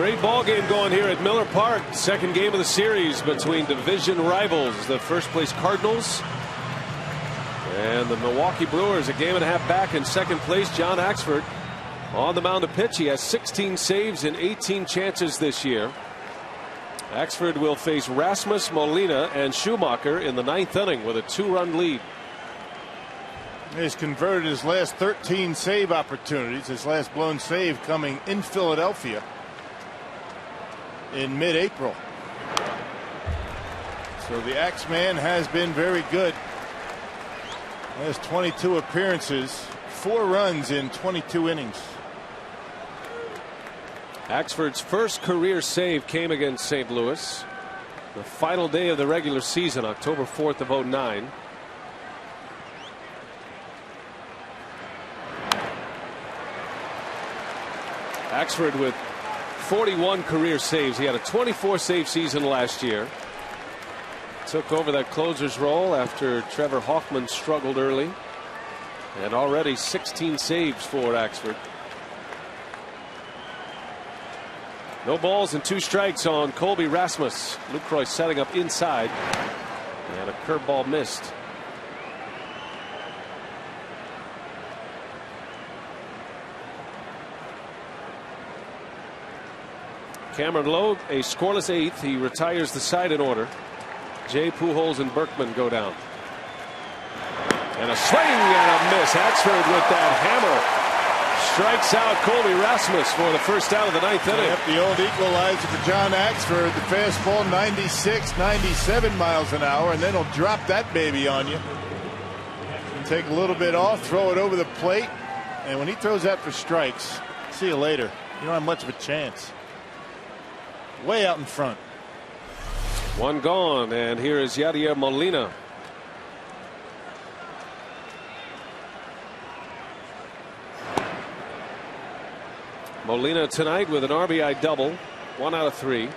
Great ball game going here at Miller Park. Second game of the series between division rivals, the first place Cardinals and the Milwaukee Brewers. A game and a half back in second place. John Axford on the mound to pitch. He has 16 saves in 18 chances this year. Axford will face Rasmus, Molina, and Schumacher in the ninth inning with a 2-run lead. He's converted his last 13 save opportunities. His last blown save coming in Philadelphia in mid-April. So the Axeman has been very good. He has 22 appearances, 4 runs in 22 innings. Axford's first career save came against St. Louis, the final day of the regular season, October 4th of '09. Axford with 41 career saves. He had a 24 save season last year. Took over that closer's role after Trevor Hoffman struggled early, and already 16 saves for Axford. No balls and 2 strikes on Colby Rasmus. Lucroy setting up inside, and a curveball missed. Cameron Lowe, a scoreless 8th. He retires the side in order. Jay Pujols and Berkman go down. And a swing and a miss. Axford with that hammer strikes out Colby Rasmus for the first out of the ninth inning. Yep, the old equalizer for John Axford. The fastball 96, 97 miles an hour, and then he'll drop that baby on you. Take a little bit off, throw it over the plate, and when he throws that for strikes, see you later. You don't have much of a chance. Way out in front. 1 gone, and here is Yadier Molina. Molina tonight with an RBI double, 1 out of 3.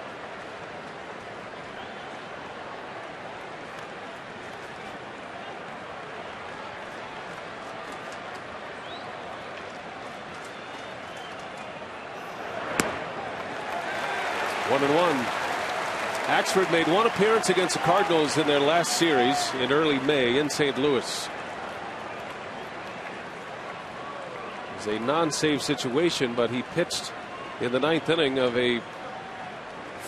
One and one. Axford made 1 appearance against the Cardinals in their last series in early May in St. Louis. It was a non-save situation, but he pitched in the ninth inning of a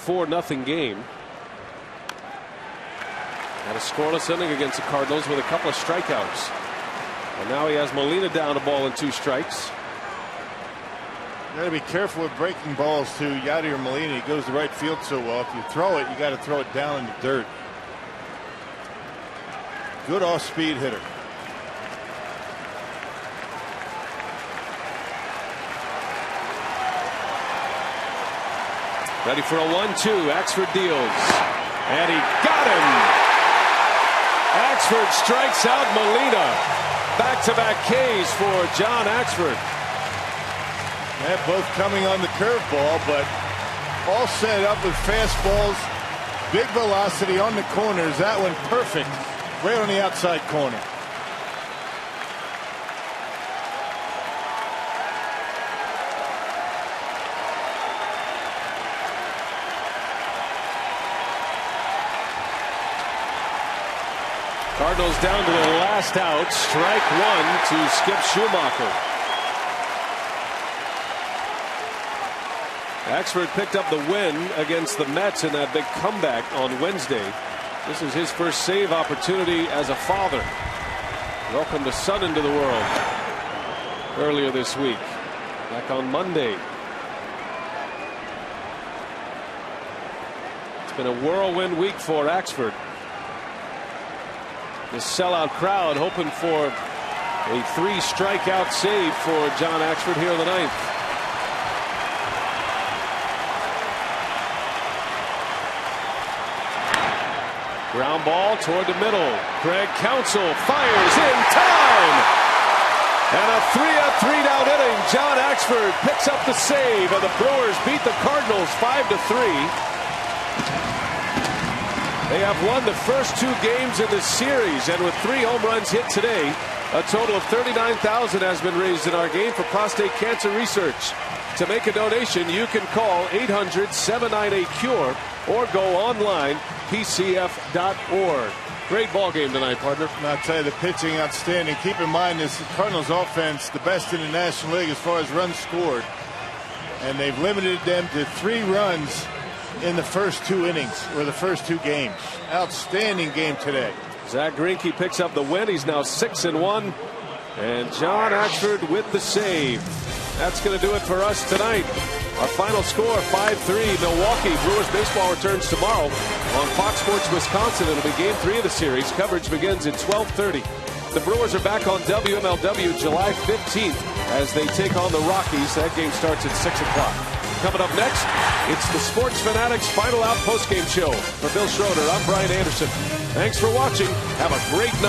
4-0 game. Had a scoreless inning against the Cardinals with a couple of strikeouts. And now he has Molina down a ball and 2 strikes. You got to be careful with breaking balls to Yadier Molina. He goes to right field so well. If you throw it, you got to throw it down in the dirt. Good off-speed hitter. Ready for a 1-2. Axford deals, and he got him. Axford strikes out Molina. Back-to-back Ks for John Axford. Yeah, both coming on the curveball, but all set up with fastballs, big velocity on the corners. That one perfect, right on the outside corner. Cardinals down to their last out. Strike 1 to Skip Schumacher. Axford picked up the win against the Mets in that big comeback on Wednesday. This is his first save opportunity as a father. Welcomed a son into the world earlier this week, back on Monday. It's been a whirlwind week for Axford. This sellout crowd hoping for a 3-strikeout save for John Axford here in the ninth. Ground ball toward the middle. Craig Counsell fires in time. And a 3-out inning. John Axford picks up the save, and the Brewers beat the Cardinals 5-3. They have won the first 2 games in this series, and with 3 home runs hit today, a total of $39,000 has been raised in our game for prostate cancer research. To make a donation, you can call 800-798-CURE or go online, pcf.org. Great ball game tonight, partner. And I'll tell you, the pitching outstanding. Keep in mind, this Cardinals offense, the best in the National League as far as runs scored. And they've limited them to 3 runs in the first 2 innings, or the first 2 games. Outstanding game today. Zach Greinke picks up the win. He's now 6-1. And John Ashford with the save. That's going to do it for us tonight. Our final score, 5-3. Milwaukee. Brewers baseball returns tomorrow on Fox Sports Wisconsin. It'll be Game 3 of the series. Coverage begins at 12:30. The Brewers are back on WMLW July 15th as they take on the Rockies. That game starts at 6 o'clock. Coming up next, it's the Sports Fanatics Final Out postgame show. For Bill Schroeder, I'm Brian Anderson. Thanks for watching. Have a great night.